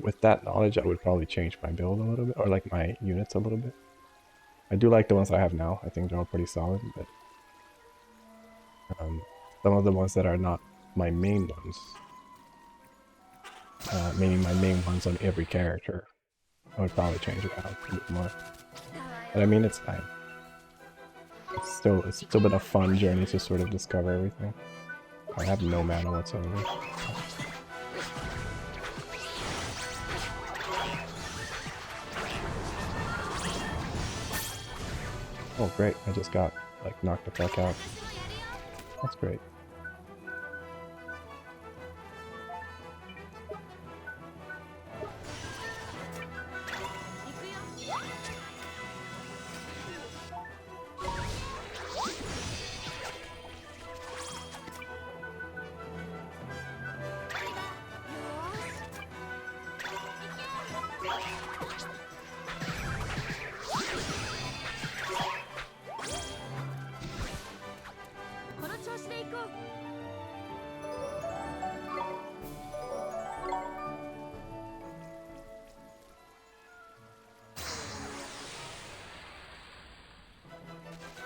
with that knowledge, I would probably change my build a little bit, or like my units a little bit. I do like the ones I have now. I think they're all pretty solid, but some of the ones that are not my main ones, meaning my main ones on every character, I would probably change it out a bit more. But I mean, it's fine. It's still been a fun journey to sort of discover everything. I have no mana whatsoever. Oh great, I just got like knocked the fuck out. That's great.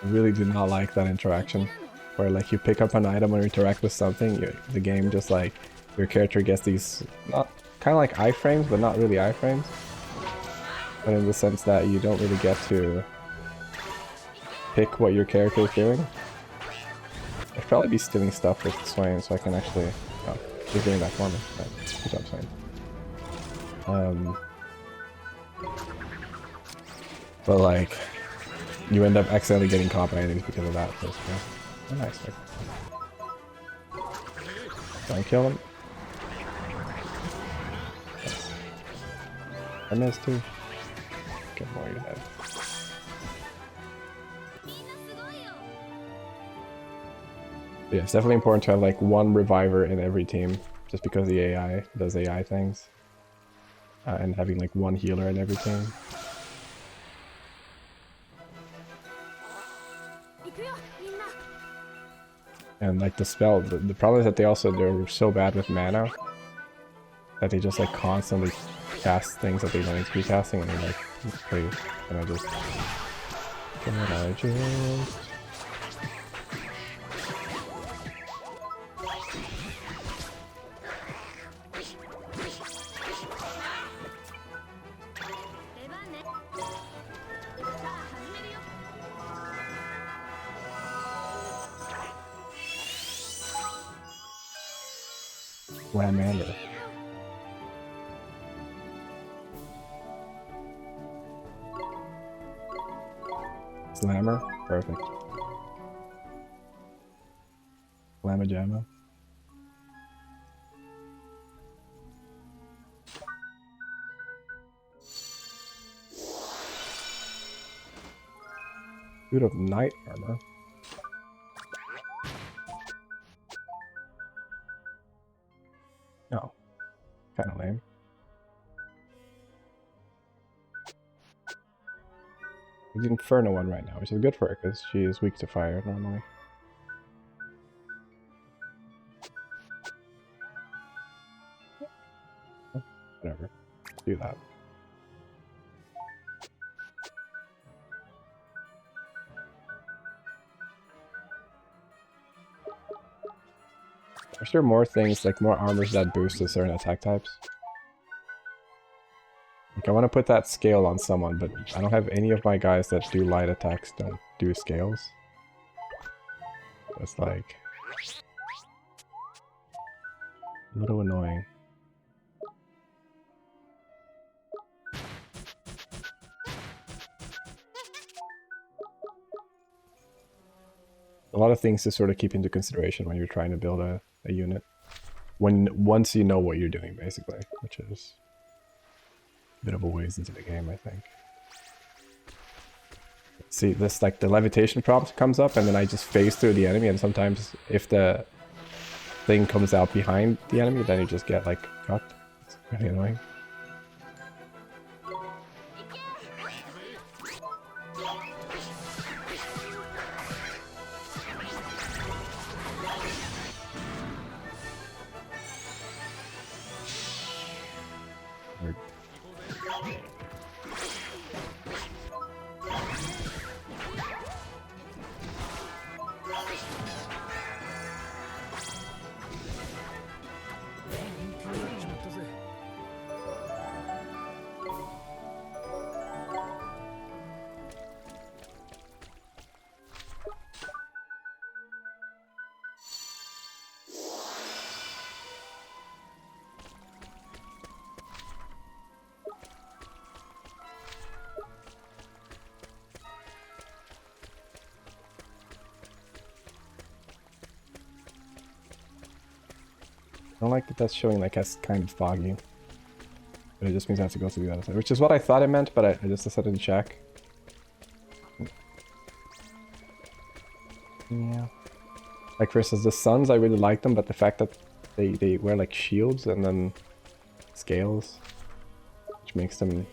I really do not like that interaction where like you pick up an item or interact with something, the game just like your character gets these not kind of like iframes, but not really iframes, but in the sense that you don't really get to pick what your character is doing. I'd probably be stealing stuff with Swain so I can actually... Oh, she's doing that for me. Right. Good job, Swain. But like, you end up accidentally getting caught by enemies because of that. So, yeah. Oh, nice. Try and kill him. I missed too. Get more of your head. Yeah, it's definitely important to have like one reviver in every team, just because the AI does AI things. And having like one healer in every team. And like the spell, the problem is that they're so bad with mana that they just like constantly cast things that they don't need to be casting, and they're like, please, can I just... Slamander. Slammer? Perfect. Slamajamma. Suit of knight armor. Oh, kind of lame. There's an Inferno one right now, which is good for her because she is weak to fire normally. Whatever. Do that. Are there more things, like more armors that boost to certain attack types? Like I want to put that scale on someone, but I don't have any of my guys that do light attacks don't do scales. That's like... a little annoying. A lot of things to sort of keep into consideration when you're trying to build a unit. Once you know what you're doing, basically, which is a bit of a ways into the game, I think. See, this, like, the levitation prompt comes up, and then I just phase through the enemy, and sometimes if the thing comes out behind the enemy, then you just get, like, cucked. It's really annoying. don't like that that's showing like as kind of foggy. But it just means I have to go through the other side, which is what I thought it meant, but I just decided to check. Yeah. Like for instance, the suns, I really like them, but the fact that they wear like shields and then scales, which makes them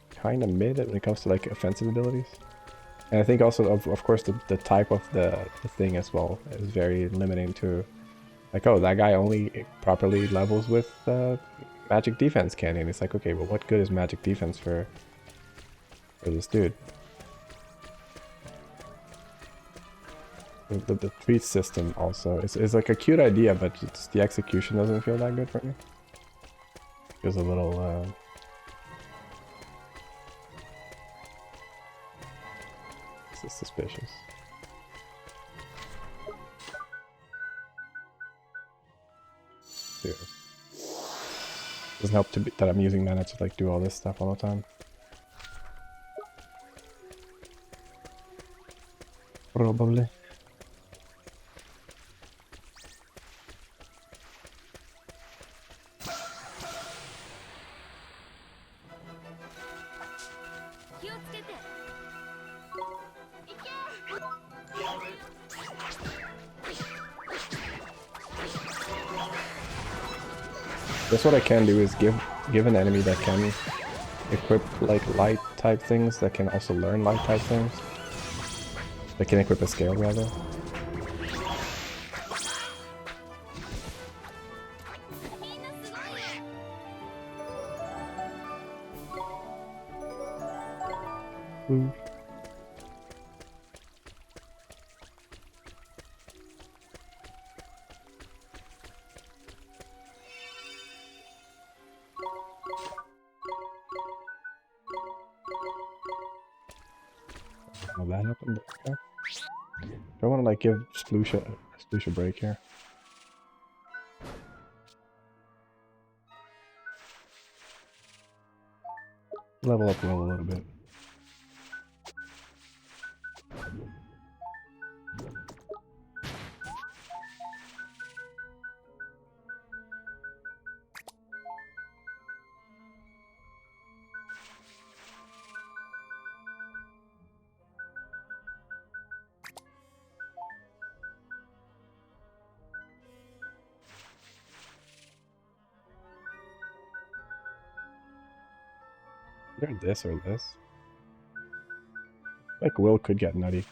kind of mid when it comes to like offensive abilities. And I think also, of course, the type of the thing as well is very limiting to, like, oh, that guy only properly levels with magic defense candy. And it's like, okay, well, what good is magic defense for this dude? The treat system also is like a cute idea, but just the execution doesn't feel that good for me. Feels a little suspicious. Dude. Doesn't help that I'm using mana to like do all this stuff all the time. Probably. Guess what I can do is give an enemy that can equip like light type things that can also learn light type things. That can equip a scale rather. Ooh. How that happened? Okay. Do I want to like give Sploosha a break here? Level up well a little bit. Either this or this. Like Will could get nutty.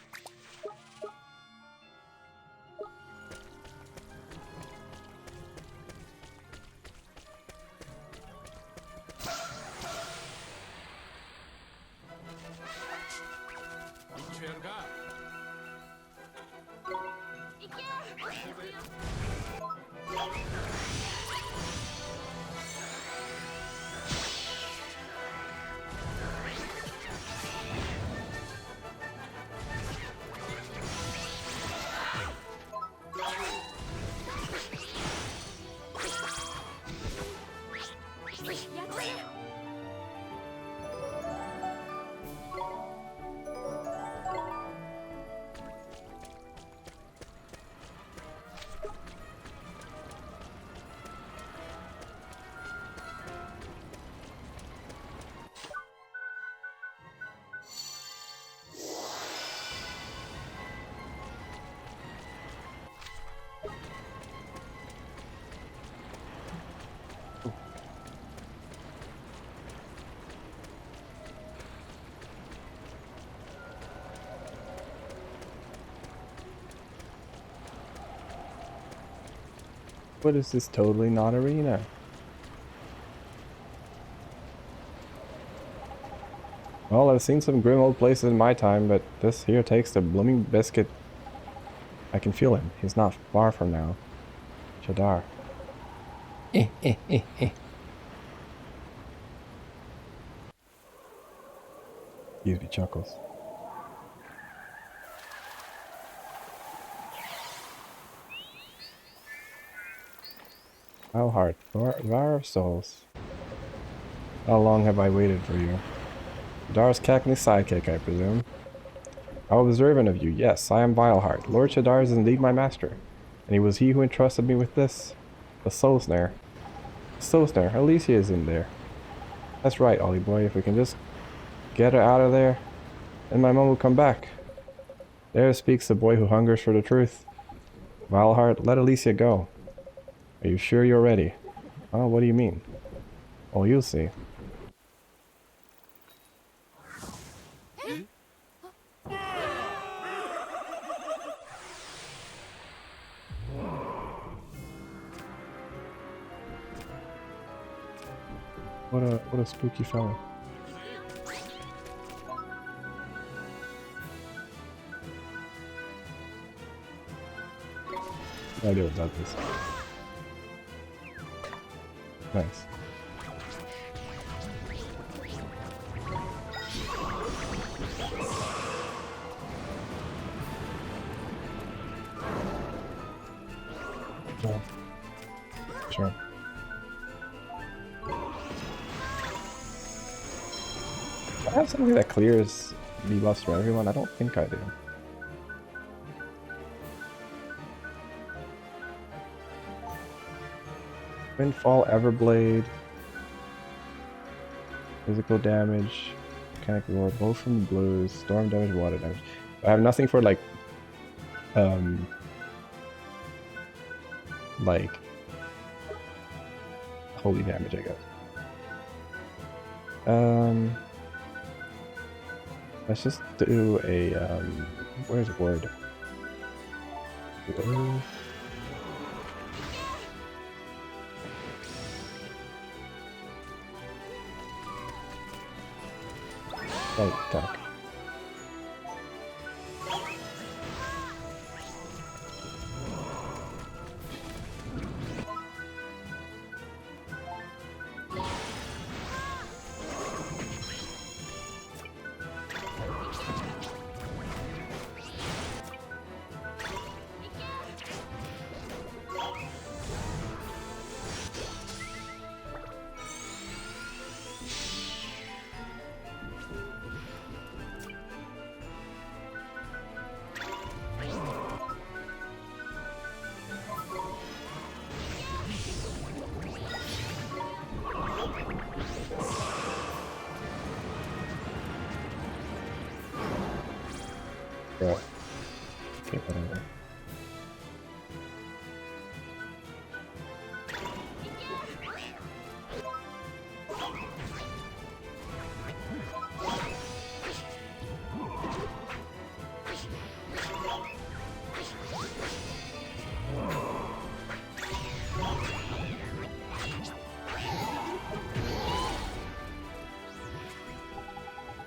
What is this totally not arena? Well, I've seen some grim old places in my time, but this here takes the blooming biscuit. I can feel him. He's not far from now. Shadar. Excuse me, chuckles. How hard? Var of Souls. How long have I waited for you? Shadar's Cackney's sidekick, I presume. How observant of you. Yes, I am Vileheart. Lord Shadar is indeed my master. And it was he who entrusted me with this. The soul snare. Soul snare. Alicia is in there. That's right, Ollie boy. If we can just get her out of there, then my mom will come back. There speaks the boy who hungers for the truth. Valhart, let Alicia go. Are you sure you're ready? Oh, what do you mean? Oh, you'll see. What a spooky fella. No idea what that is. Nice. Yeah. Sure. I have something that clears debuffs for everyone? I don't think I do. Windfall, Everblade, physical damage, mechanic roar, both from the blues, storm damage, water damage. I have nothing for like holy damage, I guess. Let's just do a where's word? Light attack. Yeah. Okay, whatever.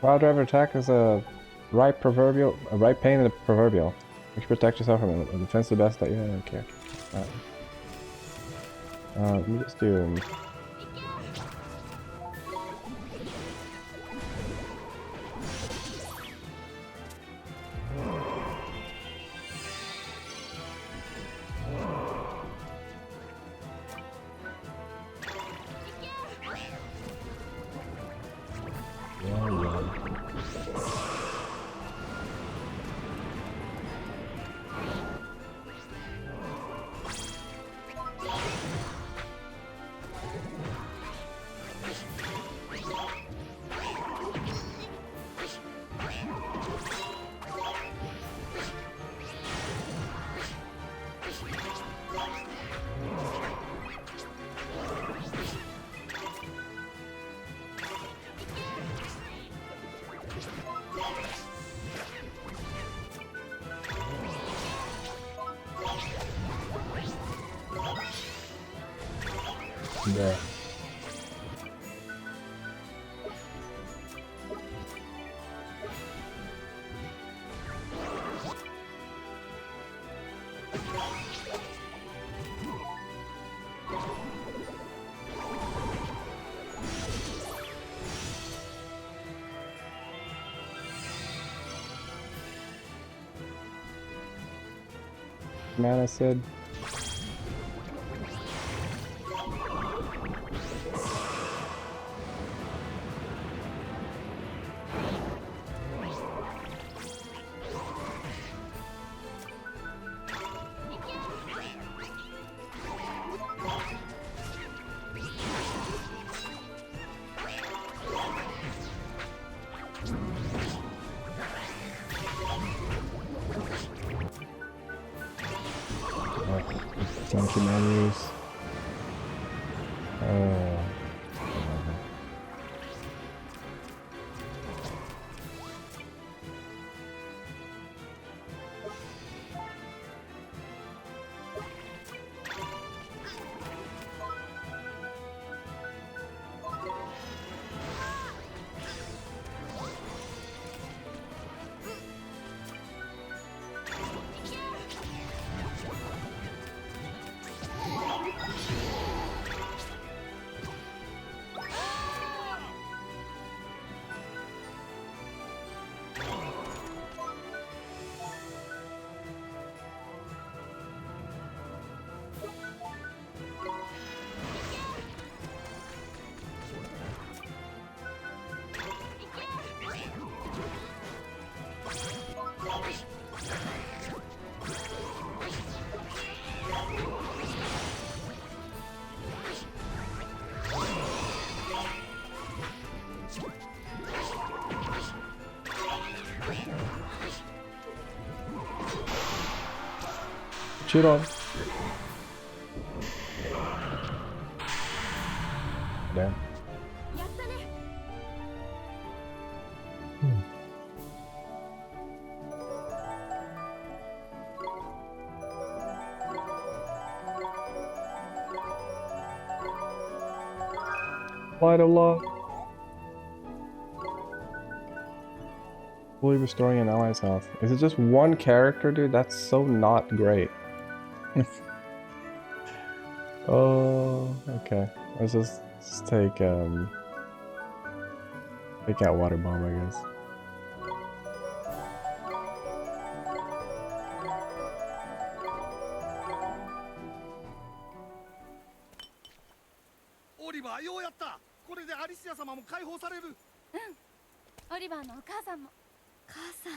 Wild Driver attack is a right pain in the proverbial. You can protect yourself from it. Defense the best that you have. Okay. Let me just do. There. Mana said. Monkey menus. Whatever. Shoot on. Damn. Light a lot. Fully restoring an ally's health. Is it just one character, dude? That's so not great. Oh, okay. Let's just take out water bomb, I guess. Oliver, ようやった。これでアリシア様も解放される。オリバーのお母さんも。母さん。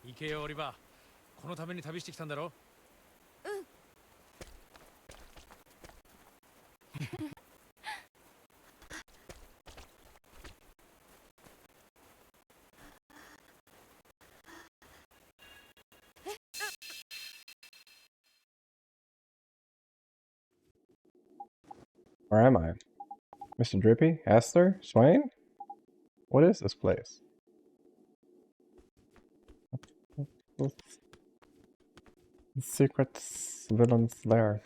行けよオリバー。このために旅してきたんだろ。Where am I? Mr. Drippy? Esther? Swain? What is this place? Secret villains there.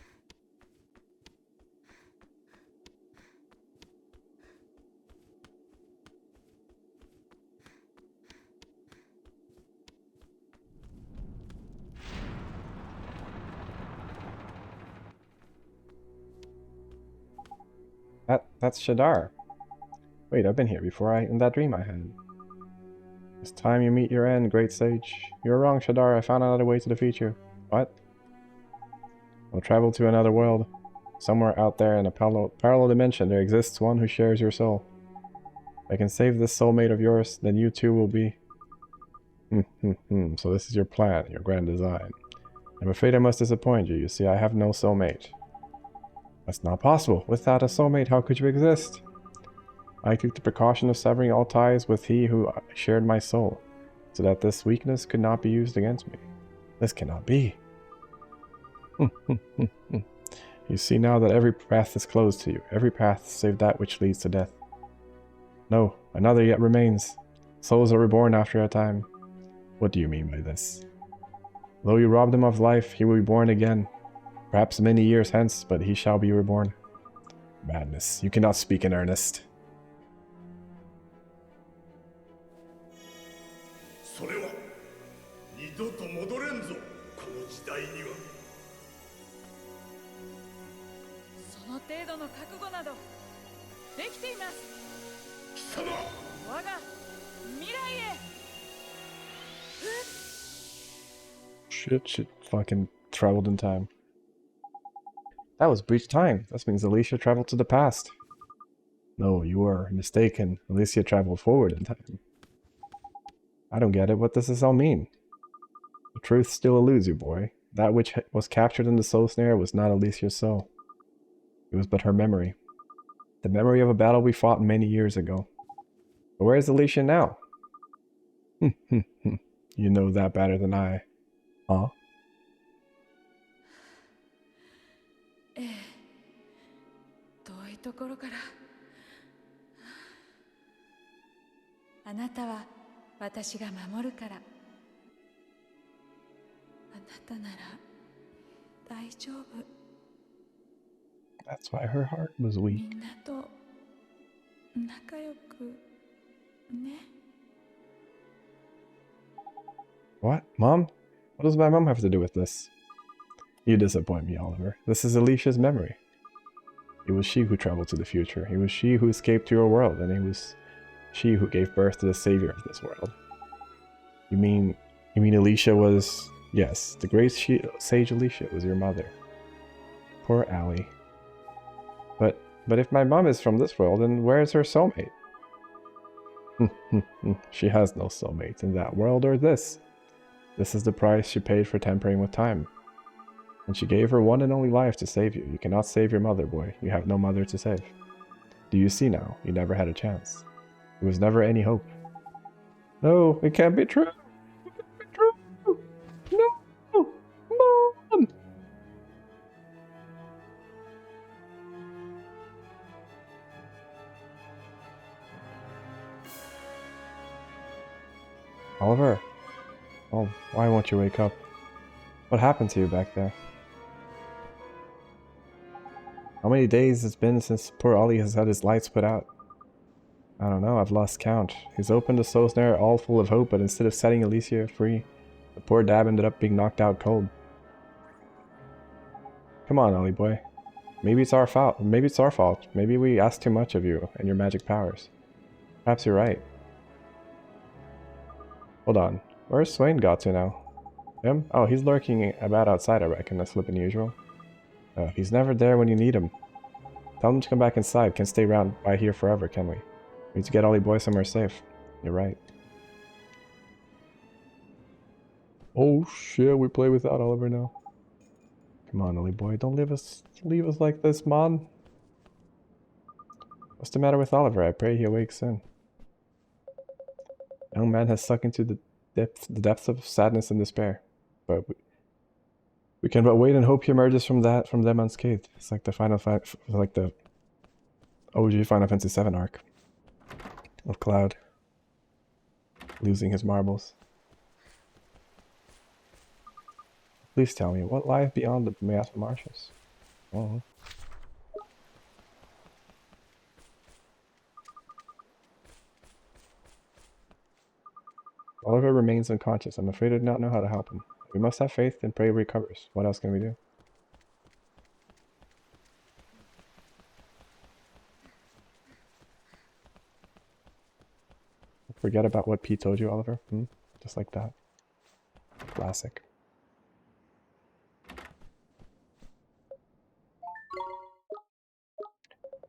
That's Shadar. Wait, I've been here before in that dream I had. It's time you meet your end, great sage. You're wrong, Shadar. I found another way to defeat you. What? I'll travel to another world. Somewhere out there in a parallel dimension, there exists one who shares your soul. If I can save this soulmate of yours, then you too will be... So this is your plan, your grand design. I'm afraid I must disappoint you. You see, I have no soulmate. That's not possible. Without a soulmate, how could you exist? I took the precaution of severing all ties with he who shared my soul, so that this weakness could not be used against me. This cannot be. You see now that every path is closed to you, every path save that which leads to death. No, another yet remains. Souls are reborn after a time. What do you mean by this? Though you robbed him of life, he will be born again. Perhaps many years hence, but he shall be reborn. Madness. You cannot speak in earnest. Soれは二度と戻れんぞ。この時代には。その程度の覚悟などできています。貴様。我が未来へ。Shit fucking traveled in time. That was breach time. That means Alicia traveled to the past. No, you were mistaken. Alicia traveled forward in time. I don't get it. What does this all mean? The truth still eludes you, boy. That which was captured in the soul snare was not Alicia's soul. It was but her memory. The memory of a battle we fought many years ago. But where is Alicia now? You know that better than I. Huh? ところからあなたは私が守るからあなたなら大丈夫 That's why her heart was み weak. んなと仲良くね What? Mom? What does my mom have to do with this? You disappoint me, Oliver. This is Alicia's memory. It was she who traveled to the future. It was she who escaped to your world, and it was she who gave birth to the savior of this world. You mean Alicia was... Yes, the great sage Alicia was your mother. Poor Allie. But if my mom is from this world, then where is her soulmate? She has no soulmate in that world or this. This is the price she paid for tampering with time. And she gave her one and only life to save you. You cannot save your mother, boy. You have no mother to save. Do you see now? You never had a chance. There was never any hope. No, it can't be true. It can't be true. No, Mom! Oliver. Oh, why won't you wake up? What happened to you back there? How many days it's been since poor Ollie has had his lights put out? I don't know, I've lost count. He's opened the soul snare all full of hope, but instead of setting Alicia free, the poor dab ended up being knocked out cold. Come on, Ollie boy. Maybe it's our fault. Maybe it's our fault. Maybe we asked too much of you and your magic powers. Perhaps you're right. Hold on. Where's Swain got to now? Him? Oh, he's lurking about outside, I reckon. That's flippin' usual. He's never there when you need him. Tell him to come back inside. Can't stay around by here forever, can we? We need to get Ollie boy somewhere safe. You're right. Oh shit, we play without Oliver now. Come on, Ollie boy, don't leave us like this, man. What's the matter with Oliver? I pray he awakes soon. Young man has sunk into the depths of sadness and despair. But we can but wait and hope he emerges from them unscathed. It's like the OG Final Fantasy VII arc of Cloud losing his marbles. Please tell me, what lies beyond the Miasma Marshes? Oh. Oliver remains unconscious. I'm afraid I do not know how to help him. We must have faith and pray he recovers. What else can we do? Forget about what Pete told you, Oliver. Just like that. Classic.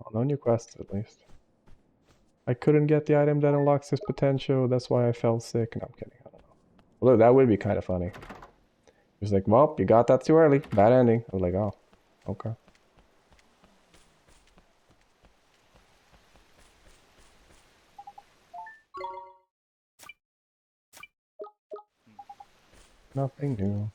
Well, no new quests, at least. I couldn't get the item that unlocks his potential. That's why I fell sick. No, I'm kidding. I don't know. Although that would be kind of funny. He's like, well, you got that too early. Bad ending. I was like, oh, okay. Nothing new.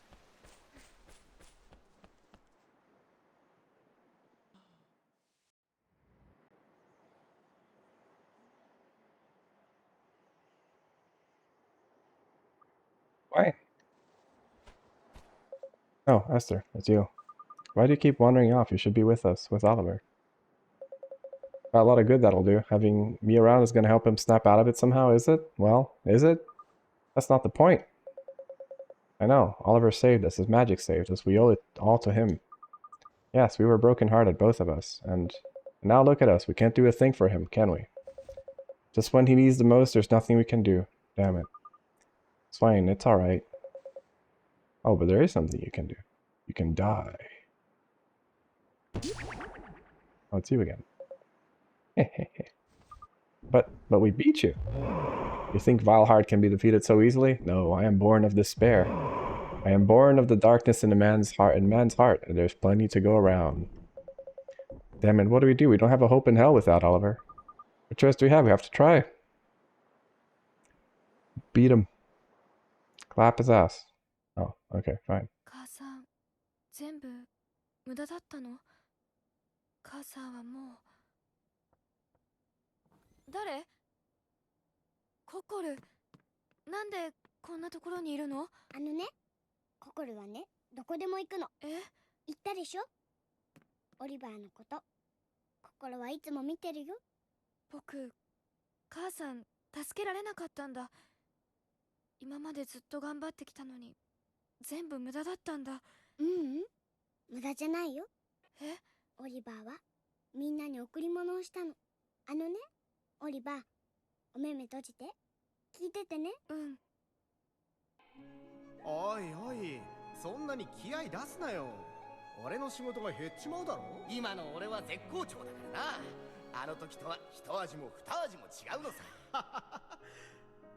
Why? Oh, Esther, it's you. Why do you keep wandering off? You should be with us, with Oliver. Got a lot of good that'll do. Having me around is gonna help him snap out of it somehow, is it? Well, is it? That's not the point. I know, Oliver saved us, his magic saved us, we owe it all to him. Yes, we were broken-hearted, both of us, and now look at us, we can't do a thing for him, can we? Just when he needs the most, there's nothing we can do. Damn it. It's fine, it's alright. Oh, but there is something you can do. You can die. Oh, it's you again. but we beat you. You think Vilehard can be defeated so easily? No, I am born of despair. I am born of the darkness in man's heart, and there's plenty to go around. Damn it, what do? We don't have a hope in hell without Oliver. What choice do we have? We have to try. Beat him. Clap his ass. Oh, okay, fine. 母さん全部無駄だったの母さんはもう誰？ココル。なんでこんなところにいるの？ココルはね、どこでも行くの。え？言ったでしょ、オリバーのこと。ココルはいつも見てるよ。僕、母さん助けられなかったんだ。今までずっと頑張ってきたのに全部無駄だったんだ。無駄じゃないよ。え？オリバーはみんなに贈り物をしたの。オリバー、お目目閉じて聞いててね。うん。おいおい、そんなに気合い出すなよ。俺の仕事が減っちまうだろ。今の俺は絶好調だからな。あの時とは一味も二味も違うのさ。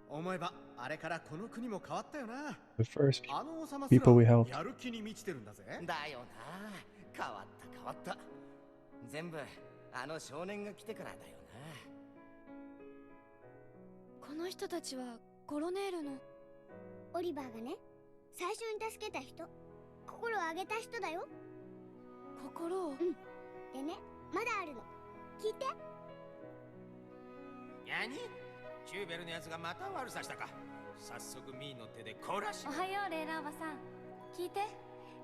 思えばあれからこの国も変わったよな。 The first あの王様す people we ら helped. やる気に満ちてるんだぜ。だよな。変わった変わった。全部あの少年が来てからだよな。この人たちはコロネールの。オリバーがね、最初に助けた人、心をあげた人だよ。心を。でね、まだあるの。聞いて。何？キューベルのやつがまた悪さしたか。早速ミーの手で懲らしおはようレイラーバさん。聞いて、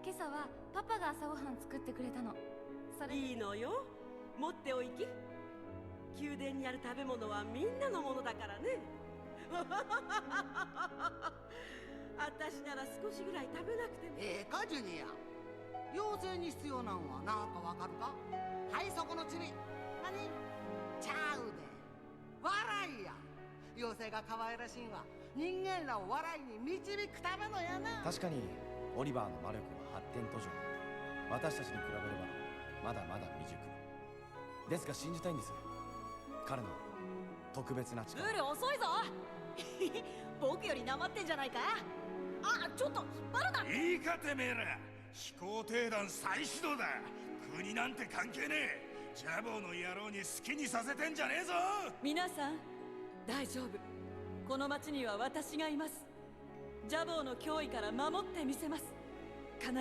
今朝はパパが朝ごはん作ってくれたの。それいいのよ、持っておいき。宮殿にある食べ物はみんなのものだからね。私なら少しぐらい食べなくても。かジュニア。妖精に必要なんは何かわかるか？はい、そこの地に。何？ちゃうで。笑いや。妖精が可愛らしいんは人間らを笑いに導くためのやな。確かにオリバーの魔力は発展途上。私たちに比べればまだまだ未熟ですが、信じたいんです。彼の特別な力。ルール遅いぞ。僕よりなまってんじゃないか。あ、ちょっと引っ張るな。いいかてめえら。飛行艇団再始動だ。国なんて関係ねえ。ジャボーの野郎に好きにさせてんじゃねえぞ。皆さん大丈夫。この町には私がいます。ジャボーの脅威から守ってみせます。必ず。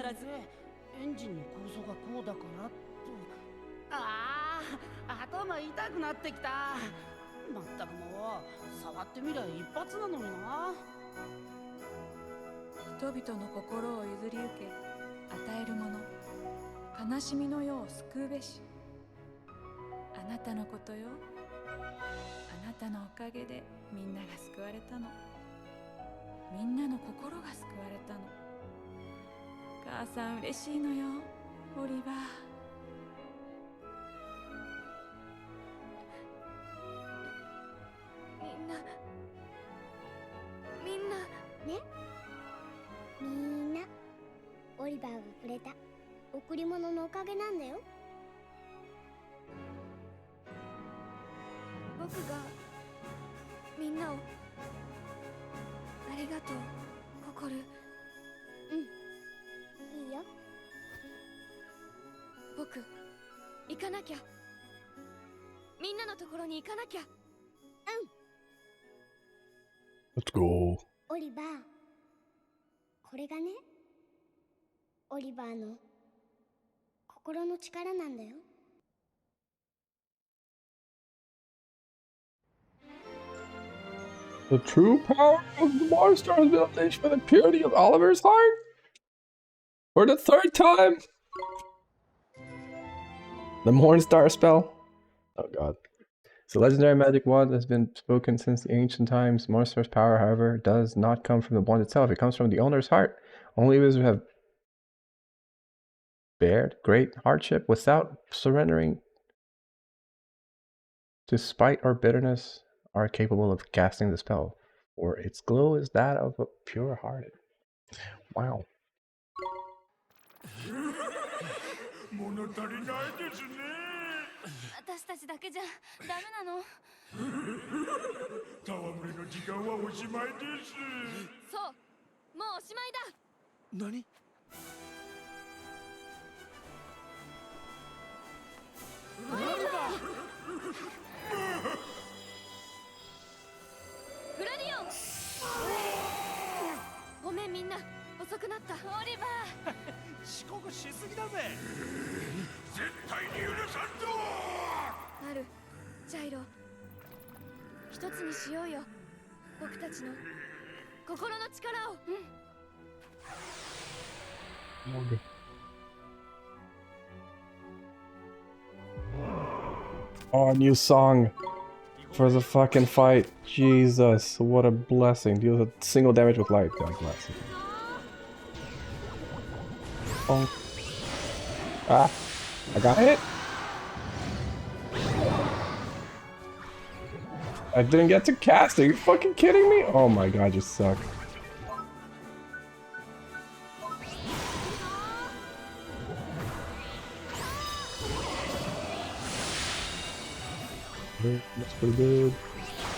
エンジンの構造がこうだからと。頭痛くなってきた。まったくもう触ってみりゃ一発なのにな。人々の心を譲り受け与えるもの、悲しみの世を救うべし。あなたのことよ。あなたのおかげでみんなが救われたの。みんなの心が救われたの。母さん嬉しいのよ、オリバー。みんなオリバーがくれた贈り物のおかげなんだよ。僕がみんなを。ありがとう、ココル。いいよ。僕、行かなきゃ。みんなのところに行かなきゃ。Let's go. オリバー、これがね、オリバーの心の力なんだよ。The true power of the Mornstar has been unleashed for the purity of Oliver's heart? For the third time? The Mornstar spell? Oh god. The legendary magic wand has been spoken since the ancient times. Mornstar's power, however, does not come from the wand itself. It comes from the owner's heart. Only wizards have bared great hardship without surrendering to spite or bitterness are capable of casting the spell, for its glow is that of a pure-hearted. Wow. 物足りないですね。私たちだけじゃダメなの。戯れの時間はおしまいです。そう、もうおしまいだ。何？フラディオン。ごめんみんな、遅くなった。オリバー。遅刻しすぎだぜ。絶対に許さんぞ。ある、ジャイロ。一つにしようよ。僕たちの心の力を。Oh, a new song for the fucking fight. Jesus, what a blessing. Deals a single damage with light. God bless. Oh. Ah, I got hit. I didn't get to cast. Are you fucking kidding me? Oh my god, you suck. That's pretty good.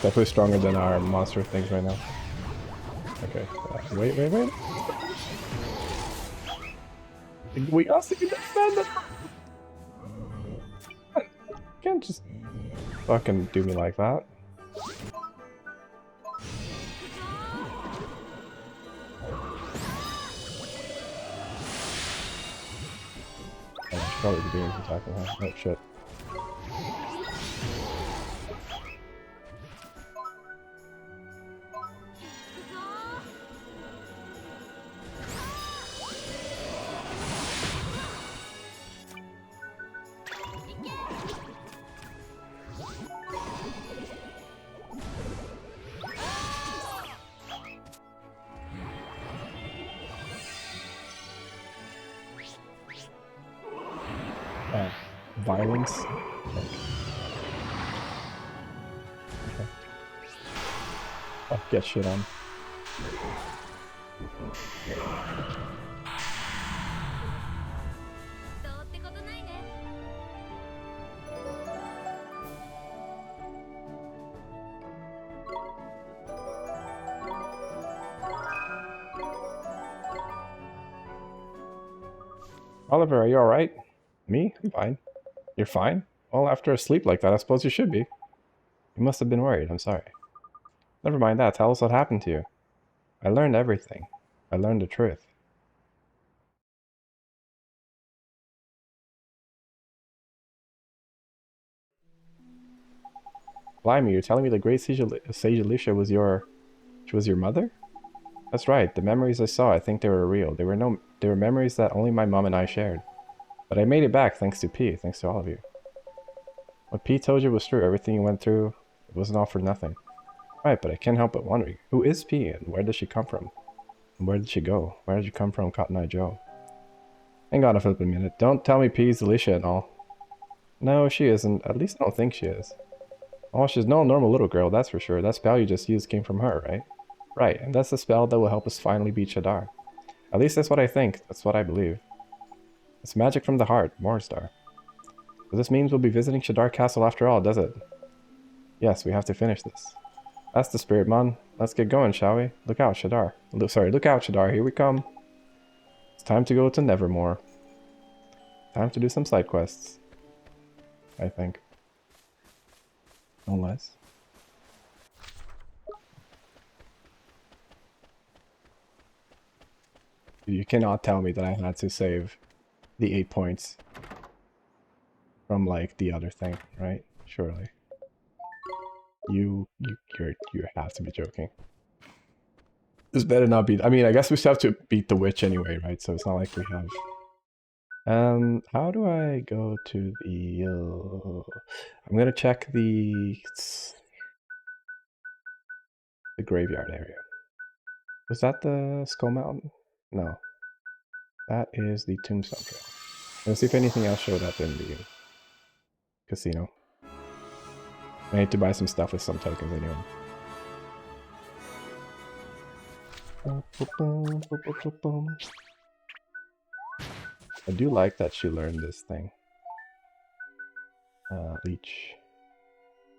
Definitely stronger than our monster things right now. Okay. Wait. We also can defend it. You can't just fucking do me like that. I should probably be doing some attacking her. Oh shit. Violence. Okay. Oh, get shit on. Oliver, are you alright? Me? I'm fine. You're fine? Well, after a sleep like that, I suppose you should be. You must have been worried, I'm sorry. Never mind that, tell us what happened to you. I learned everything. I learned the truth. Blimey, you're telling me the great Sage Alicia was your mother? That's right, the memories I saw, I think they were real. They were memories that only my mom and I shared. But I made it back thanks to P, thanks to all of you. What P told you was true, everything you went through, it wasn't all for nothing. Right, but I can't help but wondering, who is P and where does she come from? And where did she go? Where did you come from, Cotton Eye Joe? Hang on a flippin' minute, don't tell me P's Alicia and all. No, she isn't, at least I don't think she is. Oh, she's no normal little girl, that's for sure. That spell you just used came from her, right? Right, and that's the spell that will help us finally beat Shadar. At least that's what I think, that's what I believe. It's magic from the heart, Mornstar. So this means we'll be visiting Shadar Castle after all, does it? Yes, we have to finish this. That's the spirit, man. Let's get going, shall we? Look out, Shadar. Look out, Shadar, here we come. It's time to go to Nevermore. Time to do some side quests. I think. No less. You cannot tell me that I had to save the 8 points from like the other thing, right? Surely. You have to be joking. This better not be. I mean, I guess we still have to beat the witch anyway, right? So it's not like we have. How do I go to the? I'm gonna check the graveyard area. Was that the Skull Mountain? No. That is the Tombstone Trail. Let's see if anything else showed up in the casino. I need to buy some stuff with some tokens anyway. I do like that she learned this thing. Leech.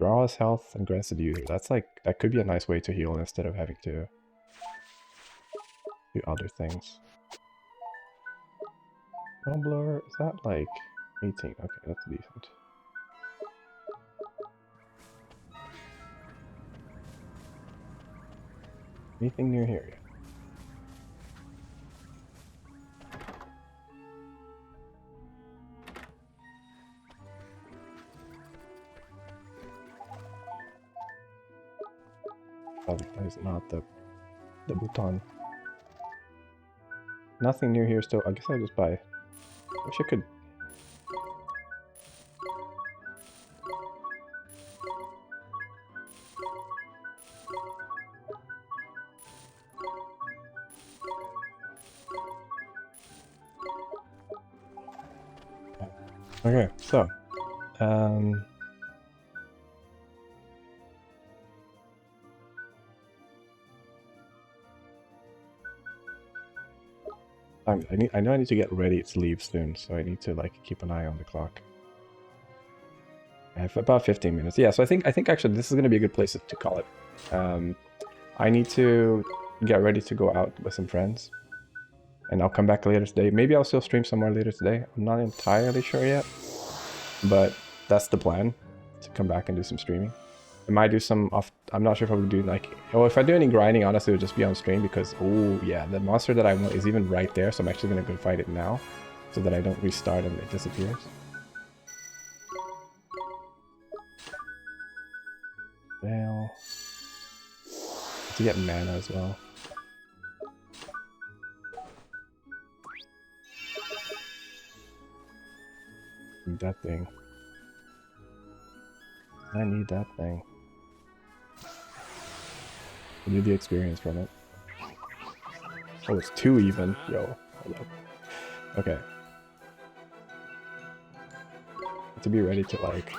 Draws health and grants it to you. That's like, that could be a nice way to heal instead of having to do other things. Blower, is that like 18? Okay, that's decent. Anything near here yet? Probably is not the button. Nothing new here still. I guess I'll just buy. Wish I could. Okay, so I know I need to get ready to leave soon, so I need to like keep an eye on the clock. I have about 15 minutes. Yeah, so I think actually this is gonna be a good place to call it. I need to get ready to go out with some friends, and I'll come back later today. Maybe I'll still stream somewhere later today. I'm not entirely sure yet, but that's the plan, to come back and do some streaming. I might do some off. I'm not sure if I would do like, or if I do any grinding, honestly, it would just be on stream because, oh yeah, the monster that I want is even right there. So I'm actually gonna go fight it now, so that I don't restart and it disappears. Well, to get mana as well. Need that thing. I need that thing. I need the experience from it. Oh, it's 2 even. Yo, hold up. Okay. To be ready to like...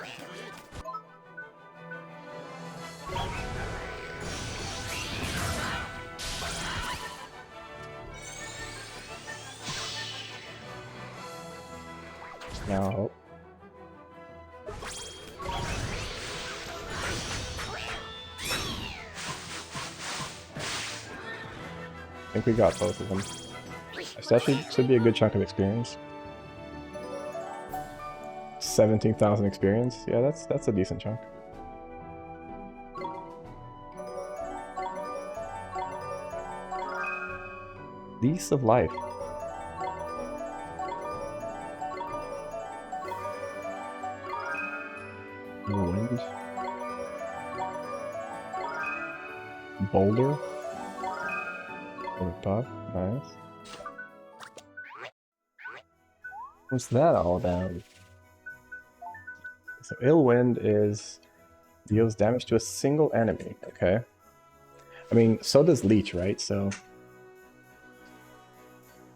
Now, hope. I think we got both of them. This actually should be a good chunk of experience. 17,000 experience. Yeah, that's a decent chunk. Lease of life. Wind. Boulder. Top. Nice. What's that all about? So ill wind is deals damage to a single enemy. Okay. I mean, so does leech, right? So,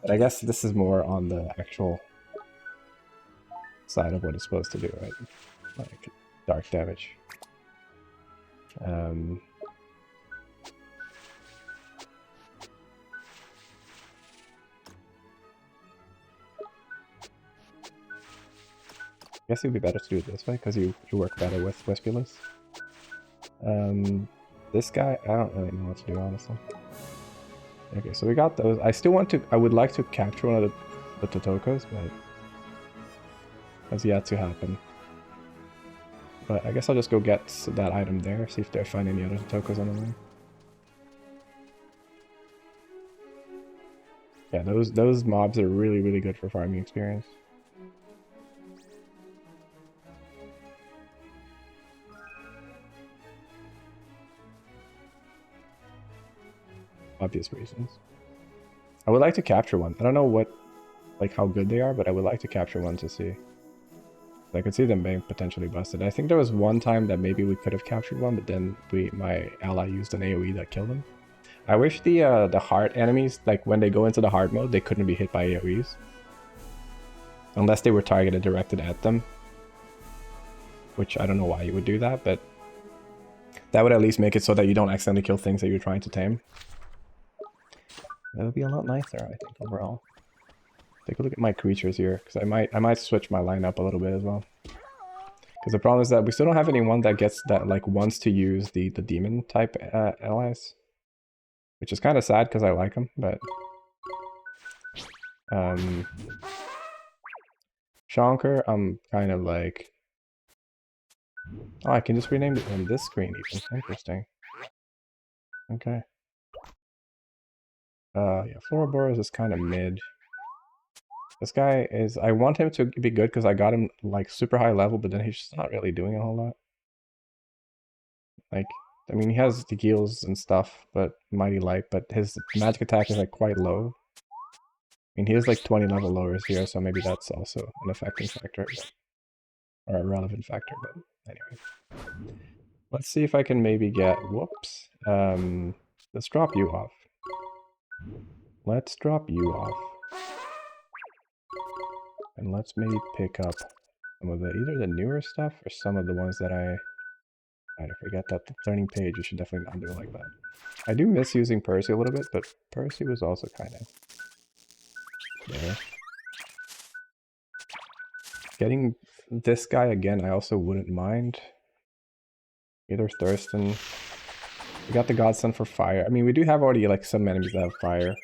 but I guess this is more on the actual side of what it's supposed to do, right? Like dark damage. I guess it would be better to do it this way because you work better with Wespulus. This guy, I don't really know what to do, honestly. Okay, so we got those. I would like to capture one of the Totokos, but has yet to happen. But I guess I'll just go get that item there, see if they find any other Totokos on the way. Yeah, those mobs are really, really good for farming experience. Obvious reasons. I would like to capture one. I don't know what, like how good they are, but I would like to capture one to see. I could see them being potentially busted. I think there was one time that maybe we could have captured one, but then my ally used an AoE that killed him. I wish the heart enemies, like when they go into the hard mode, they couldn't be hit by AoEs. Unless they were targeted directed at them. Which I don't know why you would do that, but that would at least make it so that you don't accidentally kill things that you're trying to tame. That would be a lot nicer, I think, overall. Take a look at my creatures here, because I might switch my lineup a little bit as well. Because the problem is that we still don't have anyone that gets that like wants to use the demon type allies, which is kind of sad because I like them, but Shonker, I'm kind of like, oh, I can just rename it on this screen even. Interesting. Okay. Yeah, Floroboros is kind of mid. This guy is, I want him to be good because I got him like super high level, but then he's just not really doing a whole lot. Like, I mean, he has the heals and stuff, but mighty light, but his magic attack is like quite low. I mean, he has like 20 level lowers here, so maybe that's also an affecting factor, or a relevant factor, but anyway. Let's see if I can maybe get, whoops, let's drop you off. Let's drop you off. And let's maybe pick up some of the, either the newer stuff or some of the ones that I forget that the turning page, we should definitely not do it like that. I do miss using Percy a little bit, but Percy was also kind of there. Getting this guy again, I also wouldn't mind. Either Thurston. We got the Godson for fire. I mean, we do have already like some enemies that have fire.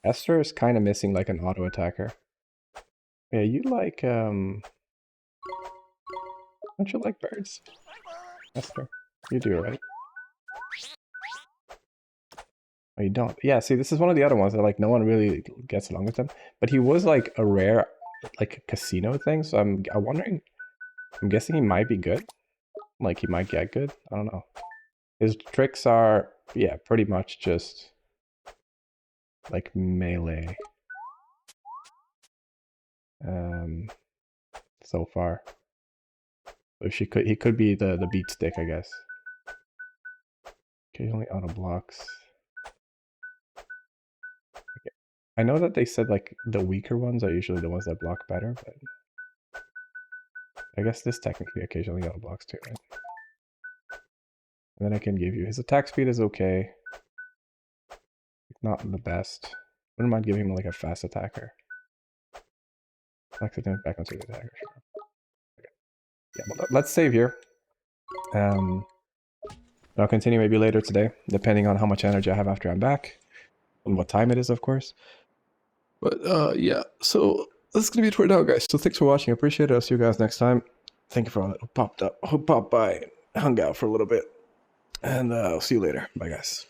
Esther is kind of missing like an auto attacker. Yeah, you like don't you like birds? Esther. You do, right? Oh, you don't? Yeah, see, this is one of the other ones that like no one really gets along with him. But he was like a rare like casino thing, so I'm wondering, I'm guessing he might be good. Like he might get good. I don't know. His tricks are, yeah, pretty much just like melee. So far. So he could be the beat stick, I guess. Occasionally auto blocks. Okay. I know that they said like the weaker ones are usually the ones that block better, but I guess this technically occasionally auto blocks too, right? And then I can give you his attack speed is okay. Not the best. Wouldn't mind giving him like a fast attacker. Accident back onto the attacker, sure. Okay. Yeah, well, let's save here. I'll continue maybe later today, depending on how much energy I have after I'm back. And what time it is, of course. But yeah, so that's gonna be it for now, guys. So thanks for watching. I appreciate it. I'll see you guys next time. Thank you for all that who popped up, who popped by, hung out for a little bit. And I'll see you later. Bye, guys.